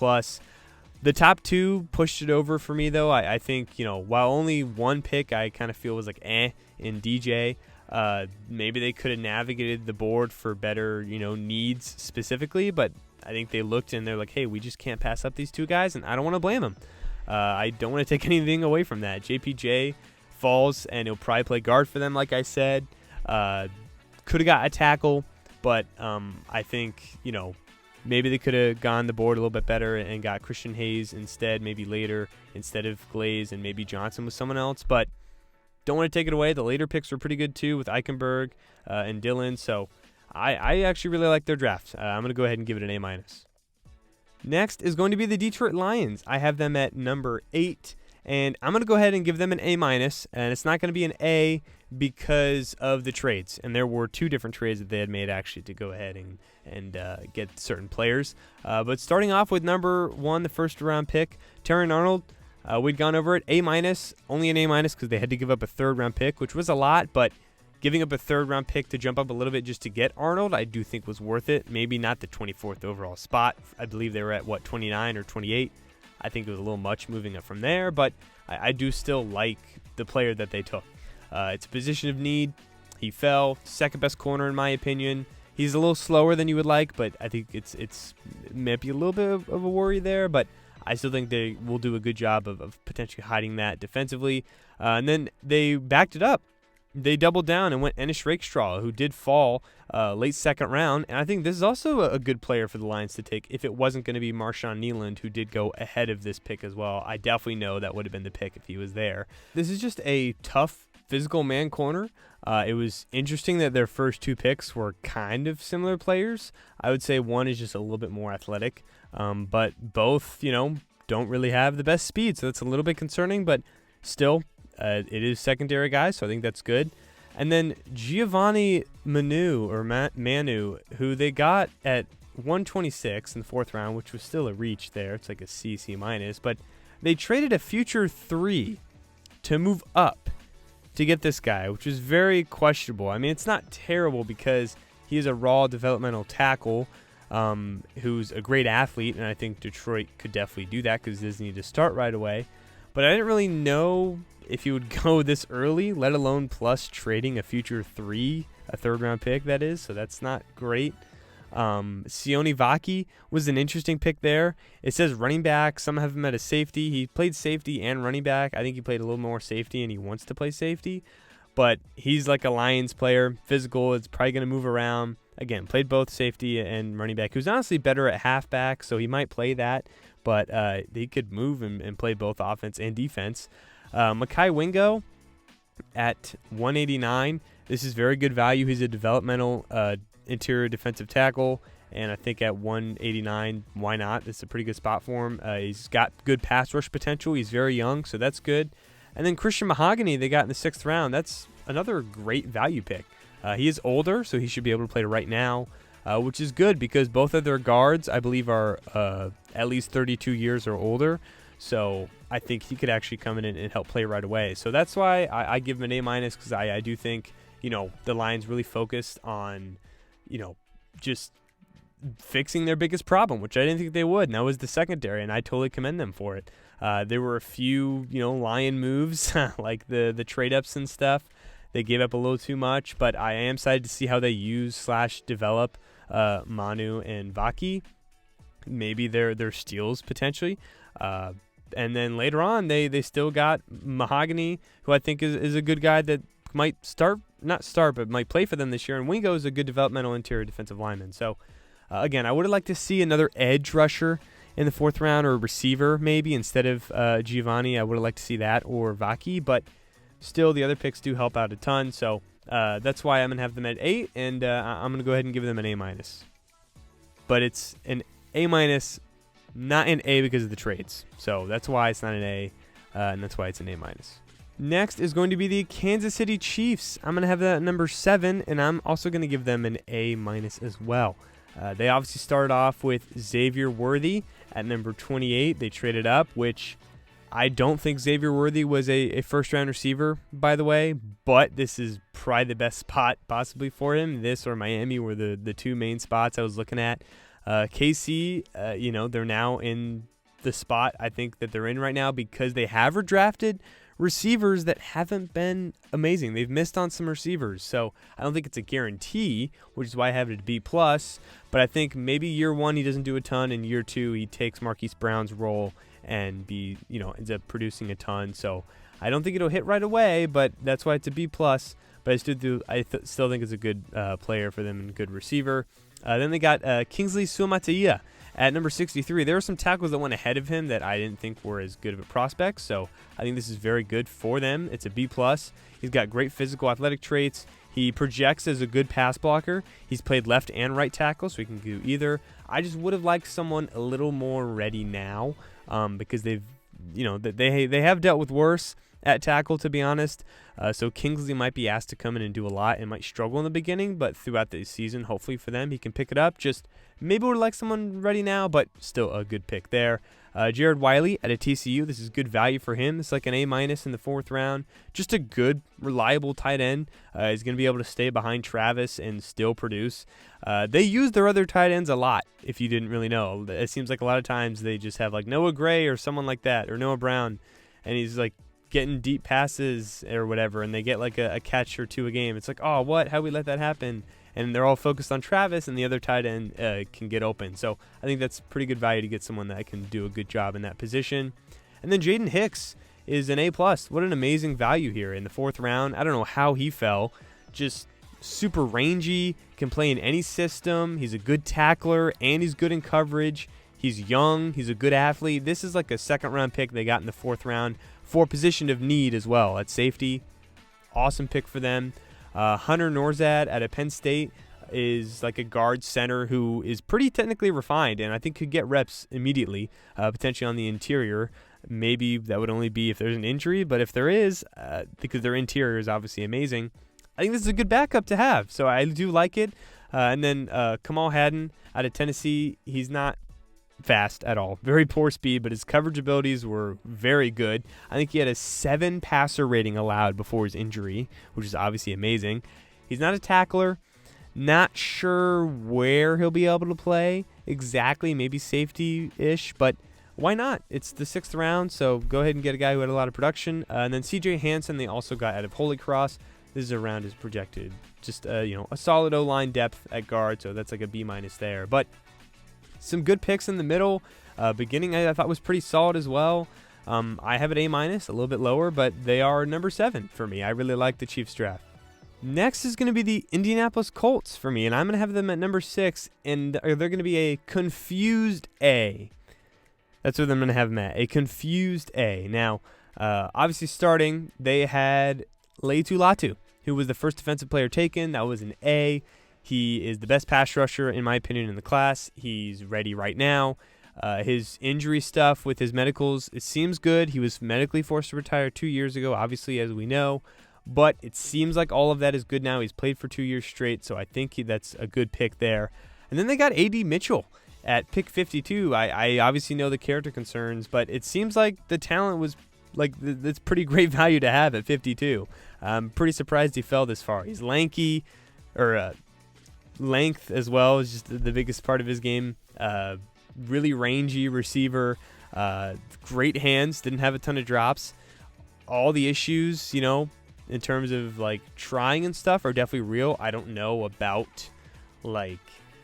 The top 2 pushed it over for me, though. I think, while only 1 pick I kind of feel was like in DJ, maybe they could have navigated the board for better, needs specifically, but I think they looked and they're like, hey, we just can't pass up these 2 guys, and I don't want to blame them. I don't want to take anything away from that. JPJ falls, and he'll probably play guard for them, like I said. Could have got a tackle, but I think, maybe they could have gone the board a little bit better and got Christian Hayes instead, maybe later, instead of Glaze, and maybe Johnson with someone else. But don't want to take it away. The later picks were pretty good, too, with Eichenberg and Dylan. So I actually really like their draft. I'm going to go ahead and give it an A-. Next is going to be the Detroit Lions. I have them at number 8. And I'm going to go ahead and give them an A-, and it's not going to be an A because of the trades. And there were 2 different trades that they had made, actually, to go ahead and get certain players. But starting off with number 1, the first-round pick, Terran Arnold, we'd gone over it, A-, only an A- because they had to give up a 3rd-round pick, which was a lot, but giving up a 3rd-round pick to jump up a little bit just to get Arnold, I do think was worth it. Maybe not the 24th overall spot. I believe they were at, 29 or 28. I think it was a little much moving up from there, but I do still like the player that they took. It's a position of need. He fell, 2nd best corner in my opinion. He's a little slower than you would like, but I think it's maybe a little bit of a worry there, but I still think they will do a good job of potentially hiding that defensively. And then they backed it up. They doubled down and went Ennis Rakestraw, who did fall late 2nd round. And I think this is also a good player for the Lions to take if it wasn't going to be Marshawn Nealand, who did go ahead of this pick as well. I definitely know that would have been the pick if he was there. This is just a tough physical man corner. It was interesting that their first 2 picks were kind of similar players. I would say one is just a little bit more athletic, but both, don't really have the best speed, so that's a little bit concerning, but still, it is secondary guys, so I think that's good. And then Giovanni Manu, who they got at 126 in the 4th round, which was still a reach there. It's like a C minus, but they traded a future 3 to move up to get this guy, which is very questionable. I mean, it's not terrible because he is a raw developmental tackle who's a great athlete, and I think Detroit could definitely do that because he doesn't need to start right away. But I didn't really know if you would go this early, let alone plus trading a future 3, a 3rd-round pick, that is, so that's not great. Sione Vaki was an interesting pick there. It says running back. Some have him at a safety. He played safety and running back. I think he played a little more safety, and he wants to play safety. But he's like a Lions player, physical. It's probably going to move around. Again, played both safety and running back. He was honestly better at halfback, so he might play that. But he could move and play both offense and defense. Mekhi Wingo at 189. This is very good value. He's a developmental interior defensive tackle, and I think at 189, why not? This is a pretty good spot for him. He's got good pass rush potential. He's very young, so that's good. And then Christian Mahogany they got in the 6th round. That's another great value pick. He is older, so he should be able to play right now, which is good because both of their guards, I believe, are at least 32 years or older. So I think he could actually come in and help play right away. So that's why I give him an A- because I do think, the Lions really focused on, just fixing their biggest problem, which I didn't think they would, and that was the secondary, and I totally commend them for it. There were a few, Lion moves, like the trade-ups and stuff. They gave up a little too much, but I am excited to see how they use/develop Manu and Vaki. Maybe they're steals potentially. And then later on, they still got Mahogany, who I think is a good guy that might not start, but might play for them this year. And Wingo is a good developmental interior defensive lineman. So, again, I would have liked to see another edge rusher in the 4th round or a receiver maybe instead of Giovanni. I would have liked to see that or Vaki, but still the other picks do help out a ton. So that's why I'm going to have them at 8, and I'm going to go ahead and give them an A-. But it's an A-, not an A because of the trades. So that's why it's not an A, and that's why it's an A-. Next is going to be the Kansas City Chiefs. I'm going to have that at number 7, and I'm also going to give them an A- as well. They obviously started off with Xavier Worthy at number 28. They traded up, which I don't think Xavier Worthy was a first-round receiver, by the way, but this is probably the best spot possibly for him. This or Miami were the 2 main spots I was looking at. KC, they're now in the spot I think that they're in right now because they have redrafted receivers that haven't been amazing. They've missed on some receivers, so I don't think it's a guarantee, which is why I have it at B+, but I think maybe year 1 he doesn't do a ton, and year 2 he takes Marquise Brown's role and ends up producing a ton. So I don't think it'll hit right away, but that's why it's a B+, but I still think it's a good player for them and a good receiver. Then they got Kingsley Suamataia at number 63. There were some tackles that went ahead of him that I didn't think were as good of a prospect, so I think this is very good for them. It's a B+. He's got great physical athletic traits. He projects as a good pass blocker. He's played left and right tackle, so he can do either. I just would have liked someone a little more ready now because they have dealt with worse at tackle, to be honest. So Kingsley might be asked to come in and do a lot and might struggle in the beginning, but throughout the season, hopefully for them, he can pick it up. Just maybe would like someone ready now, but still a good pick there. Jared Wiley at a TCU. This is good value for him. It's like an A- in the 4th round. Just a good, reliable tight end. He's going to be able to stay behind Travis and still produce. They use their other tight ends a lot, if you didn't really know. It seems like a lot of times they just have like Noah Gray or someone like that, or Noah Brown, and he's like getting deep passes or whatever, and they get like a catch or 2 a game. It's like, oh, what? How we let that happen? And they're all focused on Travis, and the other tight end can get open. So I think that's pretty good value to get someone that can do a good job in that position. And then Jaden Hicks is an A+. What an amazing value here in the 4th round. I don't know how he fell. Just super rangy, can play in any system. He's a good tackler, and he's good in coverage. He's young. He's a good athlete. This is like a 2nd-round pick they got in the 4th round for position of need as well at safety. Awesome pick for them. Hunter Norzad at a Penn State. is like a guard center who is pretty technically refined and I think could get reps immediately, potentially on the interior. Maybe that would only be if there's an injury, but if there is, because their interior is obviously amazing, I think this is a good backup to have. So I do like it. And then Kamal Hadden out of Tennessee, he's not fast at all. Very poor speed, but his coverage abilities were very good. I think he had a 7 passer rating allowed before his injury, which is obviously amazing. He's not a tackler. Not sure where he'll be able to play exactly, maybe safety-ish, but why not? It's the 6th round, so go ahead and get a guy who had a lot of production. And then C.J. Hansen, they also got out of Holy Cross. This is around his projected, just a solid O-line depth at guard, so that's like a B- there. But some good picks in the middle. Beginning I thought was pretty solid as well. I have it A-, a little bit lower, but they are number 7 for me. I really like the Chiefs draft. Next is going to be the Indianapolis Colts for me, and I'm going to have them at number 6, and they're going to be a confused A. That's what I'm going to have them at, a confused A. Now, obviously starting, they had Leitu Latu, who was the first defensive player taken. That was an A. He is the best pass rusher, in my opinion, in the class. He's ready right now. His injury stuff with his medicals, it seems good. He was medically forced to retire 2 years ago, obviously, as we know. But it seems like all of that is good now. He's played for 2 years straight, so I think that's a good pick there. And then they got A.D. Mitchell at pick 52. I obviously know the character concerns, but it seems like the talent was like that's pretty great value to have at 52. I'm pretty surprised he fell this far. He's lanky, or length as well is just the biggest part of his game. Really rangy receiver, great hands, didn't have a ton of drops. All the issues, in terms of like trying and stuff are definitely real. I don't know about like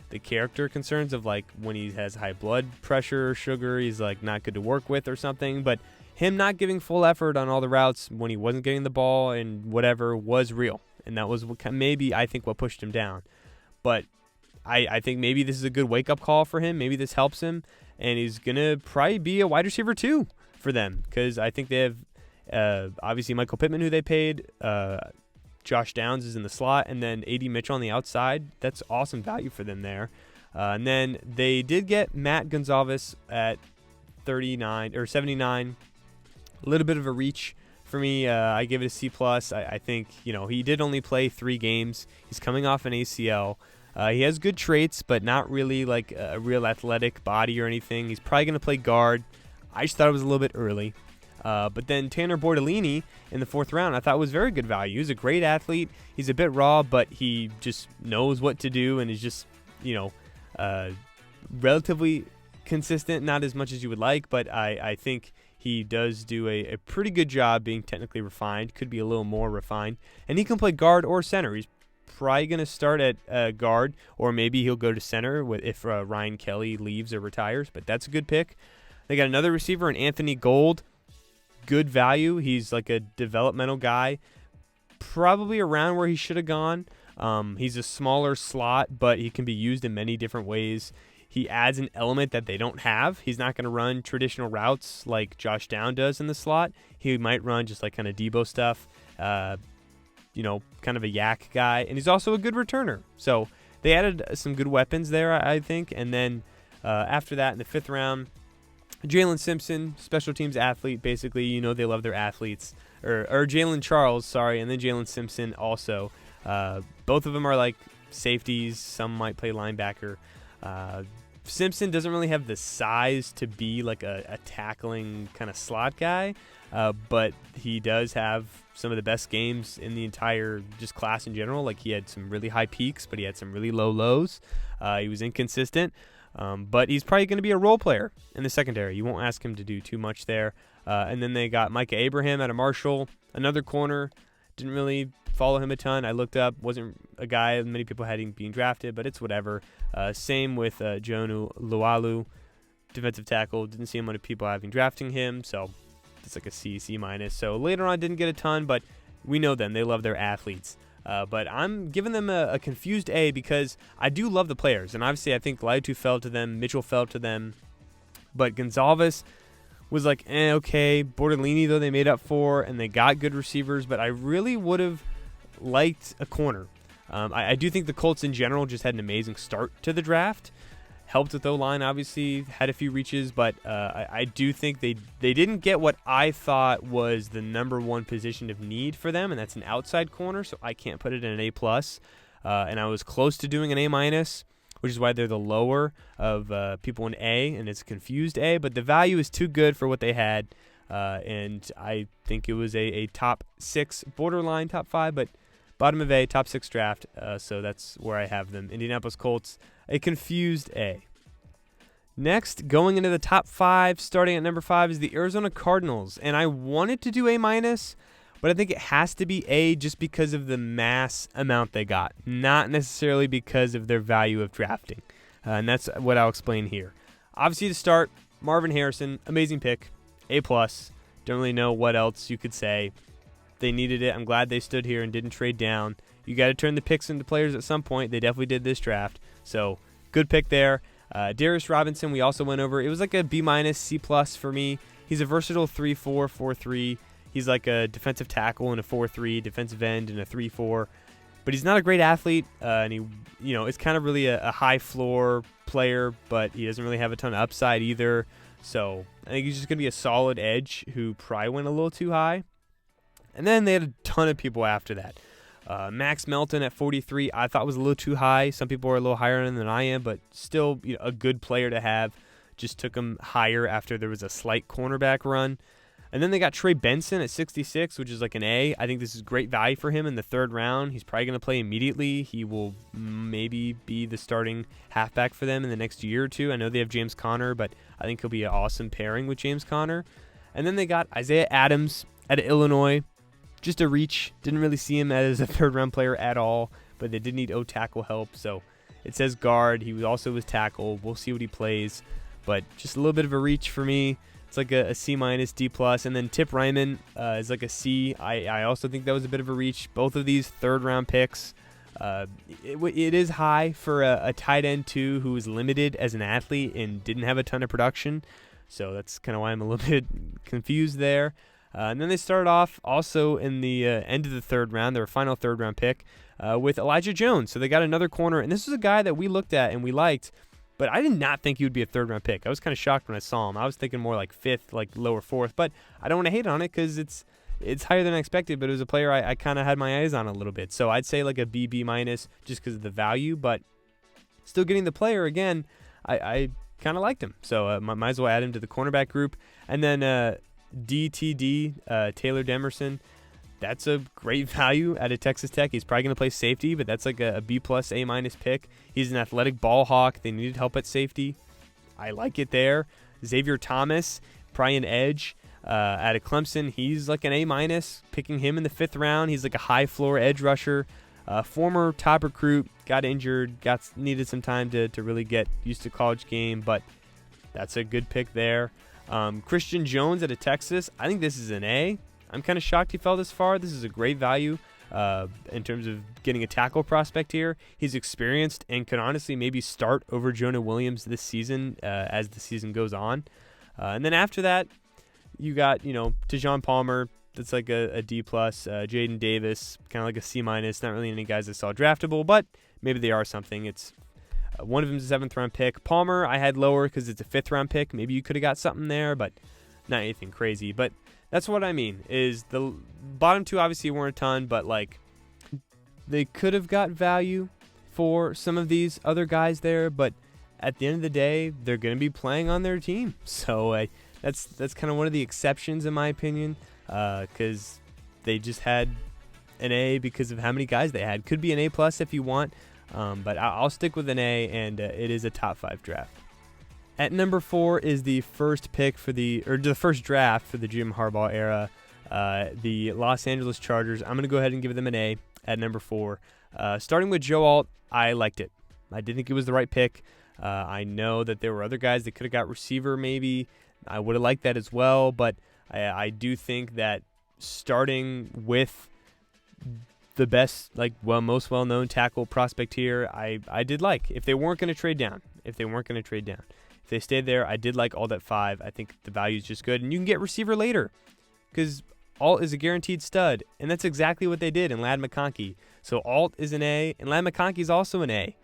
the character concerns of like when he has high blood pressure or sugar, he's like not good to work with or something, but him not giving full effort on all the routes when he wasn't getting the ball and whatever was real. And that was maybe I think what pushed him down. But I think maybe this is a good wake-up call for him. Maybe this helps him. And he's going to probably be a wide receiver too for them, because I think they have obviously Michael Pittman, who they paid. Josh Downs is in the slot, and then A.D. Mitchell on the outside. That's awesome value for them there. And then they did get Matt Gonzalez at 39 or 79. A little bit of a reach for me. I give it a C+. I think, he did only play 3 games. He's coming off an ACL. He has good traits, but not really like a real athletic body or anything. He's probably going to play guard. I just thought it was a little bit early. But then Tanner Bordellini in the 4th round I thought was very good value. He's a great athlete. He's a bit raw, but he just knows what to do and is just, relatively consistent. Not as much as you would like, but I think he does do a pretty good job being technically refined. Could be a little more refined. And he can play guard or center. He's probably going to start at guard, or maybe he'll go to center if Ryan Kelly leaves or retires, but that's a good pick. They got another receiver in Anthony Gold. Good value. He's like a developmental guy, probably around where he should have gone. He's a smaller slot, but he can be used in many different ways. He adds an element that they don't have. He's not going to run traditional routes like Josh Down does in the slot. He might run just like kind of Debo stuff, kind of a yak guy. And he's also a good returner. So they added some good weapons there, I think. And then after that, in the 5th round, Jalen Simpson, special teams athlete, basically, they love their athletes. Or Jalen Charles, sorry, and then Jalen Simpson also. Both of them are like safeties. Some might play linebacker. Simpson doesn't really have the size to be like a tackling kind of slot guy, but he does have some of the best games in the entire just class in general. Like he had some really high peaks, but he had some really low lows. He was inconsistent. But he's probably going to be a role player in the secondary. You won't ask him to do too much there. And then they got Micah Abraham out of Marshall, another corner. Didn't really follow him a ton. I looked up, wasn't a guy many people had him being drafted, but it's whatever. Same with Jonu Lualu, defensive tackle. Didn't see many people having drafting him, so it's like a C, C-. So later on, didn't get a ton, but we know them. They love their athletes. But I'm giving them a confused A because I do love the players. And obviously I think Laitu fell to them, Mitchell fell to them. But Gonzalez was like, okay. Bordellini, though, they made up for, and they got good receivers. But I really would have liked a corner. I do think the Colts in general just had an amazing start to the draft. Helped with O-line, obviously, had a few reaches, but I do think they didn't get what I thought was the number one position of need for them, and that's an outside corner, so I can't put it in an A+. And I was close to doing an A-, which is why they're the lower of people in A, and it's confused A, but the value is too good for what they had, and I think it was a top 6, borderline top 5, but bottom of A, top 6 draft, so that's where I have them. Indianapolis Colts, a confused A. Next, going into the top 5, starting at number 5, is the Arizona Cardinals. And I wanted to do A-, but I think it has to be A just because of the mass amount they got, not necessarily because of their value of drafting. And that's what I'll explain here. Obviously, to start, Marvin Harrison, amazing pick, A+. Don't really know what else you could say. They needed it. I'm glad they stood here and didn't trade down. You got to turn the picks into players at some point. They definitely did this draft. So, good pick there. Darius Robinson, we also went over. It was like a B-, C+ for me. He's a versatile 3-4, 4-3. He's like a defensive tackle and a 4-3, defensive end and a 3-4. But he's not a great athlete, and he, it's kind of really a high floor player, but he doesn't really have a ton of upside either. So, I think he's just going to be a solid edge who probably went a little too high. And then they had a ton of people after that. Max Melton at 43, I thought was a little too high. Some people are a little higher than I am, but still a good player to have. Just took him higher after there was a slight cornerback run. And then they got Trey Benson at 66, which is like an A. I think this is great value for him in the 3rd round. He's probably going to play immediately. He will maybe be the starting halfback for them in the next year or two. I know they have James Conner, but I think he'll be an awesome pairing with James Conner. And then they got Isaiah Adams at Illinois. Just a reach. Didn't really see him as a 3rd-round player at all, but they did need O-tackle help. So it says guard. He also was tackle. We'll see what he plays, but just a little bit of a reach for me. It's like a C-, D+, and then Tip Ryman is like a C. I also think that was a bit of a reach. Both of these 3rd-round picks. It is high for a tight end, too, who was limited as an athlete and didn't have a ton of production. So that's kind of why I'm a little bit confused there. And then they started off also in the end of the 3rd round, their final 3rd-round pick, with Elijah Jones. So they got another corner, and this was a guy that we looked at and we liked, but I did not think he would be a 3rd-round pick. I was kind of shocked when I saw him. I was thinking more like 5th, like lower 4th, but I don't want to hate on it because it's higher than I expected, but it was a player I kind of had my eyes on a little bit. So I'd say like a B, B- just because of the value, but still getting the player again, I kind of liked him. So might as well add him to the cornerback group. And then DTD, Taylor Demerson, that's a great value out of Texas Tech. He's probably going to play safety, but that's like a B+, A- pick. He's an athletic ball hawk. They needed help at safety. I like it there. Xavier Thomas, probably an edge out of Clemson. He's like an A-, picking him in the 5th round. He's like a high floor edge rusher. Former top recruit, got injured, needed some time to really get used to college game, but that's a good pick there. Christian Jones out of Texas, I think this is an A. I'm kind of shocked he fell this far. This is a great value in terms of getting a tackle prospect here. He's experienced and could honestly maybe start over Jonah Williams this season as the season goes on. And then after that, you got, Tejon Palmer. That's like a D+. Jaden Davis, kind of like a C-. Not really any guys I saw draftable, but maybe they are something. It's one of them's a 7th-round pick. Palmer, I had lower because it's a 5th-round pick. Maybe you could have got something there, but not anything crazy. But that's what I mean, is the bottom 2 obviously weren't a ton, but like they could have got value for some of these other guys there, but at the end of the day, they're going to be playing on their team. So that's kind of one of the exceptions in my opinion, because they just had an A because of how many guys they had. Could be an A+ if you want. But I'll stick with an A, and it is a top 5 draft. At number 4 is the first pick the first draft for the Jim Harbaugh era, the Los Angeles Chargers. I'm going to go ahead and give them an A at number 4. Starting with Joe Alt, I liked it. I did think it was the right pick. I know that there were other guys that could have got receiver maybe. I would have liked that as well, but I do think that starting with the best, most well-known tackle prospect here, I did like. If they weren't going to trade down. If they stayed there, I did like all that 5. I think the value is just good. And you can get receiver later. Because Alt is a guaranteed stud, and that's exactly what they did in Ladd McConkey. So Alt is an A, and Ladd McConkey is also an A.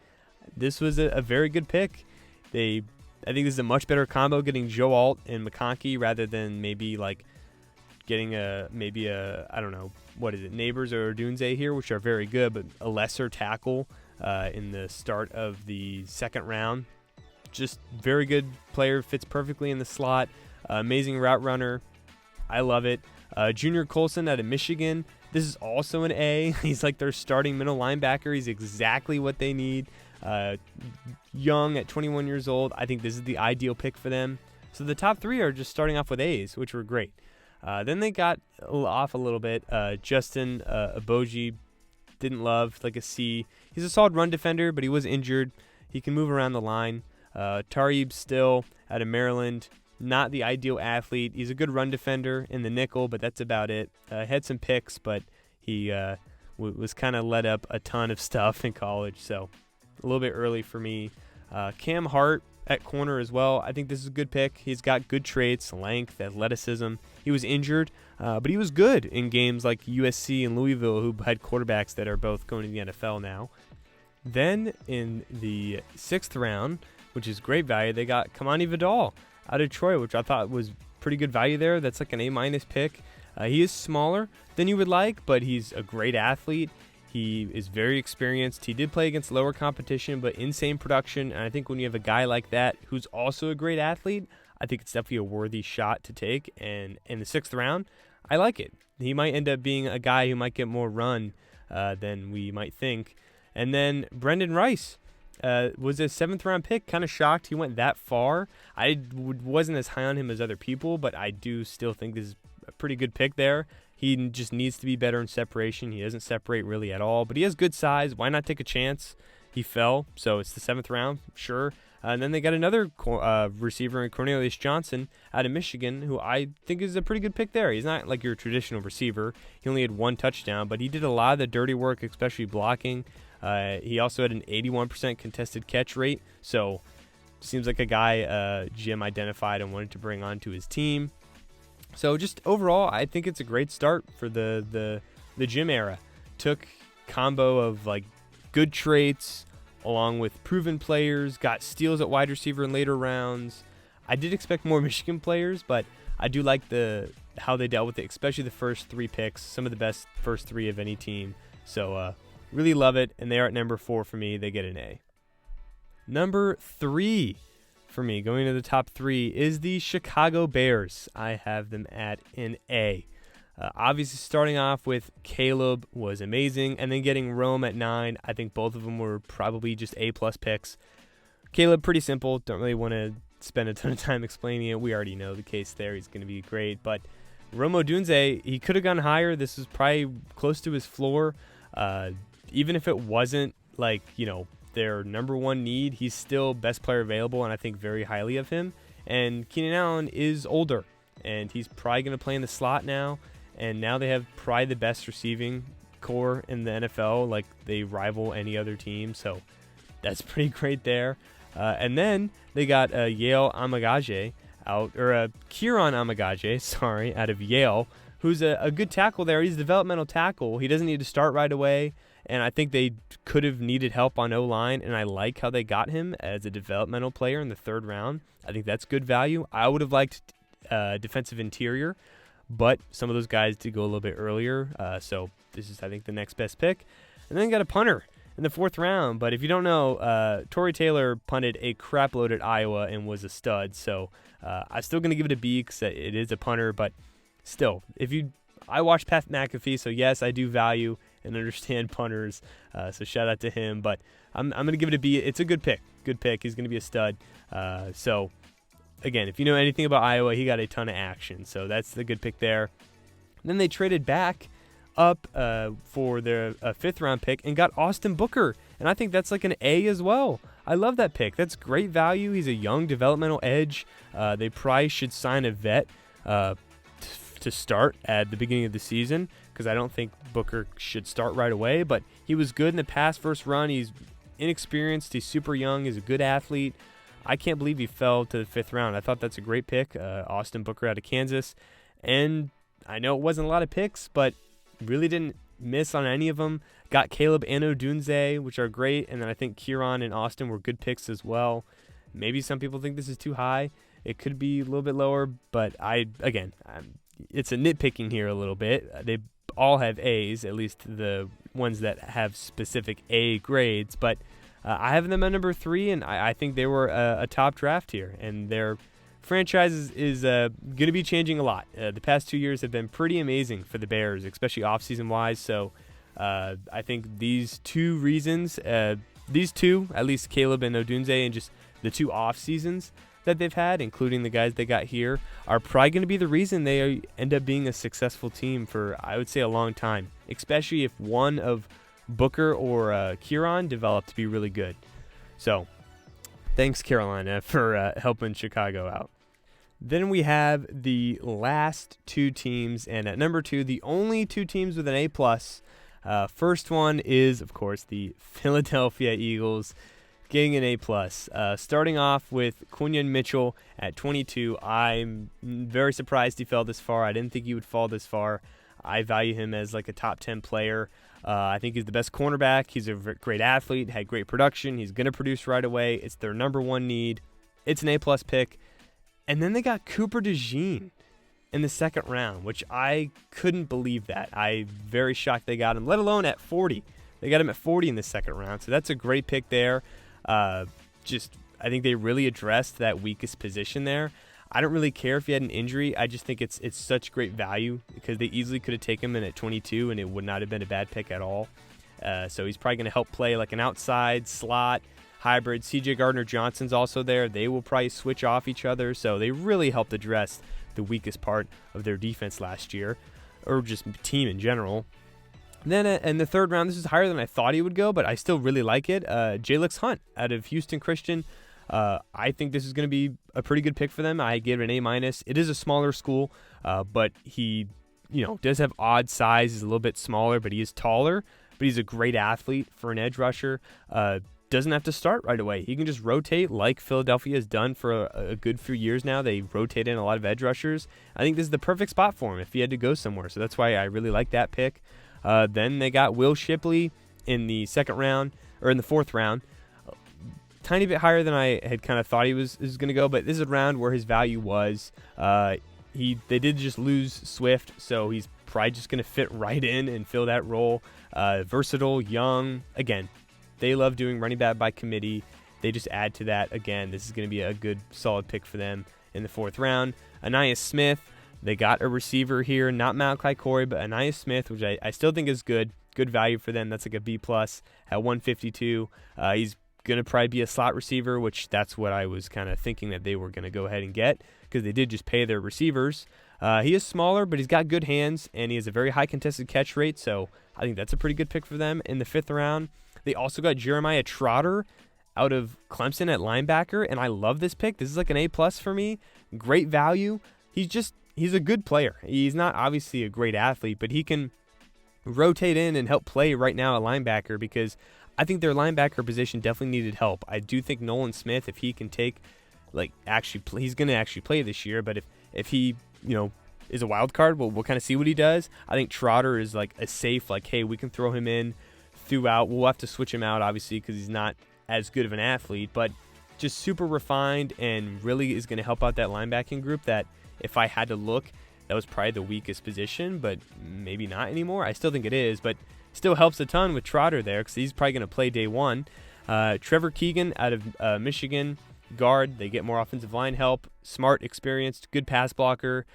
This was a very good pick. I think this is a much better combo, getting Joe Alt and McConkey rather than maybe like getting I don't know, what is it, Neighbors or Dunze here, which are very good, but a lesser tackle in the start of the second round. Just very good player, fits perfectly in the slot. Amazing route runner. I love it. Junior Colson out of Michigan. This is also an A. He's like their starting middle linebacker. He's exactly what they need. Young at 21 years old. I think this is the ideal pick for them. So the top three are just starting off with A's, which were great. Then they got off a little bit. Justin Aboji, didn't love, like a C. He's a solid run defender, but he was injured. He can move around the line. Tareeb Still out of Maryland, not the ideal athlete. He's a good run defender in the nickel, but that's about it. Had some picks, but he was kind of let up a ton of stuff in college, so a little bit early for me. Cam Hart at corner as well. I think this is a good pick. He's got good traits, length, athleticism. He was injured, but he was good in games like USC and Louisville, who had quarterbacks that are both going to the NFL now. Then in the 6th round, which is great value, they got Kamani Vidal out of Troy, which I thought was pretty good value there. That's like an A- pick. He is smaller than you would like, but he's a great athlete. He is very experienced. He did play against lower competition, but insane production. And I think when you have a guy like that who's also a great athlete, I think it's definitely a worthy shot to take. And in the 6th round, I like it. He might end up being a guy who might get more run than we might think. And then Brendan Rice was a 7th round pick. Kind of shocked he went that far. I wasn't as high on him as other people, but I do still think this is a pretty good pick there. He just needs to be better in separation. He doesn't separate really at all, but he has good size. Why not take a chance? He fell, so it's the 7th round, sure. And then they got another receiver in Cornelius Johnson out of Michigan, who I think is a pretty good pick there. He's not like your traditional receiver. He only had 1 touchdown, but he did a lot of the dirty work, especially blocking. He also had an 81% contested catch rate, so seems like a guy Jim identified and wanted to bring onto his team. So just overall, I think it's a great start for the Jim era. Took combo of like good traits along with proven players, got steals at wide receiver in later rounds. I did expect more Michigan players, but I do like how they dealt with it, especially the first 3 picks, some of the best first 3 of any team. So really love it, and they're at number 4 for me. They get an A. Number 3 for me, going to the top 3, is the Chicago Bears. I have them at an A. Obviously, starting off with Caleb was amazing, and then getting Rome at 9. I think both of them were probably just A-plus picks. Caleb, pretty simple. Don't really want to spend a ton of time explaining it. We already know the case there. He's going to be great. But Rome Odunze, he could have gone higher. This is probably close to his floor. Even if it wasn't like, their number 1 need, he's still best player available, and I think very highly of him. And Keenan Allen is older, and he's probably going to play in the slot now. And now they have probably the best receiving core in the NFL. Like, they rival any other team, so that's pretty great there. And then they got Kieran Amagaje, out of Yale, who's a good tackle there. He's a developmental tackle. He doesn't need to start right away. And I think they could have needed help on O-line, and I like how they got him as a developmental player in the 3rd round. I think that's good value. I would have liked defensive interior, but some of those guys did go a little bit earlier. So this is, I think, the next best pick. And then got a punter in the 4th round. But if you don't know, Torrey Taylor punted a crap load at Iowa and was a stud. So I'm still going to give it a B because it is a punter. But still, I watched Pat McAfee, so yes, I do value and understand punters, so shout out to him. But I'm going to give it a B. It's a good pick. He's going to be a stud. So, again, if you know anything about Iowa, he got a ton of action. So that's the good pick there. Then they traded back up for their 5th round pick and got Austin Booker. And I think that's like an A as well. I love that pick. That's great value. He's a young developmental edge. They probably should sign a vet to start at the beginning of the season, because I don't think Booker should start right away, but he was good in the pass first run. He's inexperienced. He's super young. He's a good athlete. I can't believe he fell to the 5th round. I thought that's a great pick, Austin Booker out of Kansas. And I know it wasn't a lot of picks, but really didn't miss on any of them. Got Caleb and Odunze, which are great, and then I think Kieran and Austin were good picks as well. Maybe some people think this is too high. It could be a little bit lower, but it's a nitpicking here a little bit. They all have A's, at least the ones that have specific A grades, but I have them at number 3, and I think they were a top draft here, and their franchise is going to be changing a lot. The past 2 years have been pretty amazing for the Bears, especially offseason wise, so I think these two reasons, at least Caleb and Odunze, and just the 2 off seasons that they've had, including the guys they got here, are probably going to be the reason they end up being a successful team for, I would say, a long time, especially if one of Booker or Kieran develop to be really good. So thanks, Carolina, for helping Chicago out. Then we have the last 2 teams, and at number 2, the only 2 teams with an A+. First one is, of course, the Philadelphia Eagles, getting an A+. Starting off with Quinyon Mitchell at 22. I'm very surprised he fell this far. I didn't think he would fall this far. I value him as like a top 10 player. I think he's the best cornerback. He's a great athlete, had great production. He's going to produce right away. It's their number 1 need. It's an A+ pick. And then they got Cooper DeJean in the second round, which I couldn't believe that. I'm very shocked they got him, let alone at 40. They got him at 40 in the second round, so that's a great pick there. I think they really addressed that weakest position there. I don't really care if he had an injury. I just think it's such great value because they easily could have taken him in at 22 and it would not have been a bad pick at all. So he's probably going to help play like an outside slot hybrid. CJ Gardner-Johnson's also there. They will probably switch off each other. So they really helped address the weakest part of their defense last year, or just team in general. Then in the third round, this is higher than I thought he would go, but I still really like it. Jalix Hunt out of Houston Christian. I think this is going to be a pretty good pick for them. I give it an A-. It is a smaller school, but he, does have odd size. He's a little bit smaller, but he is taller. But he's a great athlete for an edge rusher. Doesn't have to start right away. He can just rotate like Philadelphia has done for a good few years now. They rotate in a lot of edge rushers. I think this is the perfect spot for him if he had to go somewhere. So that's why I really like that pick. Then they got Will Shipley in the second round, or in the fourth round. Tiny bit higher than I had kind of thought he was going to go, but this is a round where his value was. They did just lose Swift, so he's probably just going to fit right in and fill that role. Versatile, young. Again, they love doing running back by committee. They just add to that. Again, this is going to be a good, solid pick for them in the fourth round. Anais Smith. They got a receiver here, not Malachi Corey, but Anais Smith, which I still think is good. Good value for them. That's like a B+ at 152. He's going to probably be a slot receiver, which that's what I was kind of thinking that they were going to go ahead and get because they did just pay their receivers. He is smaller, but he's got good hands, and he has a very high contested catch rate, so I think that's a pretty good pick for them in the fifth round. They also got Jeremiah Trotter out of Clemson at linebacker, and I love this pick. This is like an A+ for me. Great value. He's a good player. He's not obviously a great athlete, but he can rotate in and help play right now at linebacker because I think their linebacker position definitely needed help. I do think Nolan Smith, if he can take, he's going to actually play this year, but if he, is a wild card, we'll kind of see what he does. I think Trotter is like a safe, hey, we can throw him in throughout. We'll have to switch him out, obviously, because he's not as good of an athlete, but just super refined and really is going to help out that linebacking group that if I had to look, that was probably the weakest position, but maybe not anymore. I still think it is, but still helps a ton with Trotter there because he's probably going to play day one. Trevor Keegan out of Michigan, guard. They get more offensive line help. Smart, experienced, good pass blocker,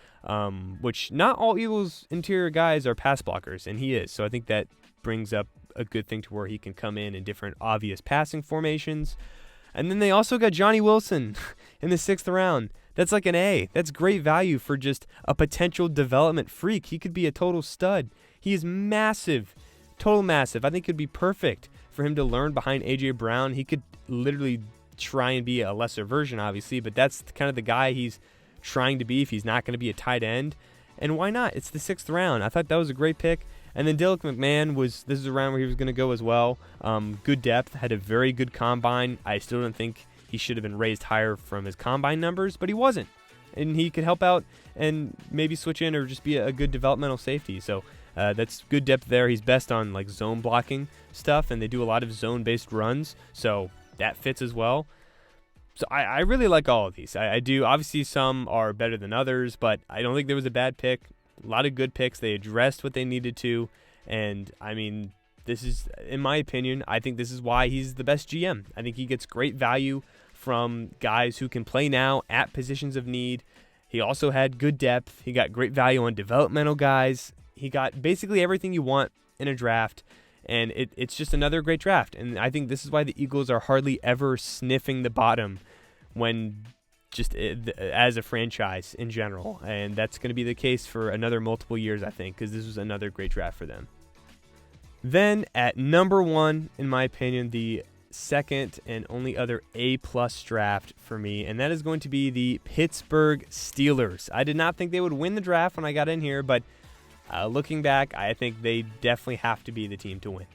which not all Eagles interior guys are pass blockers, and he is. So I think that brings up a good thing to where he can come in different obvious passing formations. And then they also got Johnny Wilson in the sixth round. That's like an A. That's great value for just a potential development freak. He could be a total stud. He is massive, total massive. I think it could be perfect for him to learn behind A.J. Brown. He could literally try and be a lesser version, obviously, but that's kind of the guy he's trying to be if he's not going to be a tight end. And why not? It's the sixth round. I thought that was a great pick. And then Dylan McMahon this is a round where he was going to go as well. Good depth, had a very good combine. I still don't think he should have been raised higher from his combine numbers, but he wasn't. and he could help out and maybe switch in or just be a good developmental safety. So that's good depth there. He's best on like zone blocking stuff, and they do a lot of zone-based runs, so that fits as well. So I really like all of these. I do. Obviously, some are better than others, but I don't think there was a bad pick. A lot of good picks. They addressed what they needed to, and I mean, this is, in my opinion, I think this is why he's the best GM. I think he gets great value from guys who can play now at positions of need. He also had good depth. He got great value on developmental guys. He got basically everything you want in a draft, and it's just another great draft. And I think this is why the Eagles are hardly ever sniffing the bottom when just as a franchise in general. And that's going to be the case for another multiple years, I think, because this was another great draft for them. Then at number 1, in my opinion, the second and only other A-plus draft for me, and that is going to be the Pittsburgh Steelers. I did not think they would win the draft when I got in here, but looking back, I think they definitely have to be the team to win.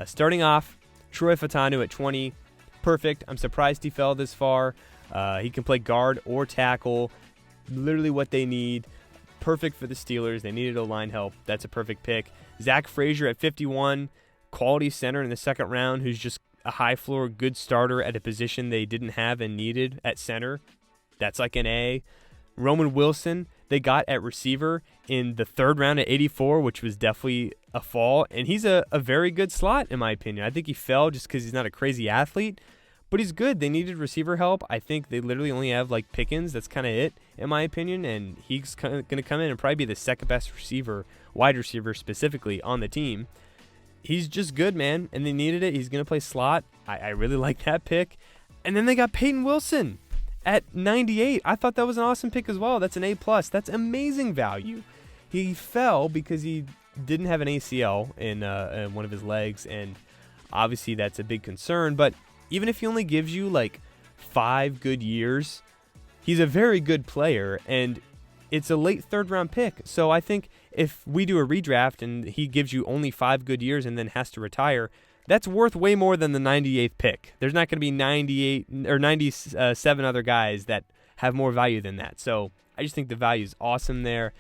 Starting off, Troy Fautanu at 20. Perfect. I'm surprised he fell this far. He can play guard or tackle. Literally what they need. Perfect for the Steelers. They needed O-line help. That's a perfect pick. Zach Frazier at 51. Quality center in the second round who's just a high floor, good starter at a position they didn't have and needed at center. That's like an A. Roman Wilson, they got at receiver in the third round at 84, which was definitely a fall. And he's a very good slot, in my opinion. I think he fell just because he's not a crazy athlete, but he's good. They needed receiver help. I think they literally only have like Pickens. That's kind of it, in my opinion. And he's going to come in and probably be the second best receiver, wide receiver specifically, on the team. He's just good, man, and they needed it. He's going to play slot. I really like that pick. And then they got Peyton Wilson at 98. I thought that was an awesome pick as well. That's an A+. That's amazing value. He fell because he didn't have an ACL in one of his legs, and obviously that's a big concern. But even if he only gives you like 5 good years, he's a very good player, and it's a late third-round pick. So I think if we do a redraft and he gives you only 5 good years and then has to retire, that's worth way more than the 98th pick. There's not going to be 98 or 97 other guys that have more value than that. So I just think the value is awesome there.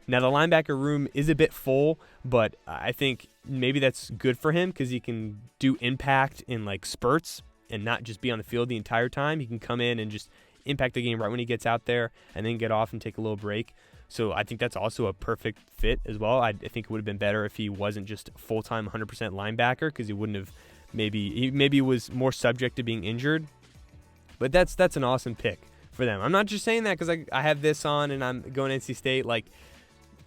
Now, the linebacker room is a bit full, but I think maybe that's good for him because he can do impact in like spurts and not just be on the field the entire time. He can come in and just impact the game right when he gets out there and then get off and take a little break. So I think that's also a perfect fit as well. I think it would have been better if he wasn't just full-time 100% linebacker because he wouldn't have maybe was more subject to being injured. But that's an awesome pick for them. I'm not just saying that because I have this on and I'm going to NC State. Like,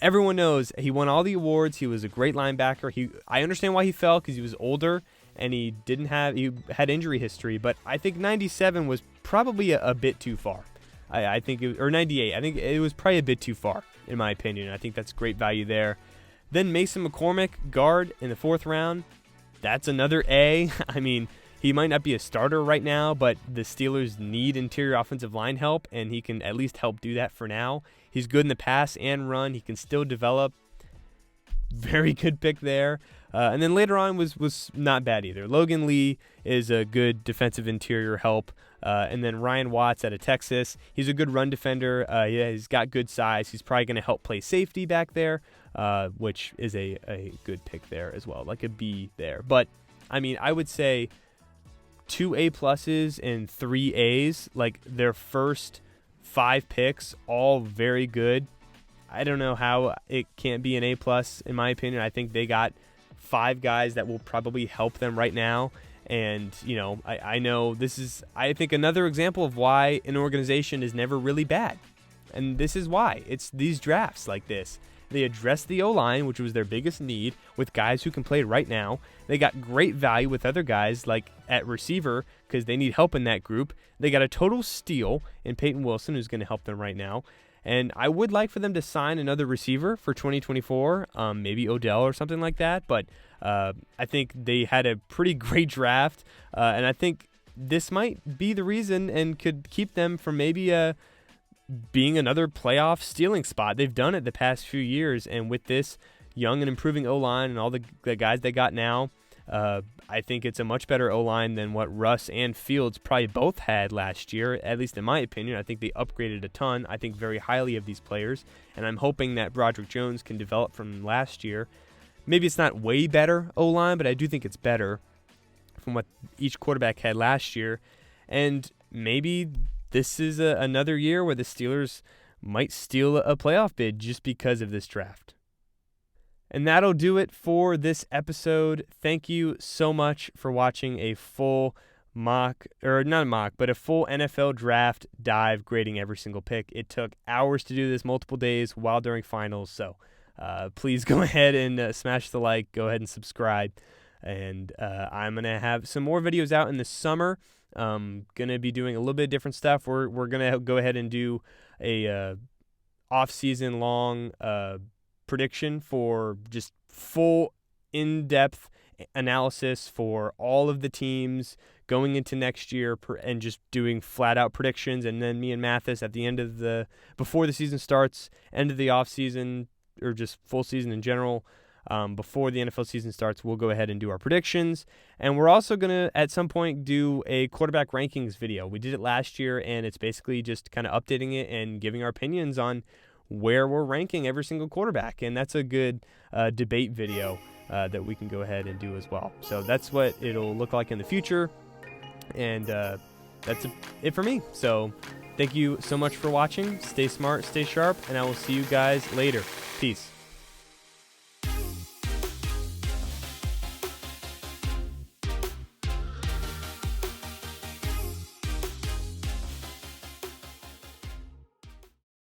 everyone knows he won all the awards. He was a great linebacker. I understand why he fell because he was older and he had injury history. But I think 97 was probably a bit too far. I think or 98. I think it was probably a bit too far, in my opinion. I think that's great value there. Then Mason McCormick, guard in the 4th round. That's another A. I mean, he might not be a starter right now, but the Steelers need interior offensive line help, and he can at least help do that for now. He's good in the pass and run. He can still develop. Very good pick there. And then later on was not bad either. Logan Lee is a good defensive interior help. And then Ryan Watts out of Texas. He's a good run defender. He's got good size. He's probably going to help play safety back there, which is a good pick there as well, like a B there. But, I mean, I would say 2 A+ and 3 A's, like their first 5 picks, all very good. I don't know how it can't be an A+, in my opinion. I think they got 5 guys that will probably help them right now. And, you know, I know this is, I think, another example of why an organization is never really bad. And this is why. It's these drafts like this. They addressed the O-line, which was their biggest need, with guys who can play right now. They got great value with other guys, like at receiver, because they need help in that group. They got a total steal in Peyton Wilson, who's going to help them right now. And I would like for them to sign another receiver for 2024, maybe Odell or something like that. But I think they had a pretty great draft, and I think this might be the reason and could keep them from maybe being another playoff stealing spot. They've done it the past few years, and with this young and improving O-line and all the guys they got now, I think it's a much better O-line than what Russ and Fields probably both had last year, at least in my opinion. I think they upgraded a ton. I think very highly of these players, and I'm hoping that Broderick Jones can develop from last year. Maybe it's not way better O-line, but I do think it's better from what each quarterback had last year. And maybe this is another year where the Steelers might steal a playoff bid just because of this draft. And that'll do it for this episode. Thank you so much for watching a full a full NFL draft dive, grading every single pick. It took hours to do this, multiple days while during finals. So please go ahead and smash the like, go ahead and subscribe. And I'm going to have some more videos out in the summer. Going to be doing a little bit of different stuff. We're going to go ahead and do a off-season long prediction for just full in-depth analysis for all of the teams going into next year and just doing flat-out predictions. And then me and Mathis at the end of before the season starts, end of the off-season, or just full season in general, before the NFL season starts, we'll go ahead and do our predictions. And we're also going to, at some point, do a quarterback rankings video. We did it last year, and it's basically just kind of updating it and giving our opinions on where we're ranking every single quarterback. And that's a good debate video that we can go ahead and do as well. So that's what it'll look like in the future. And that's it for me. So thank you so much for watching. Stay smart, stay sharp, and I will see you guys later. Peace.